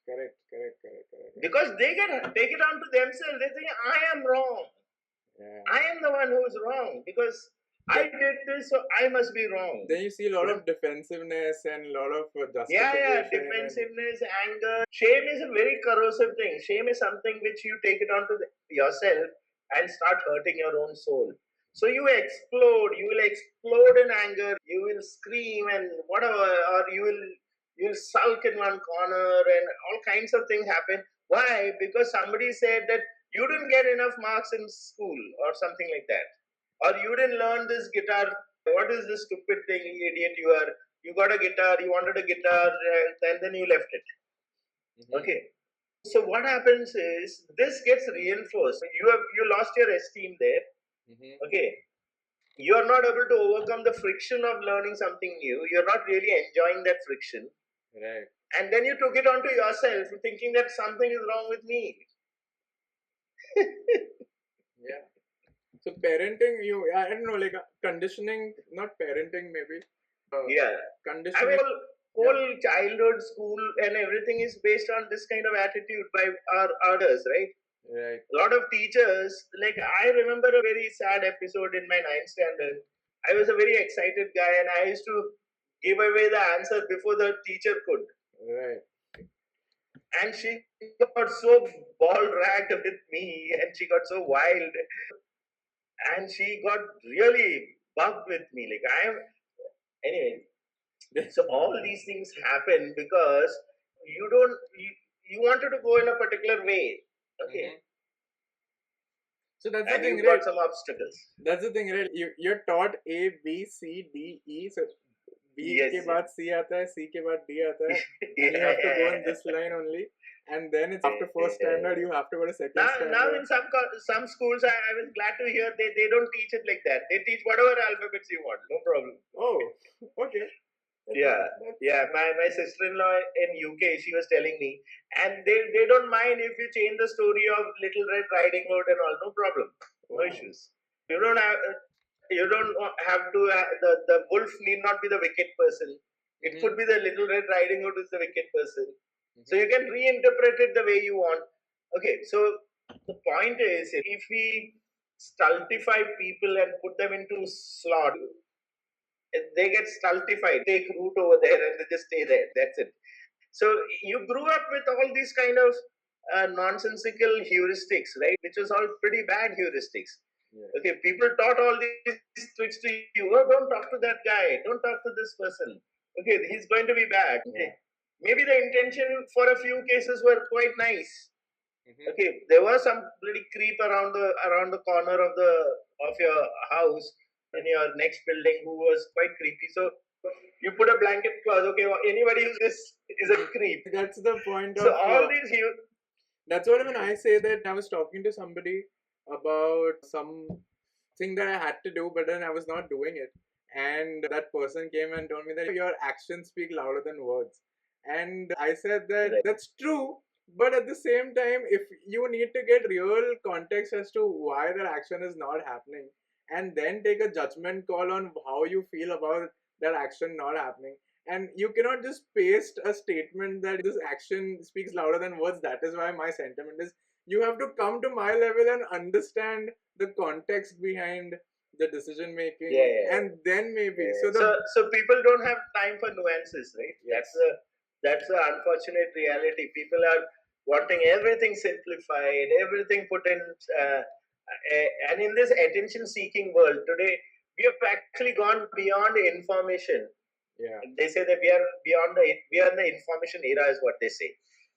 Because they take it on to themselves. They think, I am wrong.
Yeah.
I am the one who's wrong because I did this, so I must be wrong.
Then you see a lot of defensiveness and a lot of justification.
Yeah, defensiveness, anger. Shame is a very corrosive thing. Shame is something which you take it onto yourself and start hurting your own soul. So you explode. You will explode in anger. You will scream and whatever, or you'll sulk in one corner, and all kinds of things happen. Why? Because somebody said that you didn't get enough marks in school or something like that, or you didn't learn this guitar. What is this stupid thing, idiot you are? You got a guitar, you wanted a guitar, and then you left it. Mm-hmm. Okay. So what happens is this gets reinforced. You lost your esteem there. Mm-hmm. Okay. You are not able to overcome the friction of learning something new. You're not really enjoying that friction.
Right.
And then you took it onto yourself, thinking that something is wrong with me.
Yeah. So parenting, I don't know, like conditioning, not parenting maybe.
I
Conditioning.
mean, whole childhood, school, and everything is based on this kind of attitude by our elders, right?
Right.
A lot of teachers, like I remember a very sad episode in my 9th standard. I was a very excited guy, and I used to give away the answer before the teacher could.
Right.
And she got so ball-ragged with me, and she got so wild, and she got really bugged with me. Anyway. So all these things happen because you wanted to go in a particular way. Okay.
Mm-hmm. So that's
and
the thing,
you
right?
got some obstacles.
That's the thing, right? You're taught A, B, C, D, E. So B ke baad C aata hai, C ke baad D aata hai. And you have to go in this line only. And then it's after first standard, you have to go to second standard.
Now in some schools, I was glad to hear they don't teach it like that. They teach whatever alphabets you want. No problem.
Oh, okay.
Yeah. My sister-in-law in UK, she was telling me, and they don't mind if you change the story of Little Red Riding Hood and all. No problem. No issues. You don't have to. The wolf need not be the wicked person. It could be the Little Red Riding Hood who's the wicked person. So you can reinterpret it the way you want. Okay, so the point is, if we stultify people and put them into slot, they get stultified, take root over there, and they just stay there. That's it. So you grew up with all these kind of nonsensical heuristics, right? Which was all pretty bad heuristics. Yeah. Okay, people taught all these tricks to you. Oh, don't talk to that guy. Don't talk to this person. Okay, he's going to be bad. Okay. Maybe the intention for a few cases were quite nice. Mm-hmm. Okay, there was some bloody creep around the corner of your house in your next building who was quite creepy. So you put a blanket clause. Okay, anybody who's this is a creep.
That's the point.
So all these
that's what when I say that I was talking to somebody about something that I had to do, but then I was not doing it, and that person came and told me that your actions speak louder than words. And I said that that's true, but at the same time, if you need to get real context as to why that action is not happening, and then take a judgment call on how you feel about that action not happening, and you cannot just paste a statement that this action speaks louder than words. That is why my sentiment is you have to come to my level and understand the context behind the decision making, and then maybe
so people don't have time for nuances, right? Yes. That's the unfortunate reality. People are wanting everything simplified, everything put in, and in this attention-seeking world today, we have actually gone beyond information.
Yeah.
They say that we are in the information era, is what they say.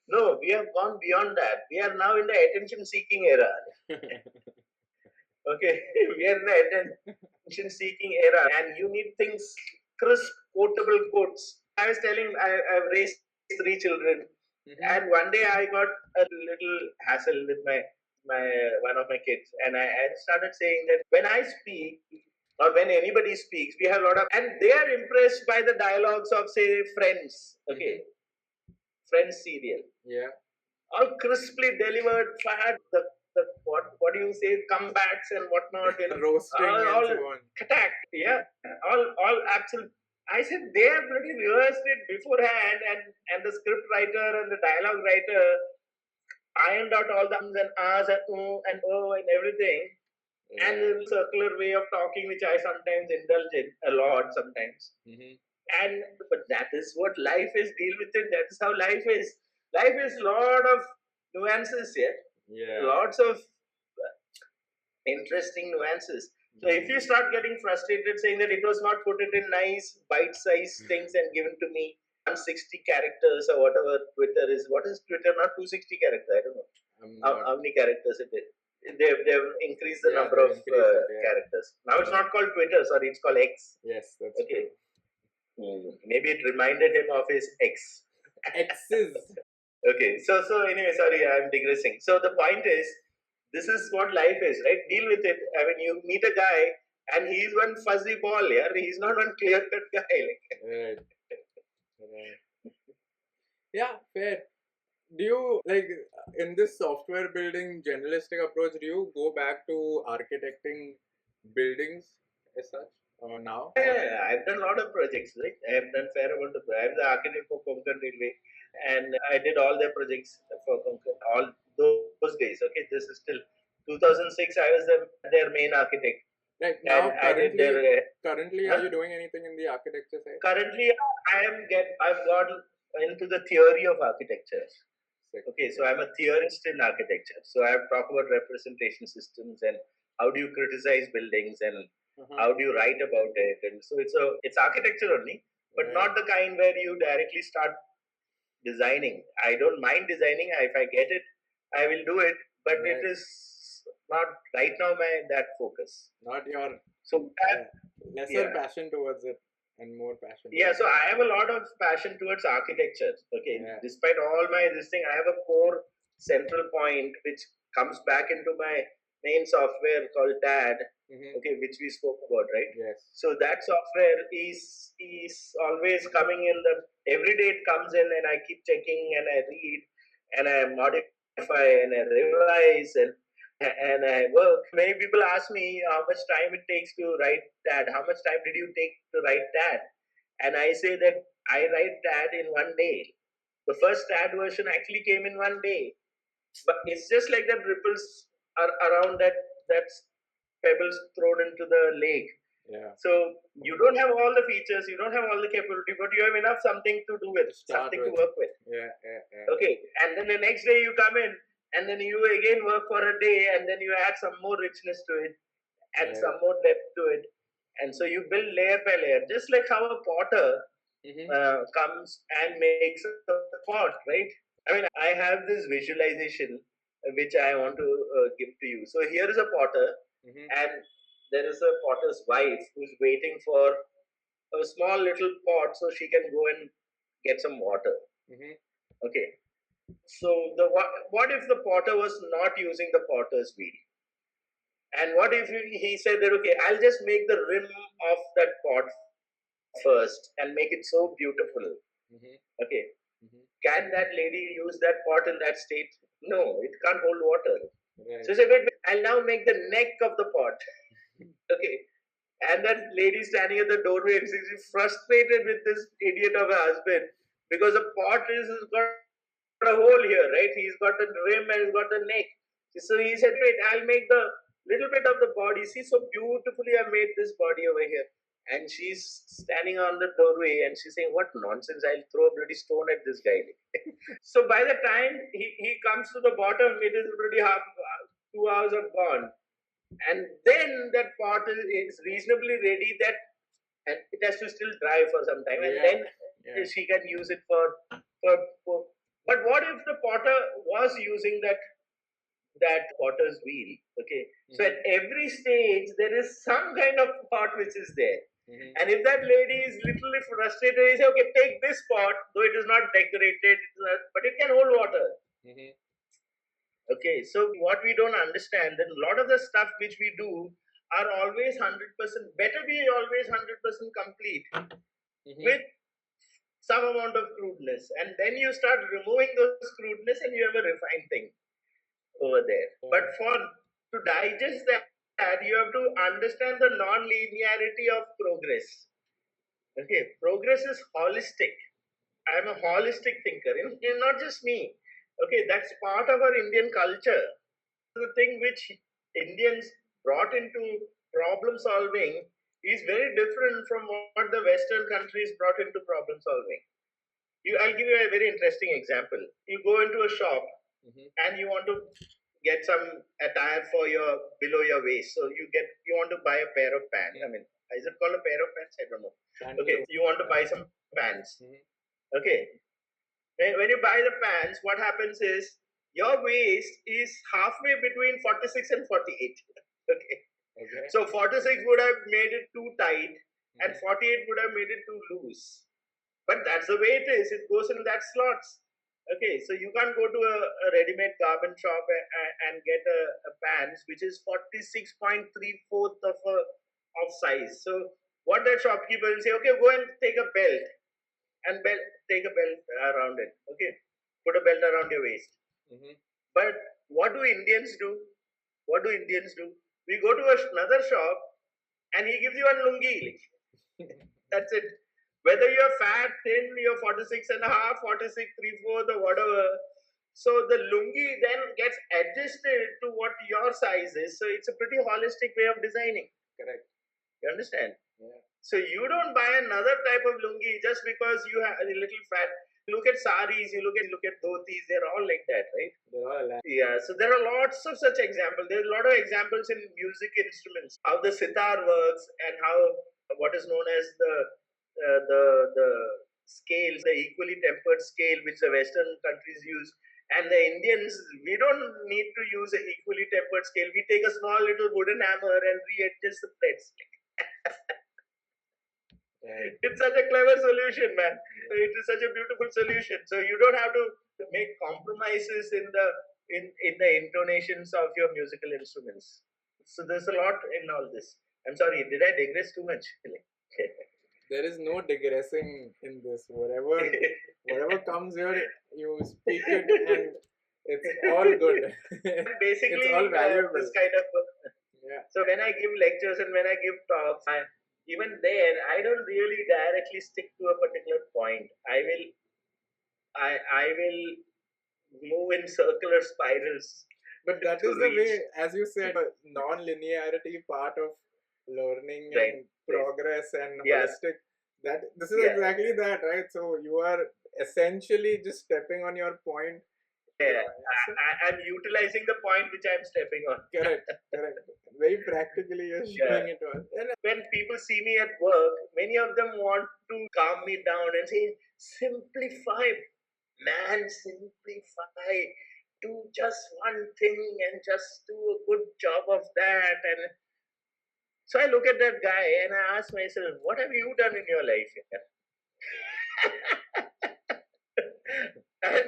No, we have gone beyond that. We are now in the attention-seeking era. Okay, we are in the attention-seeking era, and you need things crisp, quotable quotes. I was telling, I've raised 3 children, and one day I got a little hassle with my one of my kids, and I started saying that when I speak or when anybody speaks, we have a lot of, and they are impressed by the dialogues of, say, Friends. Okay, Friends serial.
Yeah.
All crisply delivered, fat. The the what do you say, comebacks and whatnot,
roasting and
all
so on.
attacked, all absolute. I said they have already rehearsed it beforehand, and the script writer and the dialogue writer ironed out all the ums and ahs and and oh and everything, and the circular way of talking, which I sometimes indulge in a lot sometimes. And but that is what life is. Deal with it. That is how life is. Life is lot of nuances here. Lots of interesting nuances. So if you start getting frustrated saying that it was not put it in nice bite-sized things and given to me 160 characters or whatever Twitter is. What is Twitter? Not 260 characters. I don't know how many characters it is. They've increased the number of characters. Now it's not called Twitter. Sorry, it's called X.
Yes, that's
okay. Maybe it reminded him of his ex.
X's.
Okay. So anyway, sorry, I'm digressing. So the point is, this is what life is, right? Deal with it. I mean, you meet a guy and he's one fuzzy ball, yeah. He's not one clear-cut guy.
Right. Yeah, fair. Do you, like, in this software building generalistic approach, do you go back to architecting buildings as such now?
Yeah, I've done a lot of projects, right? I have done fair amount of. I'm the architect for Konkan Railway, and I did all their projects for Konkan all those days. Okay, this is still 2006. I was their main architect.
Right now, currently,
currently,
are you doing anything in the architecture side?
Currently, I've got into the theory of architecture. Okay, so I'm a theorist in architecture. So I talk about representation systems and how do you criticize buildings and how do you write about it. And so it's architecture only, but not the kind where you directly start designing. I don't mind designing. If I get it, I will do it. But it is not right now that focus.
Not your lesser passion towards it. And more passion.
Yeah, so I have a lot of passion towards architecture. Okay, despite all my this thing, I have a core central point which comes back into my main software called TAD. Okay, which we spoke about, right?
Yes.
So that software is always coming in. Every day it comes in, and I keep checking, and I read, and I modify, and I revise, and I work. Many people ask me how much time it takes to write TAD. How much time did you take to write TAD? And I say that I write TAD in 1 day. The first TAD version actually came in 1 day. But it's just like that ripples are around that's pebbles thrown into the lake.
Yeah.
So you don't have all the features, you don't have all the capability, but you have enough something to do with, something to work with.
Yeah.
Okay. And then the next day you come in, and then you again work for a day, and then you add some more richness to it, add some more depth to it, and so you build layer by layer, just like how a potter comes and makes a pot, right? I mean, I have this visualization which I want to give to you. So here is a potter, and there is a potter's wife who's waiting for a small little pot so she can go and get some water. Okay. So what if the potter was not using the potter's wheel? And what if he said that, okay, I'll just make the rim of that pot first and make it so beautiful. Okay. Can that lady use that pot in that state? No, it can't hold water. Right. So he said, wait, I'll now make the neck of the pot. Okay. And that lady standing at the doorway, she's frustrated with this idiot of a husband because the pot is got a hole here, right? He's got the rim and he's got the neck. So he said, wait, I'll make the little bit of the body. See, so beautifully I made this body over here. And she's standing on the doorway and she's saying, what nonsense, I'll throw a bloody stone at this guy. So by the time he comes to the bottom, it is already 2 hours have gone. And then that pot is reasonably ready, and it has to still dry for some time. And then she can use it for. But what if the potter was using that potter's wheel? Okay, so at every stage there is some kind of pot which is there. And if that lady is literally frustrated, he say, okay, take this pot, though it is not decorated, but it can hold water. Okay, so what we don't understand, that a lot of the stuff which we do are always 100%, better be always 100% complete with some amount of crudeness, and then you start removing those crudeness and you have a refined thing. over there. But to digest that, you have to understand the non-linearity of progress. Okay, progress is holistic. I am a holistic thinker, and not just me. Okay, that's part of our Indian culture. The thing which Indians brought into problem solving is very different from what the Western countries brought into problem solving. I'll give you a very interesting example. You go into a shop and you want to get some attire for your below your waist. So you want to buy a pair of pants. I mean, is it called a pair of pants? I don't know. Okay, you want to buy some pants. Okay, when you buy the pants, what happens is your waist is halfway between 46 and 48. Okay. So 46 would have made it too tight, and 48 would have made it too loose. But that's the way it is. It goes in that slots. Okay, so you can't go to a ready-made garment shop and get a pants which is 46.34 of size. So what that shopkeeper will say, okay, go and take a belt and take a belt around it. Okay, put a belt around your waist. But what do Indians do? What do Indians do? We go to another shop and he gives you a lungi. That's it. Whether you're fat, thin, you're 46 and a half, 46, 3/4, or whatever. So the lungi then gets adjusted to what your size is. So it's a pretty holistic way of designing. Correct. You understand? Yeah. So you don't buy another type of lungi just because you have a little fat. Look at saris, you look at dhotis, they're all like that, right? They're all alike. Yeah, so there are lots of such examples. There's a lot of examples in music instruments, how the sitar works and how what is known as the scales, the equally tempered scale which the Western countries use. And the Indians, we don't need to use an equally tempered scale. We take a small little wooden hammer and readjust the threads. It's such a clever solution, man. It is such a beautiful solution. So you don't have to make compromises in the intonations of your musical instruments. So there's a lot in all this. I'm sorry, did I digress too much?
There is no digressing in this. Whatever comes here, you speak it, and it's all good.
Basically,
it's all valuable.
This kind of. Yeah. So when I give lectures and when I give talks, even there, I don't really directly stick to a particular point. I will move in circular spirals.
But that is the way, as you said, non-linearity part of learning and progress and holistic. This is exactly that, right? So you are essentially just stepping on your point.
Yeah, I'm utilizing the point which I'm stepping on.
Correct. Very practically, you're showing it on.
When people see me at work, many of them want to calm me down and say, simplify, man, simplify. Do just one thing and just do a good job of that. And so I look at that guy and I ask myself, what have you done in your life? And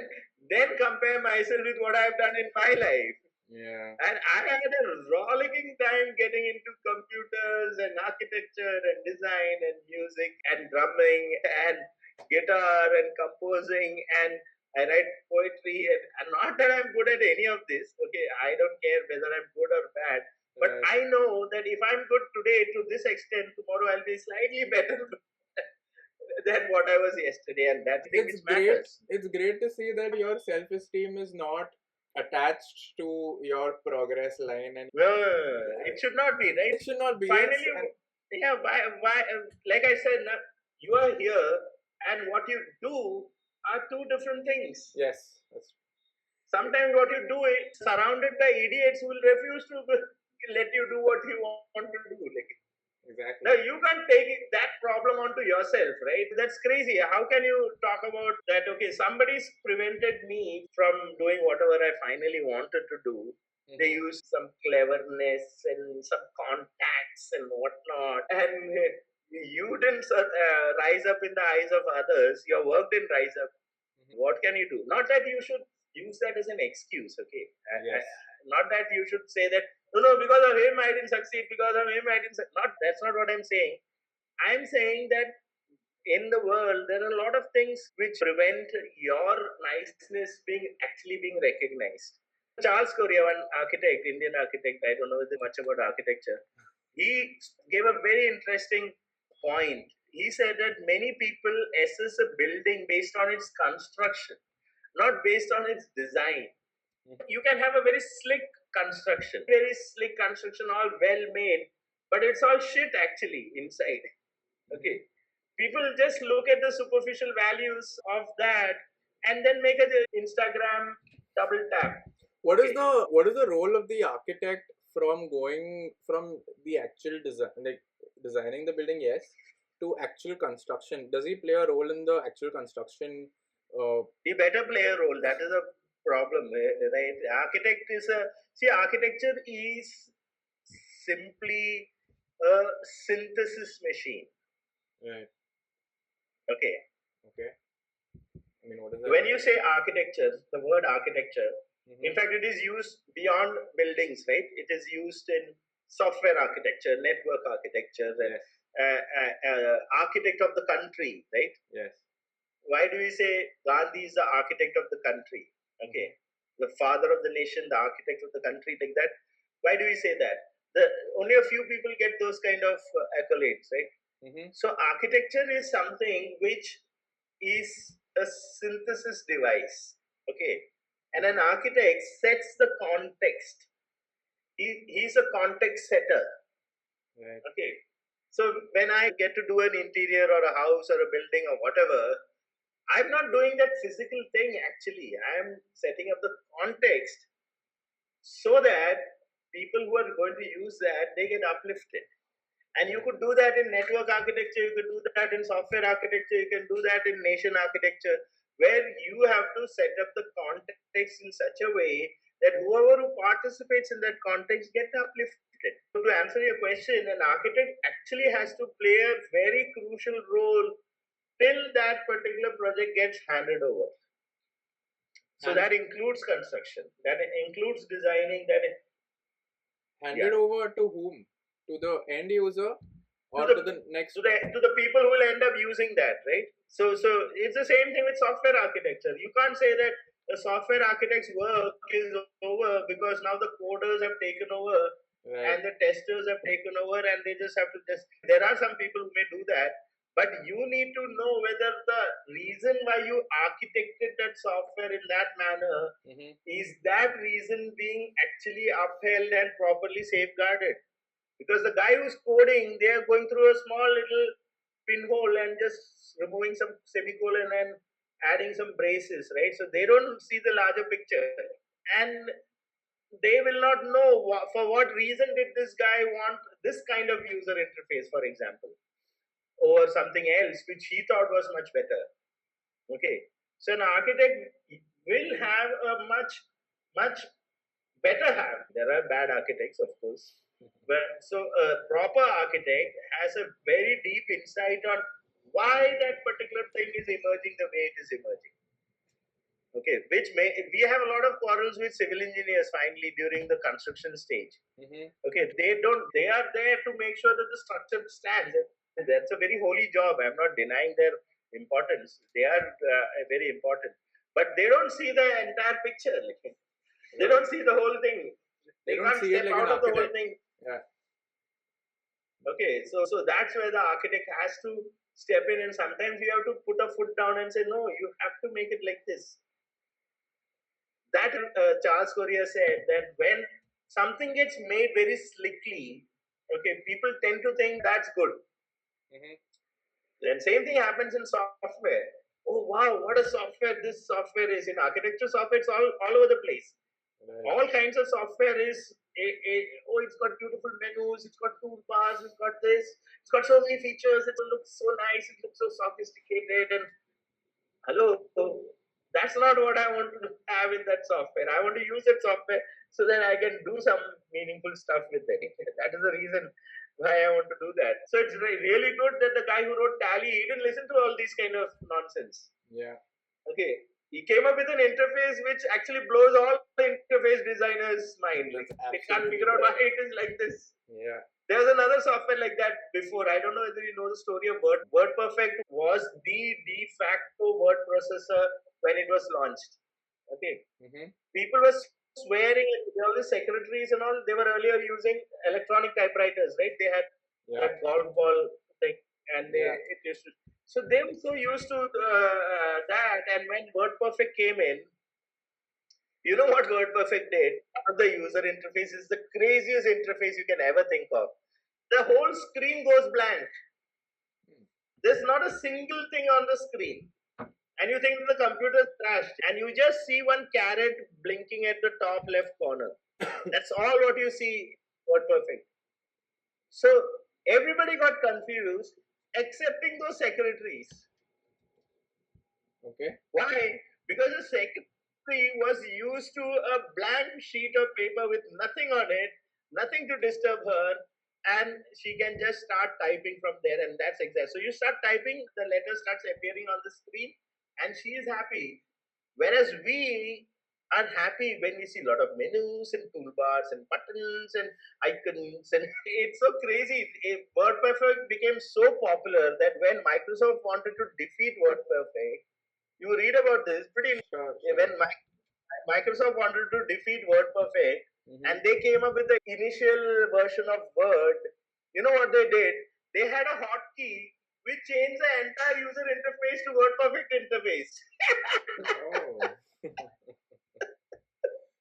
then compare myself with what I've done in my life.
Yeah.
And I had a rollicking time getting into computers and architecture and design and music and drumming and guitar and composing, and I write poetry, and not that I'm good at any of this. Okay, I don't care whether I'm good or bad, but I know that if I'm good today to this extent, tomorrow I'll be slightly better than what I was yesterday, and that thing matters.
It's great to see that your self-esteem is not attached to your progress line, and
no, it should not be, right?
It should not be.
Finally, why? Like I said, you are here, and what you do are two different things.
Yes.
Sometimes what you do is surrounded by idiots who will refuse to let you do what you want to do.
Exactly.
Now you can't take that problem onto yourself, right? That's crazy. How can you talk about that? Okay, somebody's prevented me from doing whatever I finally wanted to do. They use some cleverness and some contacts and whatnot, and you didn't rise up in the eyes of others. Your work didn't rise up. What can you do? Not that you should use that as an excuse, okay?
Yes.
Not that you should say that, no, because of him I didn't succeed, because of him I didn't succeed. That's not what I'm saying. I'm saying that in the world, there are a lot of things which prevent your niceness being recognized. Charles Correa, one architect, Indian architect, I don't know much about architecture. He gave a very interesting point. He said that many people assess a building based on its construction, not based on its design. You can have a very slick construction, all well made, but it's all shit actually inside. Okay. People just look at the superficial values of that and then make an Instagram double tap.
What is the role of the architect from going from the actual design, like designing the building, yes, to actual construction? Does he play a role in the actual construction?
He better play a role. That is a problem, right? Architecture is simply a synthesis machine.
Right.
Okay.
I mean, what is that?
When you say architecture, the word architecture, in fact, it is used beyond buildings, right? It is used in software architecture, network architecture,
Yes.
Architect of the country, right?
Yes.
Why do we say Gandhi is the architect of the country? Okay, the father of the nation, the architect of the country, like that. Why do we say that? Only a few people get those kind of accolades, right? So architecture is something which is a synthesis device. Okay, and an architect sets the context. He's a context setter.
Right.
Okay, so when I get to do an interior or a house or a building or whatever, I'm not doing that physical thing actually. I'm setting up the context so that people who are going to use that, they get uplifted. And you could do that in network architecture, you could do that in software architecture, you can do that in nation architecture, where you have to set up the context in such a way that whoever who participates in that context get uplifted. So to answer your question, an architect actually has to play a very crucial role till that particular project gets handed over. So that includes construction, that includes designing,
handed over to whom? To the end user or to the next?
To the people who will end up using that, right? So it's the same thing with software architecture. You can't say that the software architect's work is over because now the coders have taken over. Right. And the testers have taken over and they just have to test. There are some people who may do that, but you need to know whether the reason why you architected that software in that manner is that reason being actually upheld and properly safeguarded. Because the guy who's coding, they are going through a small little pinhole and just removing some semicolon and adding some braces, right? So they don't see the larger picture. And they will not know for what reason did this guy want this kind of user interface, for example, over something else which he thought was much better. Okay, so an architect will have a much better have. There are bad architects, of course, but so a proper architect has a very deep insight on why that particular thing is emerging the way it is emerging. Okay, we have a lot of quarrels with civil engineers finally during the construction stage. Okay, they are there to make sure that the structure stands. That's a very holy job. I'm not denying their importance. They are very important, but they don't see the entire picture. They don't see the whole thing. They can't step out of the whole thing.
Yeah.
Okay, so that's where the architect has to step in, and sometimes you have to put a foot down and say, no, you have to make it like this. That Charles Correa said that when something gets made very slickly, okay, people tend to think that's good. Then same thing happens in software. Oh wow, what a software this software is. In architecture software, it's all over the place. Right. All kinds of software is it's got beautiful menus, it's got toolbars, it's got this, it's got so many features, it looks so nice, it looks so sophisticated, and hello, that's not what I want to have in that software. I want to use that software so that I can do some meaningful stuff with it. That is the reason why I want to do that. So it's really good that the guy who wrote Tally, he didn't listen to all these kind of nonsense.
Yeah.
Okay. He came up with an interface which actually blows all interface designers' mind. They can't figure out why it is like this.
Yeah.
There's another software like that before. I don't know whether you know the story of Word. WordPerfect was the de facto word processor when it was launched. Okay. People were swearing, all the secretaries and all, they were earlier using electronic typewriters, right? They had that golf ball thing, and it used to. So they were so used to that, and when WordPerfect came in, you know what WordPerfect did? The user interface is the craziest interface you can ever think of. The whole screen goes blank. There's not a single thing on the screen. And you think the computer's crashed, and you just see one caret blinking at the top left corner. That's all what you see. WordPerfect. So everybody got confused, excepting those secretaries.
Okay.
Why? Because the secretary was used to a blank sheet of paper with nothing on it, nothing to disturb her, and she can just start typing from there, and that's exact. So you start typing, the letter starts appearing on the screen, and she is happy. Whereas we are happy when we see a lot of menus and toolbars and buttons and icons, and it's so crazy. WordPerfect became so popular that when Microsoft wanted to defeat WordPerfect, you read about this pretty
Sure.
when Microsoft wanted to defeat WordPerfect, and they came up with the initial version of Word. You know what they did? They had a hotkey which changed the entire user interface to WordPerfect interface.
Oh.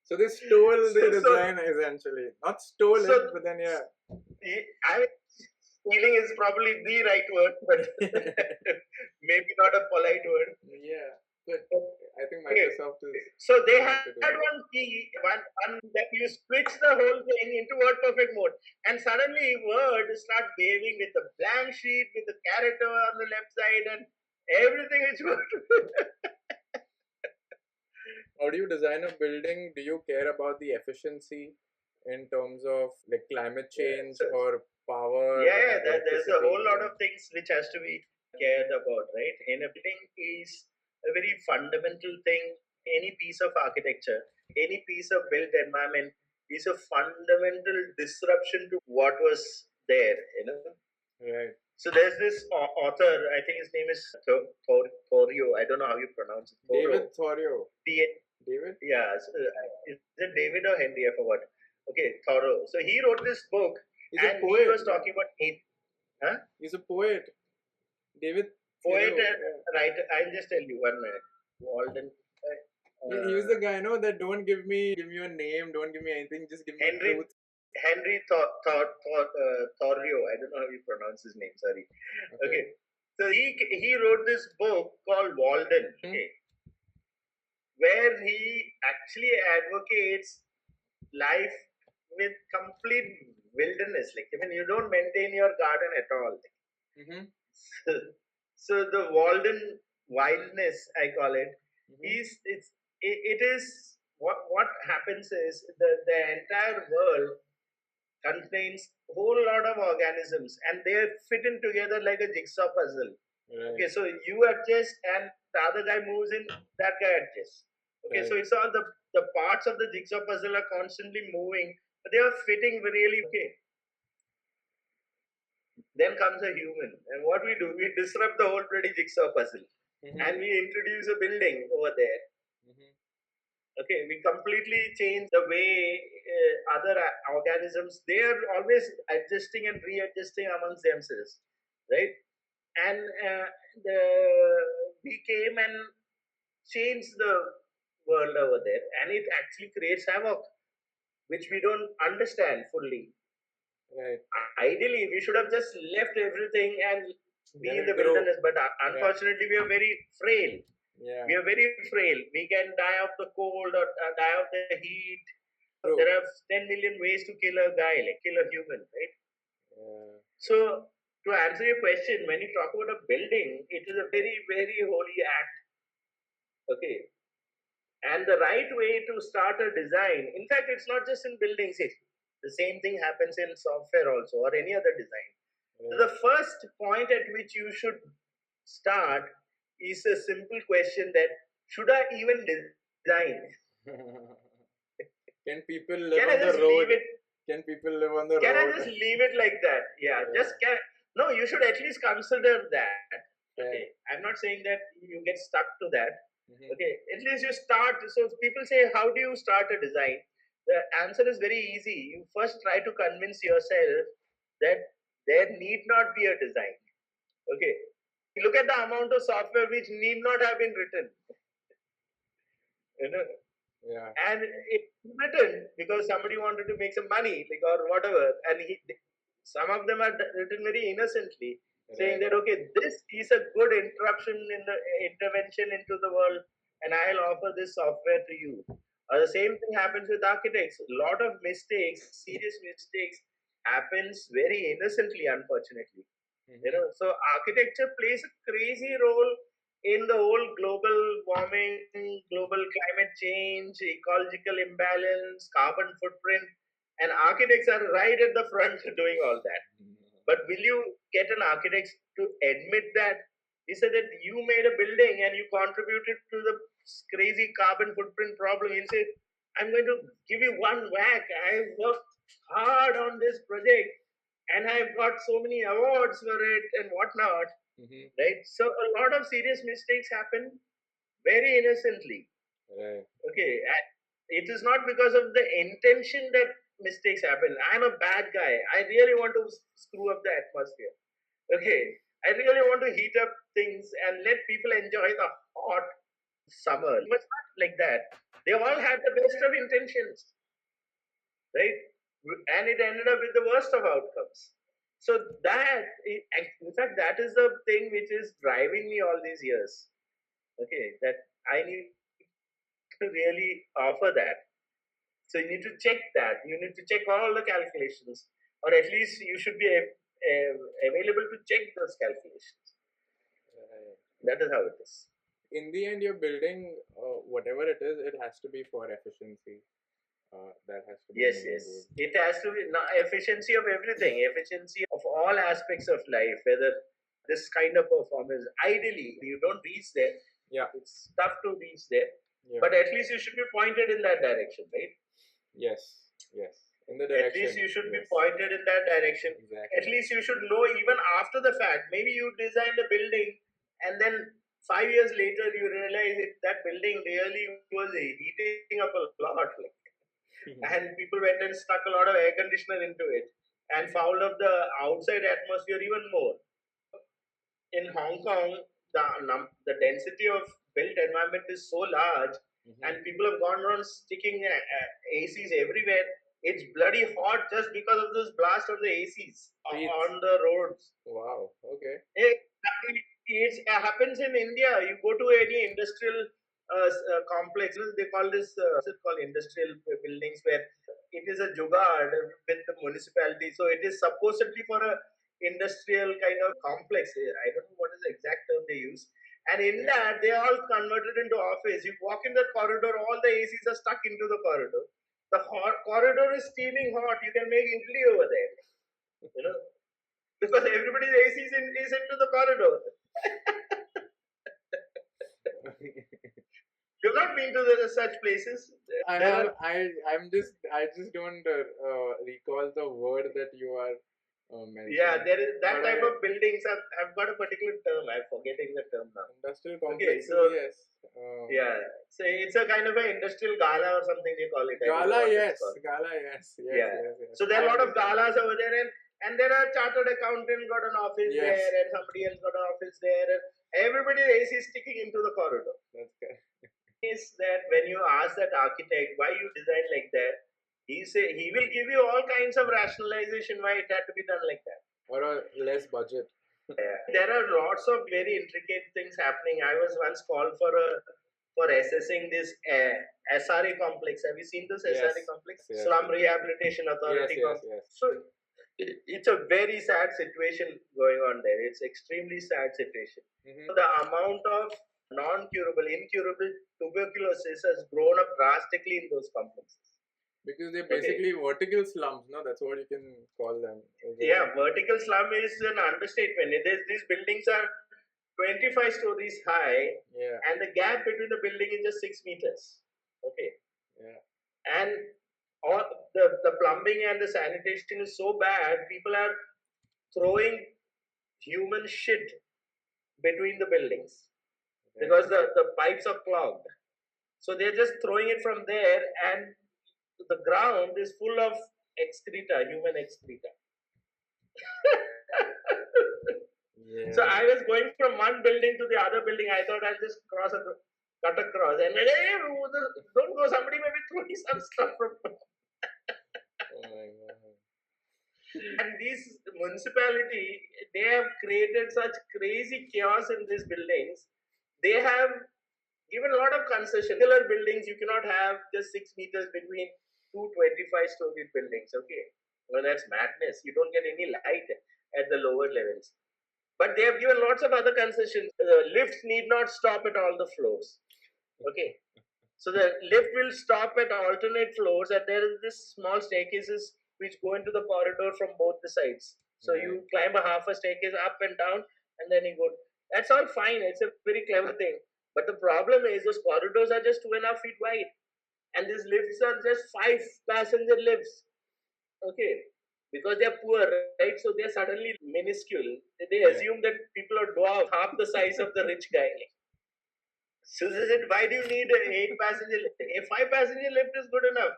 So they stole the design essentially. Not stole it, but then
I mean, stealing is probably the right word, but maybe not a polite word.
Yeah, but I think Microsoft is.
So they had one key, one that you switch the whole thing into WordPerfect mode, and suddenly Word starts waving with a blank sheet with a character on the left side, and everything is Word.
How do you design a building? Do you care about the efficiency in terms of like climate change or power?
Yeah, there's a whole lot of things which has to be cared about, right? And a building is a very fundamental thing. Any piece of architecture, any piece of built environment is a fundamental disruption to what was there, you know?
Right.
So there's this author, I think his name is Thorio. I don't know how you pronounce it.
David Thorio. David?
Yeah. Is it David or Henry? I forgot. Okay, Thoreau. So he wrote this book.
He's a poet.
He was talking about
He's a poet. David.
Poet, right? I'll just tell you 1 minute. Walden.
He was the guy, no, that don't give me a name, don't give me anything, just give me truth.
Henry Thoreau. I don't know how you pronounce his name. Sorry. Okay. So he wrote this book called Walden. Okay. Where he actually advocates life with complete wilderness. Like, I mean, you don't maintain your garden at all. So the Walden wildness, I call it, it is what happens is the entire world contains a whole lot of organisms, and they are fitting together like a jigsaw puzzle. Right. Okay, so you adjust and the other guy moves in, that guy adjusts. Okay, right. So it's all the parts of the jigsaw puzzle are constantly moving, but they are fitting really okay. Then comes a human, and what we do, we disrupt the whole bloody jigsaw puzzle, and we introduce a building over there. Okay, we completely change the way other organisms, they are always adjusting and readjusting amongst themselves, right? And we came and changed the world over there, and it actually creates havoc, which we don't understand fully. Right. Ideally, we should have just left everything and be in the wilderness, but unfortunately, we are very frail. Yeah. We are very frail. We can die of the cold or die of the heat. True. There are 10 million ways to kill a guy, like kill a human, right? Yeah. So, to answer your question, when you talk about a building, it is a very, very holy act. Okay. And the right way to start a design, in fact, it's not just in buildings. The same thing happens in software also, or any other design. Yeah. So the first point at which you should start is a simple question that, should I even design?
Can people live on the road? Can people live on the road?
Can I just leave it like that? Yeah. No, you should at least consider that. Okay. I'm not saying that you get stuck to that. Okay, at least you start. So people say, how do you start a design? The answer is very easy. You first try to convince yourself that there need not be a design. Okay, look at the amount of software which need not have been written. You know,
Yeah.
and it's written because somebody wanted to make some money, like, or whatever, and some of them are written very innocently, saying that, okay, this is a good intervention into the world, and I'll offer this software to you. The same thing happens with architects. A lot of mistakes, serious mistakes, happens very innocently, unfortunately. So architecture plays a crazy role in the whole global warming, global climate change, ecological imbalance, carbon footprint, and architects are right at the front doing all that. But will you get an architect to admit that? He said that you made a building and you contributed to the crazy carbon footprint problem. He'll say, I'm going to give you one whack. I worked hard on this project and I've got so many awards for it and whatnot. Right? So a lot of serious mistakes happen very innocently.
Right.
Okay. And it is not because of the intention that mistakes happen. I'm a bad guy. I really want to screw up the atmosphere. Okay. I really want to heat up things and let people enjoy the hot summer. It was not like that. They all had the best of intentions. Right? And it ended up with the worst of outcomes. So that, in fact, that is the thing which is driving me all these years. Okay, that I need to really offer that. So you need to check that. You need to check all the calculations, or at least you should be available to check those calculations. That is how it is.
In the end, you're building whatever it is. It has to be for efficiency. That has to be.
Yes. It has to be efficiency of everything, efficiency of all aspects of life, whether this kind of performance. Ideally, you don't reach there.
Yeah.
It's tough to reach there. Yeah. But at least you should be pointed in that direction, right?
Yes. In the direction.
At least you should be pointed in that direction.
Exactly.
At least you should know even after the fact. Maybe you designed a building and then 5 years later you realize that building really was heating up a lot. And people went and stuck a lot of air conditioner into it and fouled up the outside atmosphere even more. In Hong Kong, the density of built environment is so large, and people have gone around sticking ACs everywhere. It's bloody hot just because of this blast of the ACs on the roads.
Wow. Okay.
It happens in India. You go to any industrial complex, they call this called industrial buildings, where it is a jugaad with the municipality. So it is supposedly for a industrial kind of complex. I don't know what is the exact term they use. And in that, they are all converted into office. You walk in the corridor, all the ACs are stuck into the corridor. The corridor is steaming hot. You can make idli over there. Because everybody's AC is into the corridor. You've not been to such places.
I just don't recall the word that you are mentioning.
Yeah, there is that type of buildings have got a particular term. I'm forgetting the term now.
Industrial complex.
Okay, so
yes.
Yeah, so it's a kind of an industrial gala or something they call it.
Gala, yes. Yes.
So there are a lot of galas over there, and there are chartered accountant got an office there, and somebody else got an office there, and everybody AC is sticking into the corridor.
That's good.
Is that when you ask that architect why you design like that, he will give you all kinds of rationalization why it had to be done like that.
Or a less budget.
There are lots of very intricate things happening. I was once called for assessing this SRA complex. Have you seen this SRA complex?
Yes.
Slum Rehabilitation Authority complex.
Yes.
So it's a very sad situation going on there. It's extremely sad situation. The amount of incurable tuberculosis has grown up drastically in those complexes.
Because they're basically vertical slums, no? That's what you can call them.
Yeah, vertical slum is an understatement. These buildings are 25 stories high, and the gap between the building is just 6 meters. Okay.
Yeah.
And all the plumbing and the sanitation is so bad, people are throwing human shit between the buildings. because the pipes are clogged. So they're just throwing it from there, and the ground is full of excreta, human excreta. So I was going from one building to the other building. I thought I'll just cut across, and then, hey, don't go. Somebody may be throwing some stuff from.
Oh my God.
And these municipality, they have created such crazy chaos in these buildings. They have given a lot of concession. Regular buildings, you cannot have just 6 meters between two 25-story buildings. Okay, well, that's madness. You don't get any light at the lower levels. But they have given lots of other concessions. Lifts need not stop at all the floors. Okay, so the lift will stop at alternate floors, and there is this small staircases which go into the corridor from both the sides. So you climb a half a staircase up and down, and then you go. That's all fine. It's a very clever thing. But the problem is those corridors are just 2.5 feet wide, and these lifts are just 5-passenger lifts. Okay, because they're poor, right? So they're suddenly minuscule. They assume that people are dwarf, half the size of the rich guy. So they said, why do you need an 8-passenger lift? A 5-passenger lift is good enough.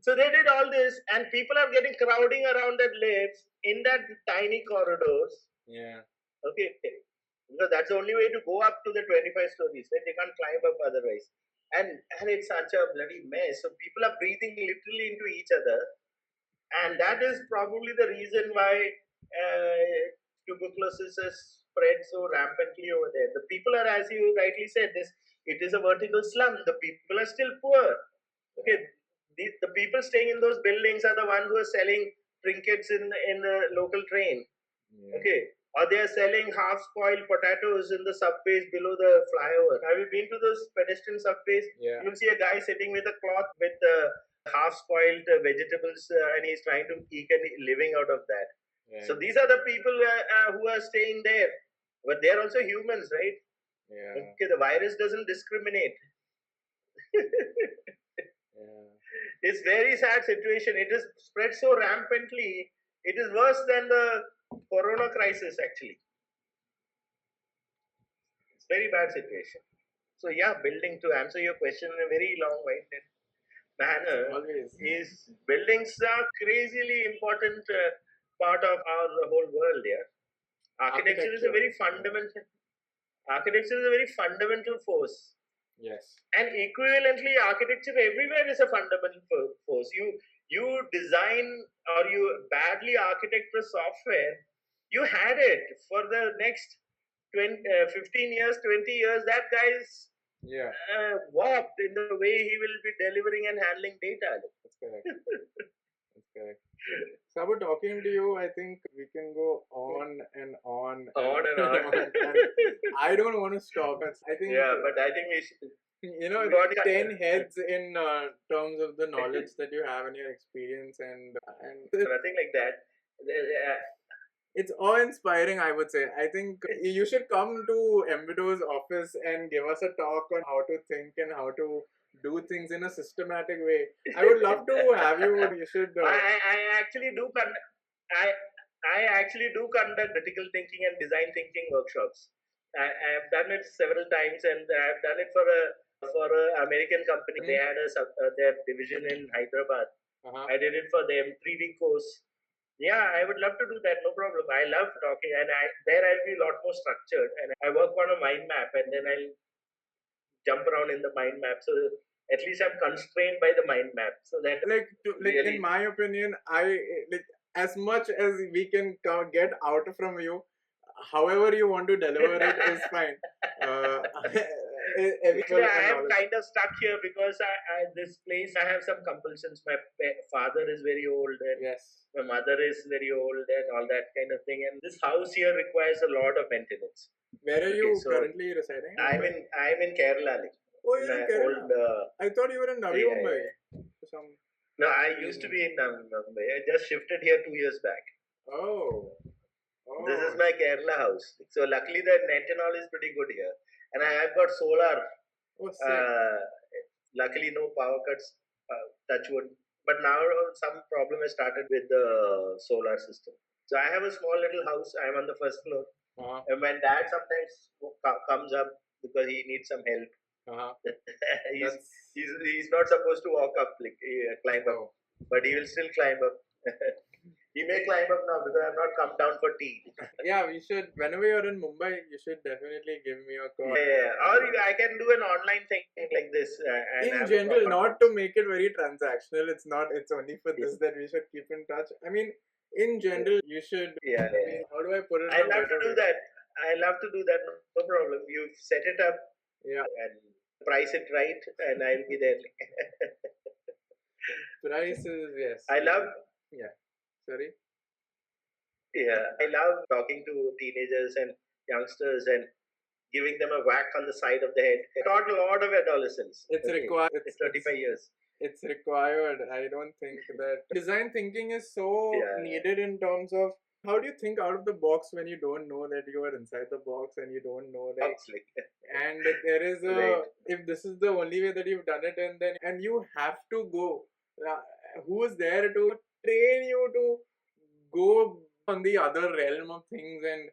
So they did all this, and people are getting crowding around that lifts in that tiny corridors.
Yeah.
Okay, because that's the only way to go up to the 25 stories. Right? They can't climb up otherwise, and it's such a bloody mess. So people are breathing literally into each other, and that is probably the reason why tuberculosis has spread so rampantly over there. The people are, as you rightly said, it is a vertical slum. The people are still poor. Okay, the people staying in those buildings are the ones who are selling trinkets in the local train. Okay, or they are selling half-spoiled potatoes in the subways below the flyover. Have you been to those pedestrian subways?
Yeah.
You'll see a guy sitting with a cloth with half-spoiled vegetables, and he's trying to eke a living out of that.
Yeah.
So these are the people who are staying there, but they're also humans, right?
Yeah.
Okay, the virus doesn't discriminate.
Yeah.
It's very sad situation. It is spread so rampantly. It is worse than the corona crisis, actually. It's very bad situation. So yeah, building, to answer your question in a very long-winded manner,
Always.
is buildings are crazily important part of our whole world. Yeah, architecture is a very fundamental. Architecture is a very fundamental force.
Yes.
And equivalently, architecture everywhere is a fundamental force. You design or you badly architect the software, you had it for the next 15 years, 20 years. That guy is warped in the way he will be delivering and handling data.
That's correct. That's correct. Sabu, talking to you, I think we can go on and on.
And on.
And I don't want to stop. I think.
Yeah, but I think we should.
You know, 10 heads in terms of the knowledge that you have and your experience and
nothing like that.
It's awe-inspiring, I would say. I think you should come to Embido's office and give us a talk on how to think and how to do things in a systematic way. I would love to have you. You should.
I actually do conduct critical thinking and design thinking workshops. I have done it several times, and I have done it for a American company. They had their division in Hyderabad. I did it for them, 3-week course. Yeah, I would love to do that. No problem. I love talking, and I'll be a lot more structured. And I work on a mind map, and then I'll jump around in the mind map. So at least I'm constrained by the mind map. So that
in my opinion, as much as we can get out from you, however you want to deliver it is fine.
Actually, I am kind of stuck here because this place, I have some compulsions. My father is very old, and my mother is very old, and all that kind of thing. And this house here requires a lot of maintenance.
Where are you currently residing?
I'm in Kerala.
Oh, you're in Kerala. I thought you were in Navi Mumbai.
No, I used to be in Navi Mumbai. I just shifted here 2 years back.
Oh.
This is my Kerala house. So luckily the net and all is pretty good here. And I've got solar. Luckily no power cuts, touch wood. But now some problem has started with the solar system. So I have a small little house. I'm on the first floor. And when dad sometimes comes up because he needs some help, he's not supposed to walk up, like climb up, but he will still climb up. He may climb up now because I've not come down for tea.
Yeah, we should. Whenever you're in Mumbai, you should definitely give me a call.
Yeah. Or I can do an online thing like this.
In general, not to make it very transactional. It's not. It's only for this that we should keep in touch. I mean, in general, you should.
Yeah.
I mean, how do I put it?
I love to do that. I love to do that. No problem. You set it up.
Yeah.
And price it right, and I'll be there.
Prices, yes.
I love.
Yeah. Sorry.
Yeah, I love talking to teenagers and youngsters and giving them a whack on the side of the head. I taught a lot of adolescents.
It's required.
It's 35 years.
It's required. I don't think that design thinking is so needed in terms of how do you think out of the box when you don't know that you are inside the box and you don't know that. And there is a if this is the only way that you've done it, and you have to go. Who is there to train you to go on the other realm of things? And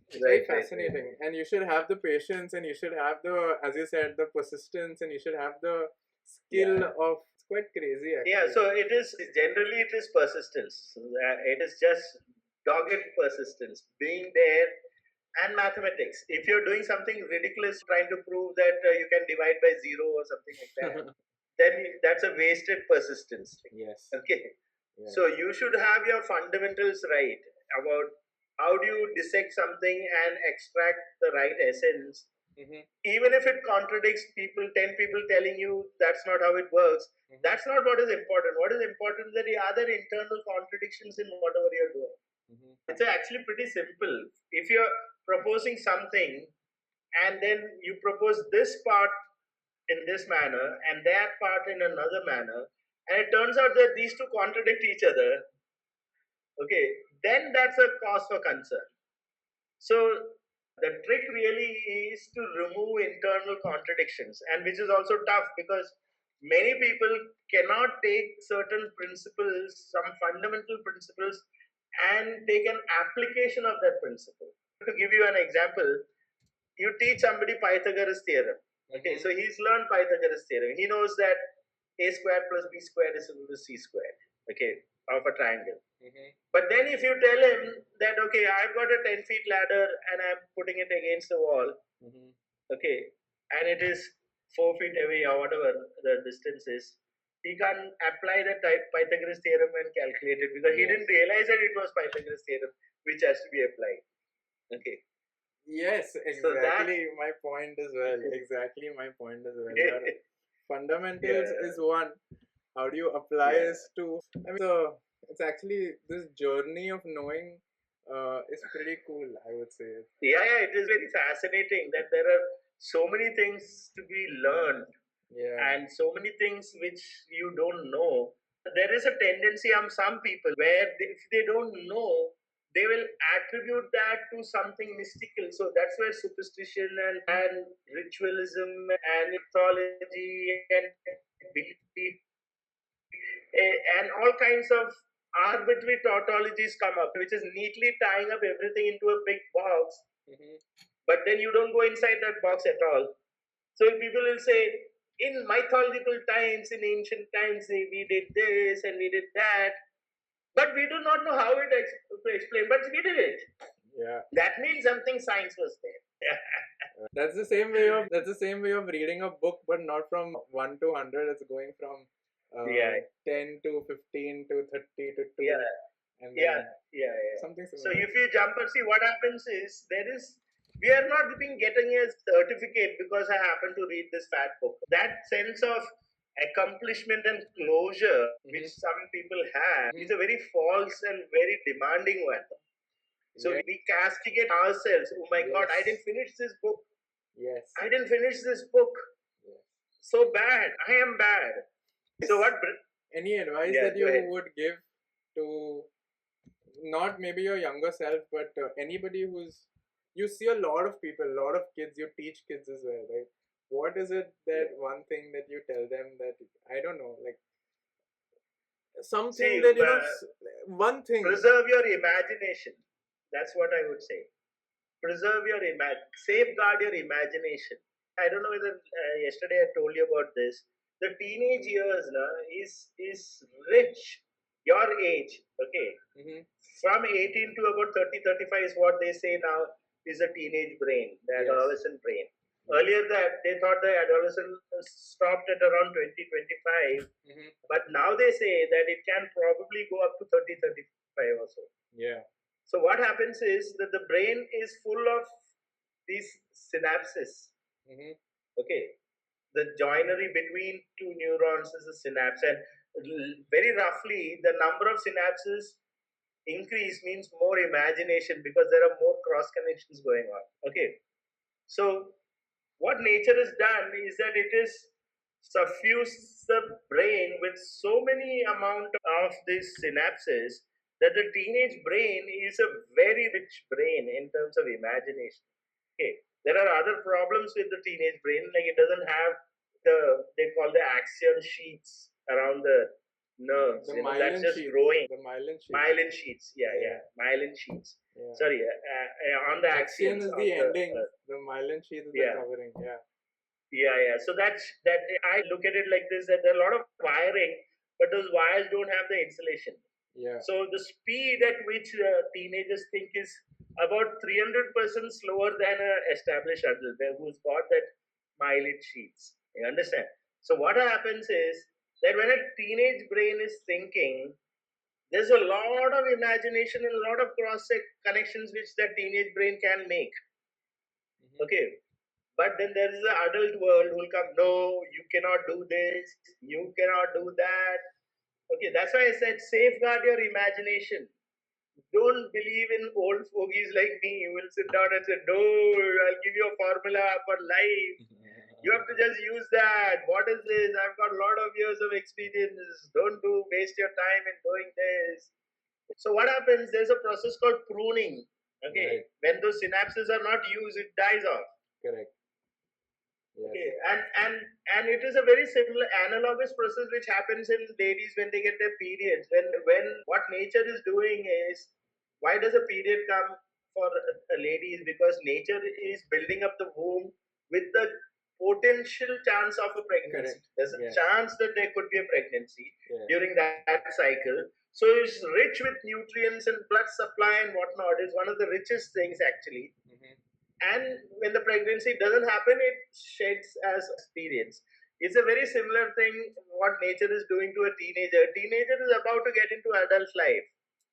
it's very fascinating. And you should have the patience, and you should have the, as you said, the persistence, and you should have the skill of. It's quite crazy, actually.
Yeah, so it is generally persistence. It is just dogged persistence, being there, and mathematics. If you're doing something ridiculous, trying to prove that you can divide by 0 or something like that, then that's a wasted persistence.
Yes.
Okay. Yeah. So you should have your fundamentals right about how do you dissect something and extract the right essence. Even if it contradicts 10 people telling you that's not how it works, that's not what is important. What is important is that the other internal contradictions in whatever you're doing. It's actually pretty simple. If you're proposing something and then you propose this part in this manner and that part in another manner, and it turns out that these two contradict each other, okay, then that's a cause for concern. So the trick really is to remove internal contradictions, and which is also tough because many people cannot take certain principles, some fundamental principles, and take an application of that principle. To give you an example, you teach somebody Pythagoras theorem. Okay, so he's learned Pythagoras theorem. He knows that a squared plus b squared is equal to c squared. Okay, of a triangle. But then if you tell him that, okay, I've got a 10 feet ladder and I'm putting it against the wall, okay, and it is 4 feet away or whatever the distance is, he can't apply the Pythagoras theorem and calculate it because he didn't realize that it was Pythagoras theorem which has to be applied. Okay.
Yes, exactly my point as well. Exactly my point as well. Fundamentals is one. How do you apply this to? I mean, so it's actually this journey of knowing is pretty cool, I would say.
Yeah, it is very fascinating that there are so many things to be learned, and so many things which you don't know. There is a tendency on some people where if they don't know, they will attribute that to something mystical. So that's where superstition and ritualism and mythology and belief and all kinds of arbitrary tautologies come up, which is neatly tying up everything into a big box. But then you don't go inside that box at all. So people will say, in mythological times, in ancient times, we did this and we did that. But we do not know how it explained, but we did it.
Yeah.
That means something science was there.
That's the same way of reading a book, but not from 1 to 100. It's going from 10 to 15 to 30 to 2. And something similar.
So if you jump and see what happens is we are not getting a certificate because I happen to read this fat book. That sense of accomplishment and closure which some people have is a very false and very demanding one. So we castigate ourselves. Oh my God, I didn't finish this book. I didn't finish this book. So bad. I am bad. So what?
Any advice that you would give to not maybe your younger self, but anybody you see a lot of people, a lot of kids, you teach kids as well, right? What is it that one thing that you tell them that, I don't know, like something that, one thing.
Preserve your imagination. That's what I would say. preserve your safeguard your imagination. I don't know whether yesterday I told you about this. The teenage years is rich. Your age, okay, from 18 to about 30, 35 is what they say now is a teenage brain, the adolescent brain. Earlier that they thought the adolescent stopped at around 20, 25, but now they say that it can probably go up to 30, 35 or so.
Yeah.
So what happens is that the brain is full of these synapses. Okay, the joinery between two neurons is a synapse, and very roughly, the number of synapses increase means more imagination because there are more cross connections going on. Okay, so what nature has done is that it is suffused the brain with so many amount of these synapses that the teenage brain is a very rich brain in terms of imagination. Okay, there are other problems with the teenage brain, like it doesn't have they call the axial sheets around the nerves. That's just
sheets.
growing.
The myelin sheets.
Myelin sheets, myelin sheets.
Yeah.
Sorry, on the
axion
axials
is the ending. The myelin sheet is the covering.
Yeah. So that's that. I look at it like this: that there are a lot of wiring, but those wires don't have the insulation.
Yeah.
So the speed at which teenagers think is about 300% slower than an established adult who's got that myelin sheets. You understand? So what happens is that when a teenage brain is thinking, there's a lot of imagination and a lot of cross connections which that teenage brain can make. Okay. But then there is the adult world who will come, no, you cannot do this, you cannot do that. Okay, that's why I said safeguard your imagination. Don't believe in old fogies like me who will sit down and say, no, I'll give you a formula for life. You have to just use that. What is this? I've got a lot of years of experience. Don't waste your time in doing this. So what happens? There's a process called pruning. Okay, when those synapses are not used, it dies off.
Correct. Yes.
Okay, and it is a very similar analogous process which happens in ladies when they get their periods. When what nature is doing is, why does a period come for a lady? Is because nature is building up the womb with the potential chance of a pregnancy.
Correct.
There's a chance that there could be a pregnancy during that cycle. So it's rich with nutrients and blood supply and whatnot. Is one of the richest things actually. And when the pregnancy doesn't happen, it sheds as experience. It's a very similar thing what nature is doing to a teenager. A teenager is about to get into adult life.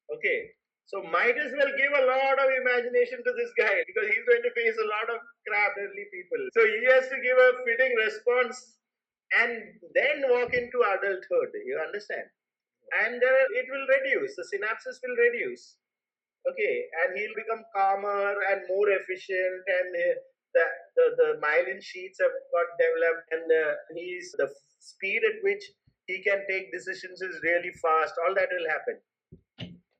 Okay. So might as well give a lot of imagination to this guy because he's going to face a lot of crap, early people. So he has to give a fitting response and then walk into adulthood. You understand? And it will reduce. The synapses will reduce. Okay, and he'll become calmer and more efficient, and the myelin sheets have got developed, and the speed at which he can take decisions is really fast. All that will happen,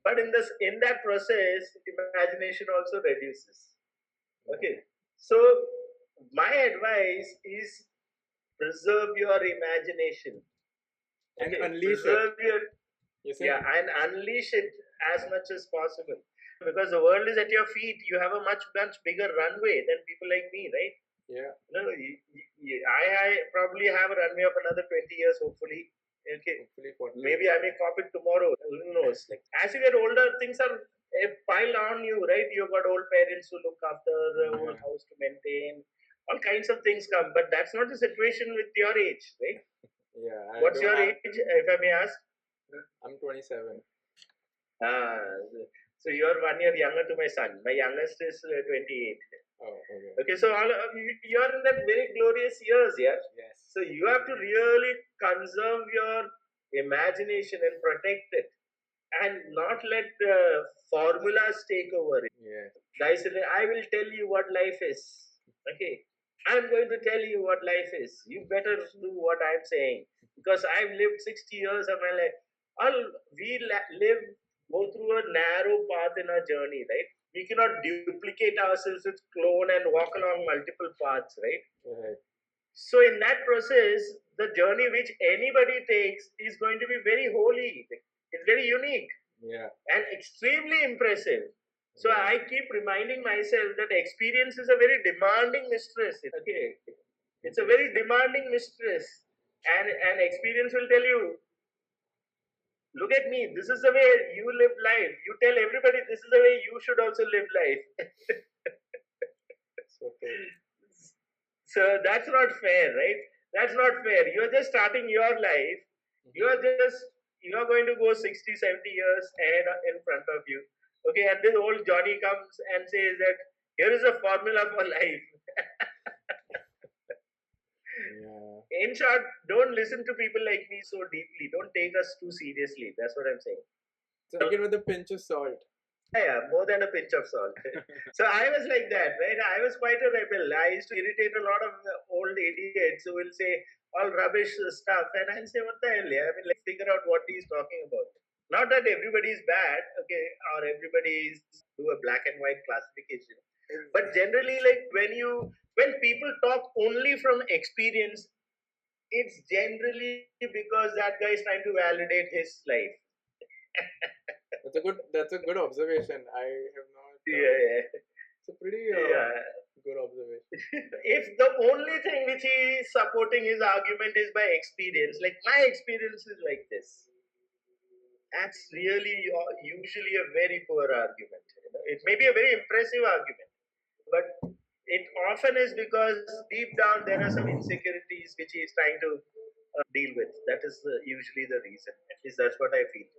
but in that process, imagination also reduces. Okay, so my advice is preserve your imagination
and unleash it.
And unleash it as much as possible. Because the world is at your feet, you have a much bigger runway than people like me, right?
Yeah.
No, I probably have a runway of another 20 years, hopefully. Okay.
Hopefully
maybe I may cop it tomorrow. Who knows? Like, as you get older, things are piled on you, right? You've got old parents to look after, old house to maintain. All kinds of things come, but that's not the situation with your age, right?
Yeah.
What's your age, if I may ask?
I'm 27.
So you're 1 year younger to my son. My youngest is 28.
Oh, okay.
Okay, so all you're in that very glorious years, yeah.
Yes.
So you have to really conserve your imagination and protect it, and not let formulas take over it.
Yeah.
Guys, I will tell you what life is. Okay, I'm going to tell you what life is. You better do what I'm saying because I've lived 60 years of my life. Go through a narrow path in our journey, right? We cannot duplicate ourselves with clone and walk along multiple paths, right?
Right.
So in that process, the journey which anybody takes is going to be very holy. It's very unique.
Yeah.
And extremely impressive. So I keep reminding myself that experience is a very demanding mistress. Okay, it's a very demanding mistress, and experience will tell you, look at me. This is the way you live life. You tell everybody this is the way you should also live life. So that's not fair, right? That's not fair. You're just starting your life. You're going to go 60, 70 years ahead in front of you. Okay, and this old Johnny comes and says that here is a formula for life. In short, don't listen to people like me so deeply. Don't take us too seriously. That's what I'm saying.
So take it with a pinch of salt.
Yeah, more than a pinch of salt. So I was like that, right? I was quite a rebel. I used to irritate a lot of old idiots who will say all rubbish stuff, and I'll say, what the hell? Yeah? I mean, let's figure out what he's talking about. Not that everybody is bad, okay, or everybody is do a black and white classification, but generally, like when people talk only from experience, it's generally because that guy is trying to validate his life.
That's a good observation. I have not.
Yeah.
It's a pretty good observation.
If the only thing which he is supporting his argument is by experience, like my experience is like this, that's really usually a very poor argument. It may be a very impressive argument, but it often is because deep down there are some insecurities which he is trying to deal with. That is usually the reason. At least that's what I feel.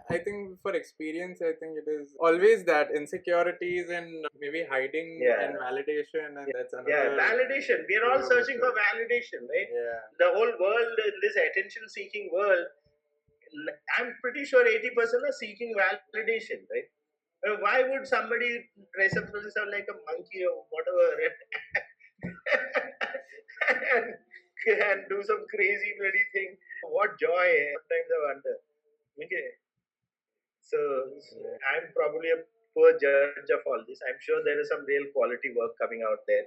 I think for experience, I think it is always that insecurities and maybe hiding and validation, and that's another.
Validation. We are all searching for validation, right?
Yeah.
The whole world, in this attention-seeking world, I'm pretty sure 80% are seeking validation, right? Why would somebody dress up like a monkey or whatever and do some crazy bloody thing? What joy! Sometimes I wonder. Okay. So I'm probably a poor judge of all this. I'm sure there is some real quality work coming out there.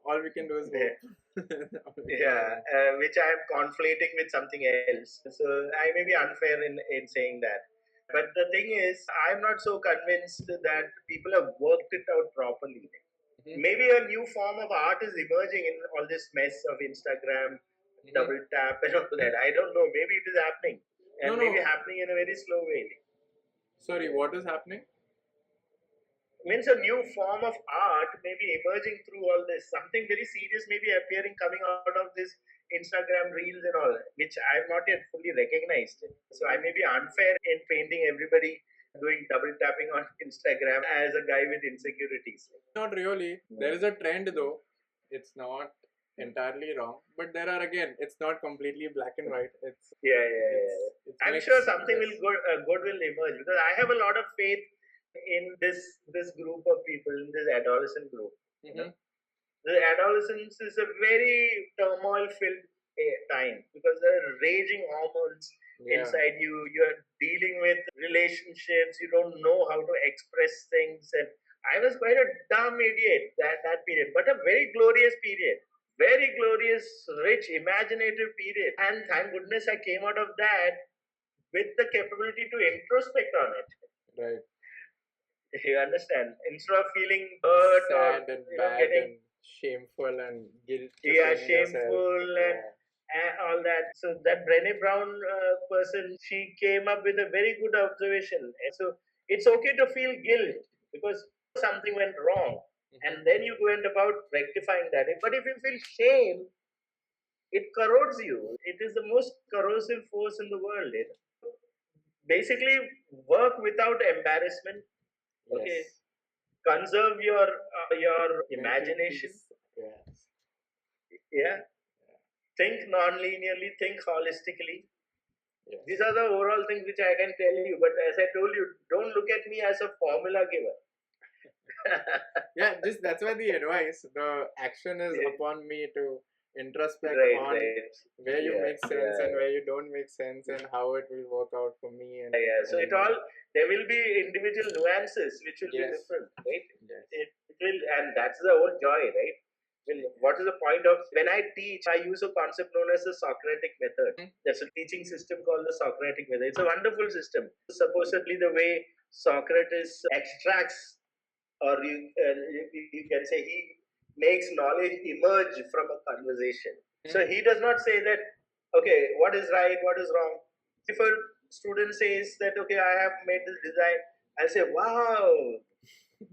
All we can do is hope.
Which I'm conflating with something else. So I may be unfair in saying that. But the thing is, I'm not so convinced that people have worked it out properly. Maybe a new form of art is emerging in all this mess of Instagram, double tap and all that. I don't know. Maybe it is happening. And maybe happening in a very slow way.
Sorry, what is happening?
Means a new form of art may be emerging through all this. Something very serious may be appearing, coming out of this Instagram reels and all, which I have not yet fully recognized. So I may be unfair in painting everybody doing double tapping on Instagram as a guy with insecurities.
Not really. There is a trend though. It's not entirely wrong, but there are, again, it's not completely black and white. It's
I'm sure something good will emerge, because I have a lot of faith in this group of people, in this adolescent group. The adolescence is a very turmoil filled time, because there are raging hormones inside you. You're dealing with relationships, you don't know how to express things, and I was quite a dumb idiot that period, but a very glorious period. Very glorious, rich, imaginative period. And thank goodness I came out of that with the capability to introspect on it.
Right.
You understand? Instead of feeling hurt
sad and bad and shameful and guilt.
Shameful and all that. So that Brené Brown person, she came up with a very good observation. So it's okay to feel guilt because something went wrong. And then you went about rectifying that. But if you feel shame, it corrodes you. It is the most corrosive force in the world. Basically, work without embarrassment. Okay. Conserve your imagination. Think non-linearly. Think holistically. These are the overall things which I can tell you. But as I told you, don't look at me as a formula giver.
That's why the advice, the action is upon me to introspect on where you make sense and where you don't make sense, and how it will work out for me.
So there will be individual nuances which will be different, right? It will, and that's the whole joy, right? Well, what is the point of when I teach? I use a concept known as the Socratic method. There's a teaching system called the Socratic method. It's a wonderful system. Supposedly, the way Socrates extracts, or you can say he makes knowledge emerge from a conversation. So he does not say that, okay, what is right, what is wrong. If a student says that, okay, I have made this design, I say, wow,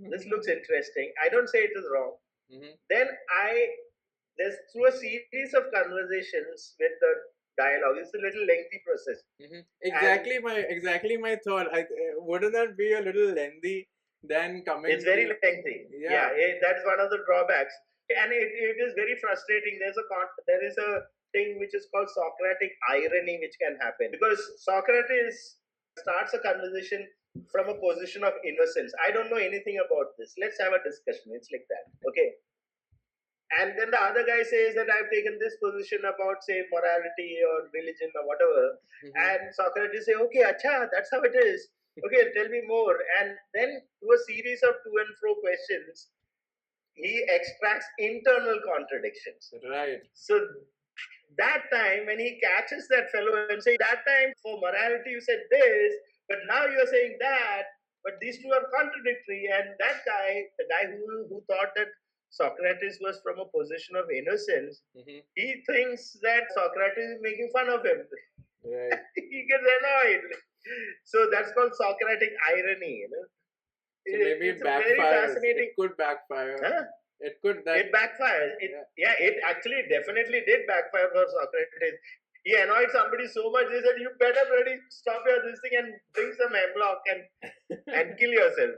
this looks interesting. I don't say it is wrong. Then there's through a series of conversations with the dialogue. It's a little lengthy process.
Exactly my thought. Wouldn't that be a little lengthy than coming?
It's very lengthy. Yeah, that's one of the drawbacks, and it is very frustrating. There is a thing which is called Socratic irony, which can happen because Socrates starts a conversation from a position of innocence. I don't know anything about this. Let's have a discussion. It's like that. Okay. And then the other guy says that I've taken this position about, say, morality or religion or whatever. And Socrates say, okay, acha, that's how it is. Okay, tell me more. And then through a series of to and fro questions, he extracts internal contradictions.
Right.
So that time when he catches that fellow and say, that time for morality you said this, but now you're saying that, but these two are contradictory. And that guy, the guy who thought that Socrates was from a position of innocence, he thinks that Socrates is making fun of him.
Right.
He gets annoyed. So that's called Socratic irony.
So maybe it backfires. It could backfire.
Huh?
It
backfires. It actually definitely did backfire for Socrates. He annoyed somebody so much, he said, you better bloody stop this thing and bring some hemlock and kill yourself.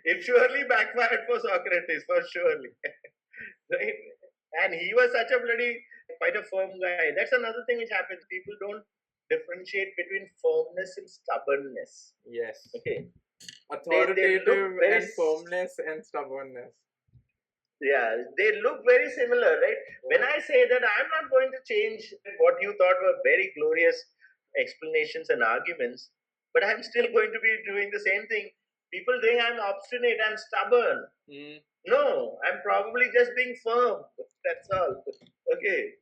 It surely backfired for Socrates, for surely. Right? And he was such a quite a firm guy. That's another thing which happens. People don't differentiate between firmness and stubbornness.
Yes.
Okay.
Authoritative and firmness and stubbornness.
Yeah, they look very similar, right? Yeah. When I say that I'm not going to change what you thought were very glorious explanations and arguments, but I'm still going to be doing the same thing. People think I'm obstinate, I'm stubborn. No, I'm probably just being firm. That's all. Okay.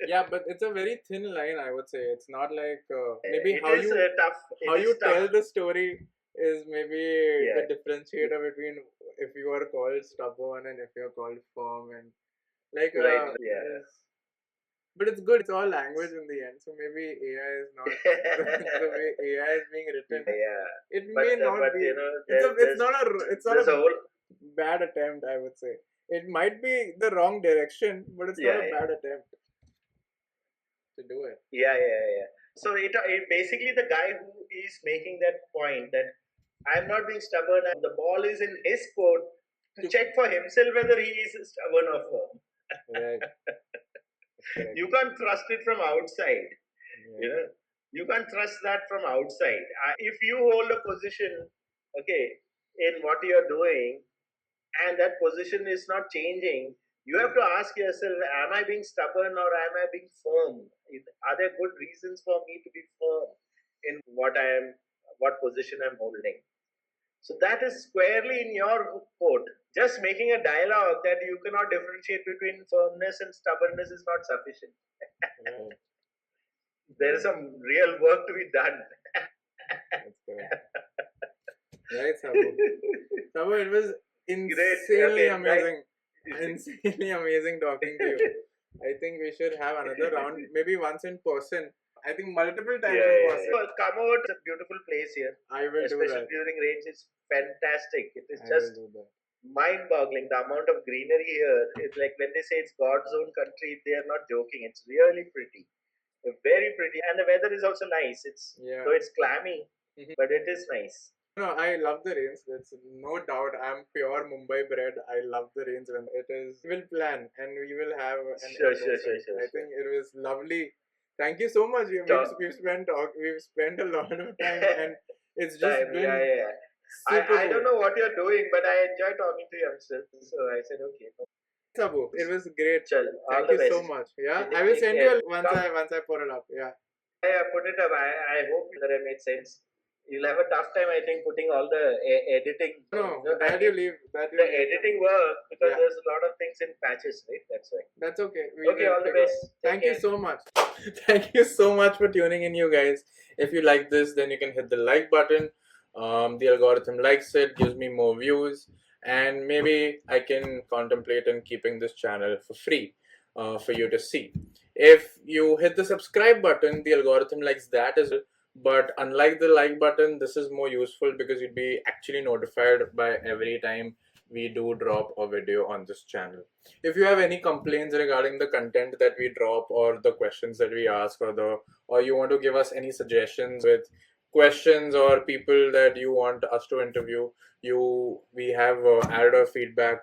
Yeah, but it's a very thin line, I would say. It's not like maybe how you tell the story is maybe the differentiator between if you are called stubborn and if you're called firm and like but it's good. It's all language in the end. So maybe AI is not the way AI is being written.
Yeah.
It may not be. It's not a bad attempt, I would say. It might be the wrong direction, but it's not a bad attempt to do it.
Yeah. So it basically the guy who is making that point that I'm not being stubborn and the ball is in his court to check for himself whether he is stubborn or firm.
Right.
You can't trust it from outside. Yeah. You can't trust that from outside. If you hold a position, in what you're doing, and that position is not changing, you have to ask yourself, am I being stubborn or am I being firm? Are there good reasons for me to be firm in what position I'm holding? So that is squarely in your court. Just making a dialogue that you cannot differentiate between firmness and stubbornness is not sufficient. There is some real work to be done.
That's correct. Right, Sabu. Sabu, it was insanely amazing. Insanely amazing talking to you. I think we should have another round, maybe once in person. I think multiple times in person.
Come over to a beautiful place here.
I will do that.
Especially during rains, it's fantastic. It is just mind-boggling. The amount of greenery here is like when they say it's God's own country, they are not joking. It's really pretty. Very pretty. And the weather is also nice. Though it's clammy, but it is nice.
No, I love the rains. There's no doubt. I'm pure Mumbai bred. I love the rains when it is. We will plan and we will have an
Sure.
I think it was lovely. Thank you so much. We've spent a lot of time and it's just been
I don't know what you're doing, but I enjoy talking to youngsters. So I said, okay.
Sabu, it was great.
Thank
you so much. Yeah, I will send you once I put it up. Yeah.
Yeah, put it up. I hope that it made sense. You'll have a tough time, I think, putting all the editing.
No, that you leave.
The editing work, because there's a lot of things in patches, right? That's why.
That's okay.
All the best.
Thank you so much.
Thank you so much for tuning in, you guys. If you like this, then you can hit the like button. The algorithm likes it, gives me more views, and maybe I can contemplate on keeping this channel for free for you to see. If you hit the subscribe button, the algorithm likes that as well. But unlike the like button, this is more useful because you'd be actually notified by every time we do drop a video on this channel. If you have any complaints regarding the content that we drop or the questions that we ask, or you want to give us any suggestions with questions or people that you want us to interview, we have added a feedback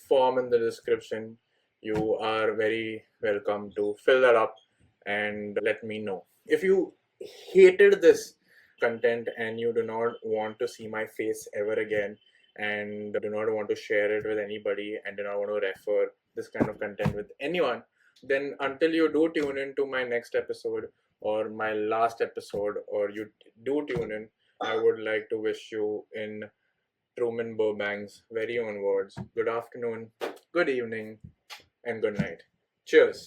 form in the description. You are very welcome to fill that up and let me know. If you hated this content and you do not want to see my face ever again, and do not want to share it with anybody, and do not want to refer this kind of content with anyone, then until you do tune in to my next episode or my last episode, or you do tune in, I would like to wish you, in Truman Burbank's very own words, good afternoon, good evening, and good night. Cheers.